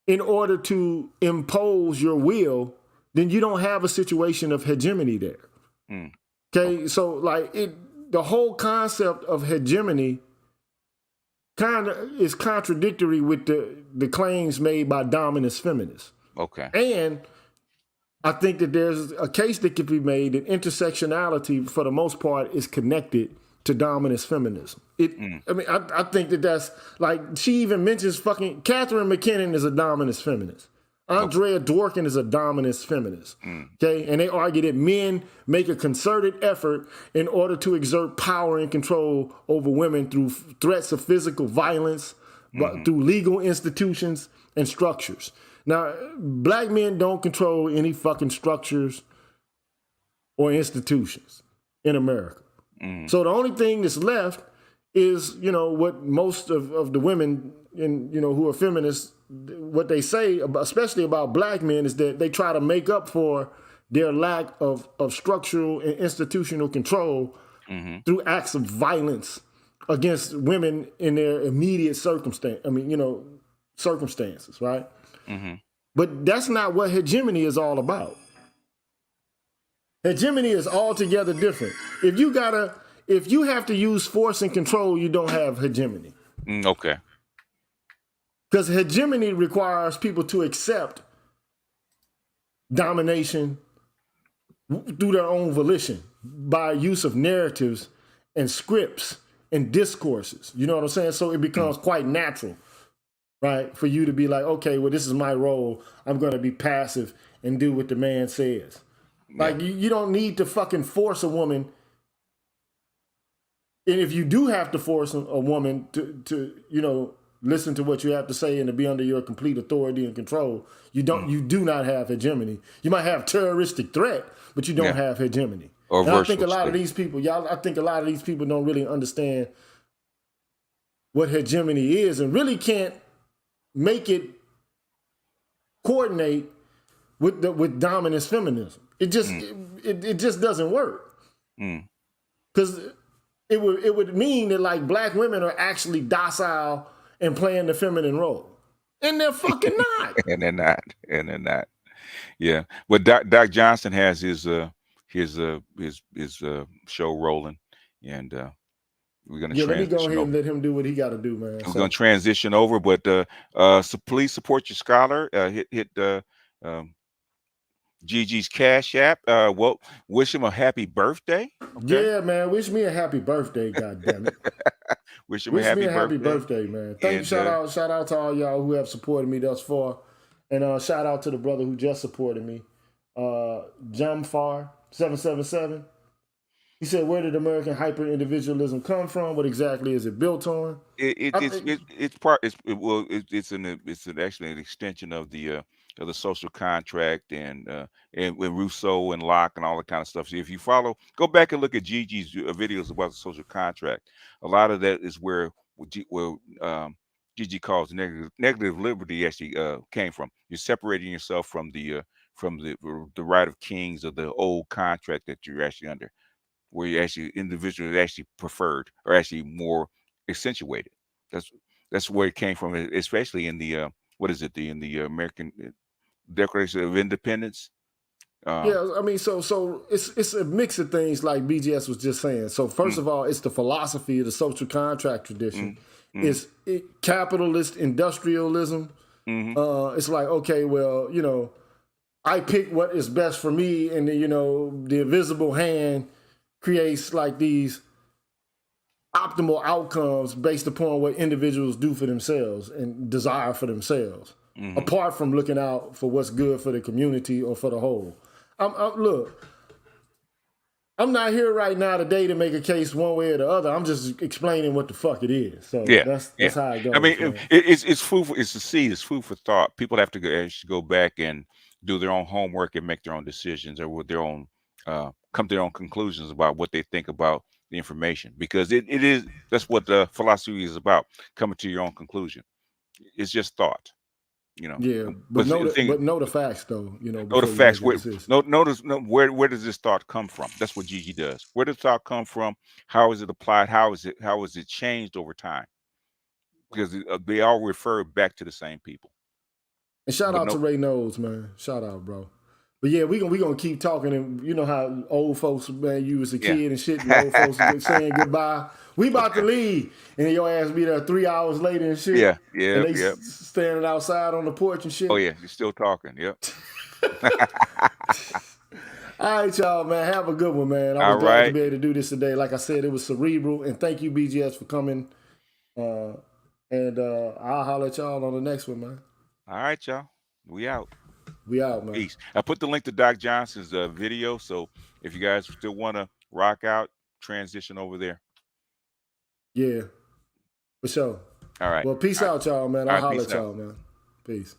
in order to impose your will, then you don't have a situation of hegemony there. Mm. Okay, so like the whole concept of hegemony kind of is contradictory with the claims made by dominant feminists. Okay. And I think that there's a case that could be made that intersectionality, for the most part, is connected to dominant feminism. I mean, I think that's like, she even mentions fucking Catherine McKinnon is a dominant feminist. Andrea Dworkin is a dominant feminist. Okay, and they argue that men make a concerted effort in order to exert power and control over women through threats of physical violence, but through legal institutions and structures. Now, black men don't control any fucking structures or institutions in America. So the only thing that's left is, you know, what most of the women who are feminists, what they say, especially about black men, is that they try to make up for their lack of structural and institutional control through acts of violence against women in their immediate circumstances, right? But that's not what hegemony is all about. Hegemony is altogether different. If you have to use force and control, you don't have hegemony. Okay. Because hegemony requires people to accept domination through their own volition by use of narratives and scripts and discourses. You know what I'm saying? So it becomes quite natural, right, for you to be like, okay, well, this is my role. I'm going to be passive and do what the man says. Like, you don't need to fucking force a woman. And if you do have to force a woman to listen to what you have to say and to be under your complete authority and control, you do not have hegemony. You might have terroristic threat, but you don't have hegemony. And I think a lot of these people, don't really understand what hegemony is and really can't make it coordinate with dominant feminism. It just doesn't work. Because it would mean that like black women are actually docile and playing the feminine role, and they're fucking not. and they're not. Yeah, but Doc Johnson has his show rolling, and we're gonna let me go ahead and let him do what he got to do, man. We're gonna transition over, but so please support your scholar. Hit Gigi's Cash App. Well, wish him a happy birthday. Okay? Yeah, man. Wish me a happy birthday, goddammit. Wish him a happy birthday, man. Thank you. Shout out to all y'all who have supported me thus far. And shout out to the brother who just supported me. Jamfar777. He said, where did American hyper-individualism come from? What exactly is it built on? It's actually an extension of the social contract and Rousseau and Locke and all that kind of stuff. So if you go back and look at Gigi's videos about the social contract. A lot of that is where Gigi calls negative liberty actually came from. You're separating yourself from the right of kings of the old contract that you're actually under, where you actually individuals actually preferred or actually more accentuated. That's where it came from, especially in the in the American Declaration of Independence. Yeah, I mean, so it's a mix of things, like BGS was just saying. So first of all, it's the philosophy of the social contract tradition. It's capitalist industrialism. It's like, okay, well, I pick what is best for me, and the invisible hand creates like these optimal outcomes based upon what individuals do for themselves and desire for themselves, apart from looking out for what's good for the community or for the whole. Look, I'm not here right now today to make a case one way or the other. I'm just explaining what the fuck it is. So that's how it goes. I mean, it's food for, it's the seed. It's food for thought. People have to actually go back and do their own homework and make their own decisions, or with their own come to their own conclusions about what they think about the information, because it is, that's what the philosophy is about, coming to your own conclusion. It's just thought, you know. Yeah, but But the thing, know the facts though, you know, know the before you facts. make a decision. Notice where does this thought come from? That's what Gigi does. Where does thought come from? How is it applied? How is it changed over time? Because they all refer back to the same people. And shout But out to Ray Knowles, man. Shout out, bro. But yeah, we gonna keep talking, and you know how old folks, man, you was a Yeah. kid and shit, and old folks saying goodbye. We about to leave, and your ass be there 3 hours later and shit. Yeah, yeah, And they yeah. standing outside on the porch and shit. Oh yeah, you're still talking. Yep. All right, y'all, man. Have a good one, man. I was All glad to right. be able to do this today. Like I said, it was cerebral, and thank you, BGS, for coming. And I'll holler at y'all on the next one, man. All right, y'all. We out. We out, man. Peace. I put the link to Doc Johnson's video, so if you guys still want to rock out, transition over there. Yeah, for sure. All right. Well, peace out, y'all, man. I'll holler at peace out. y'all, man. Peace.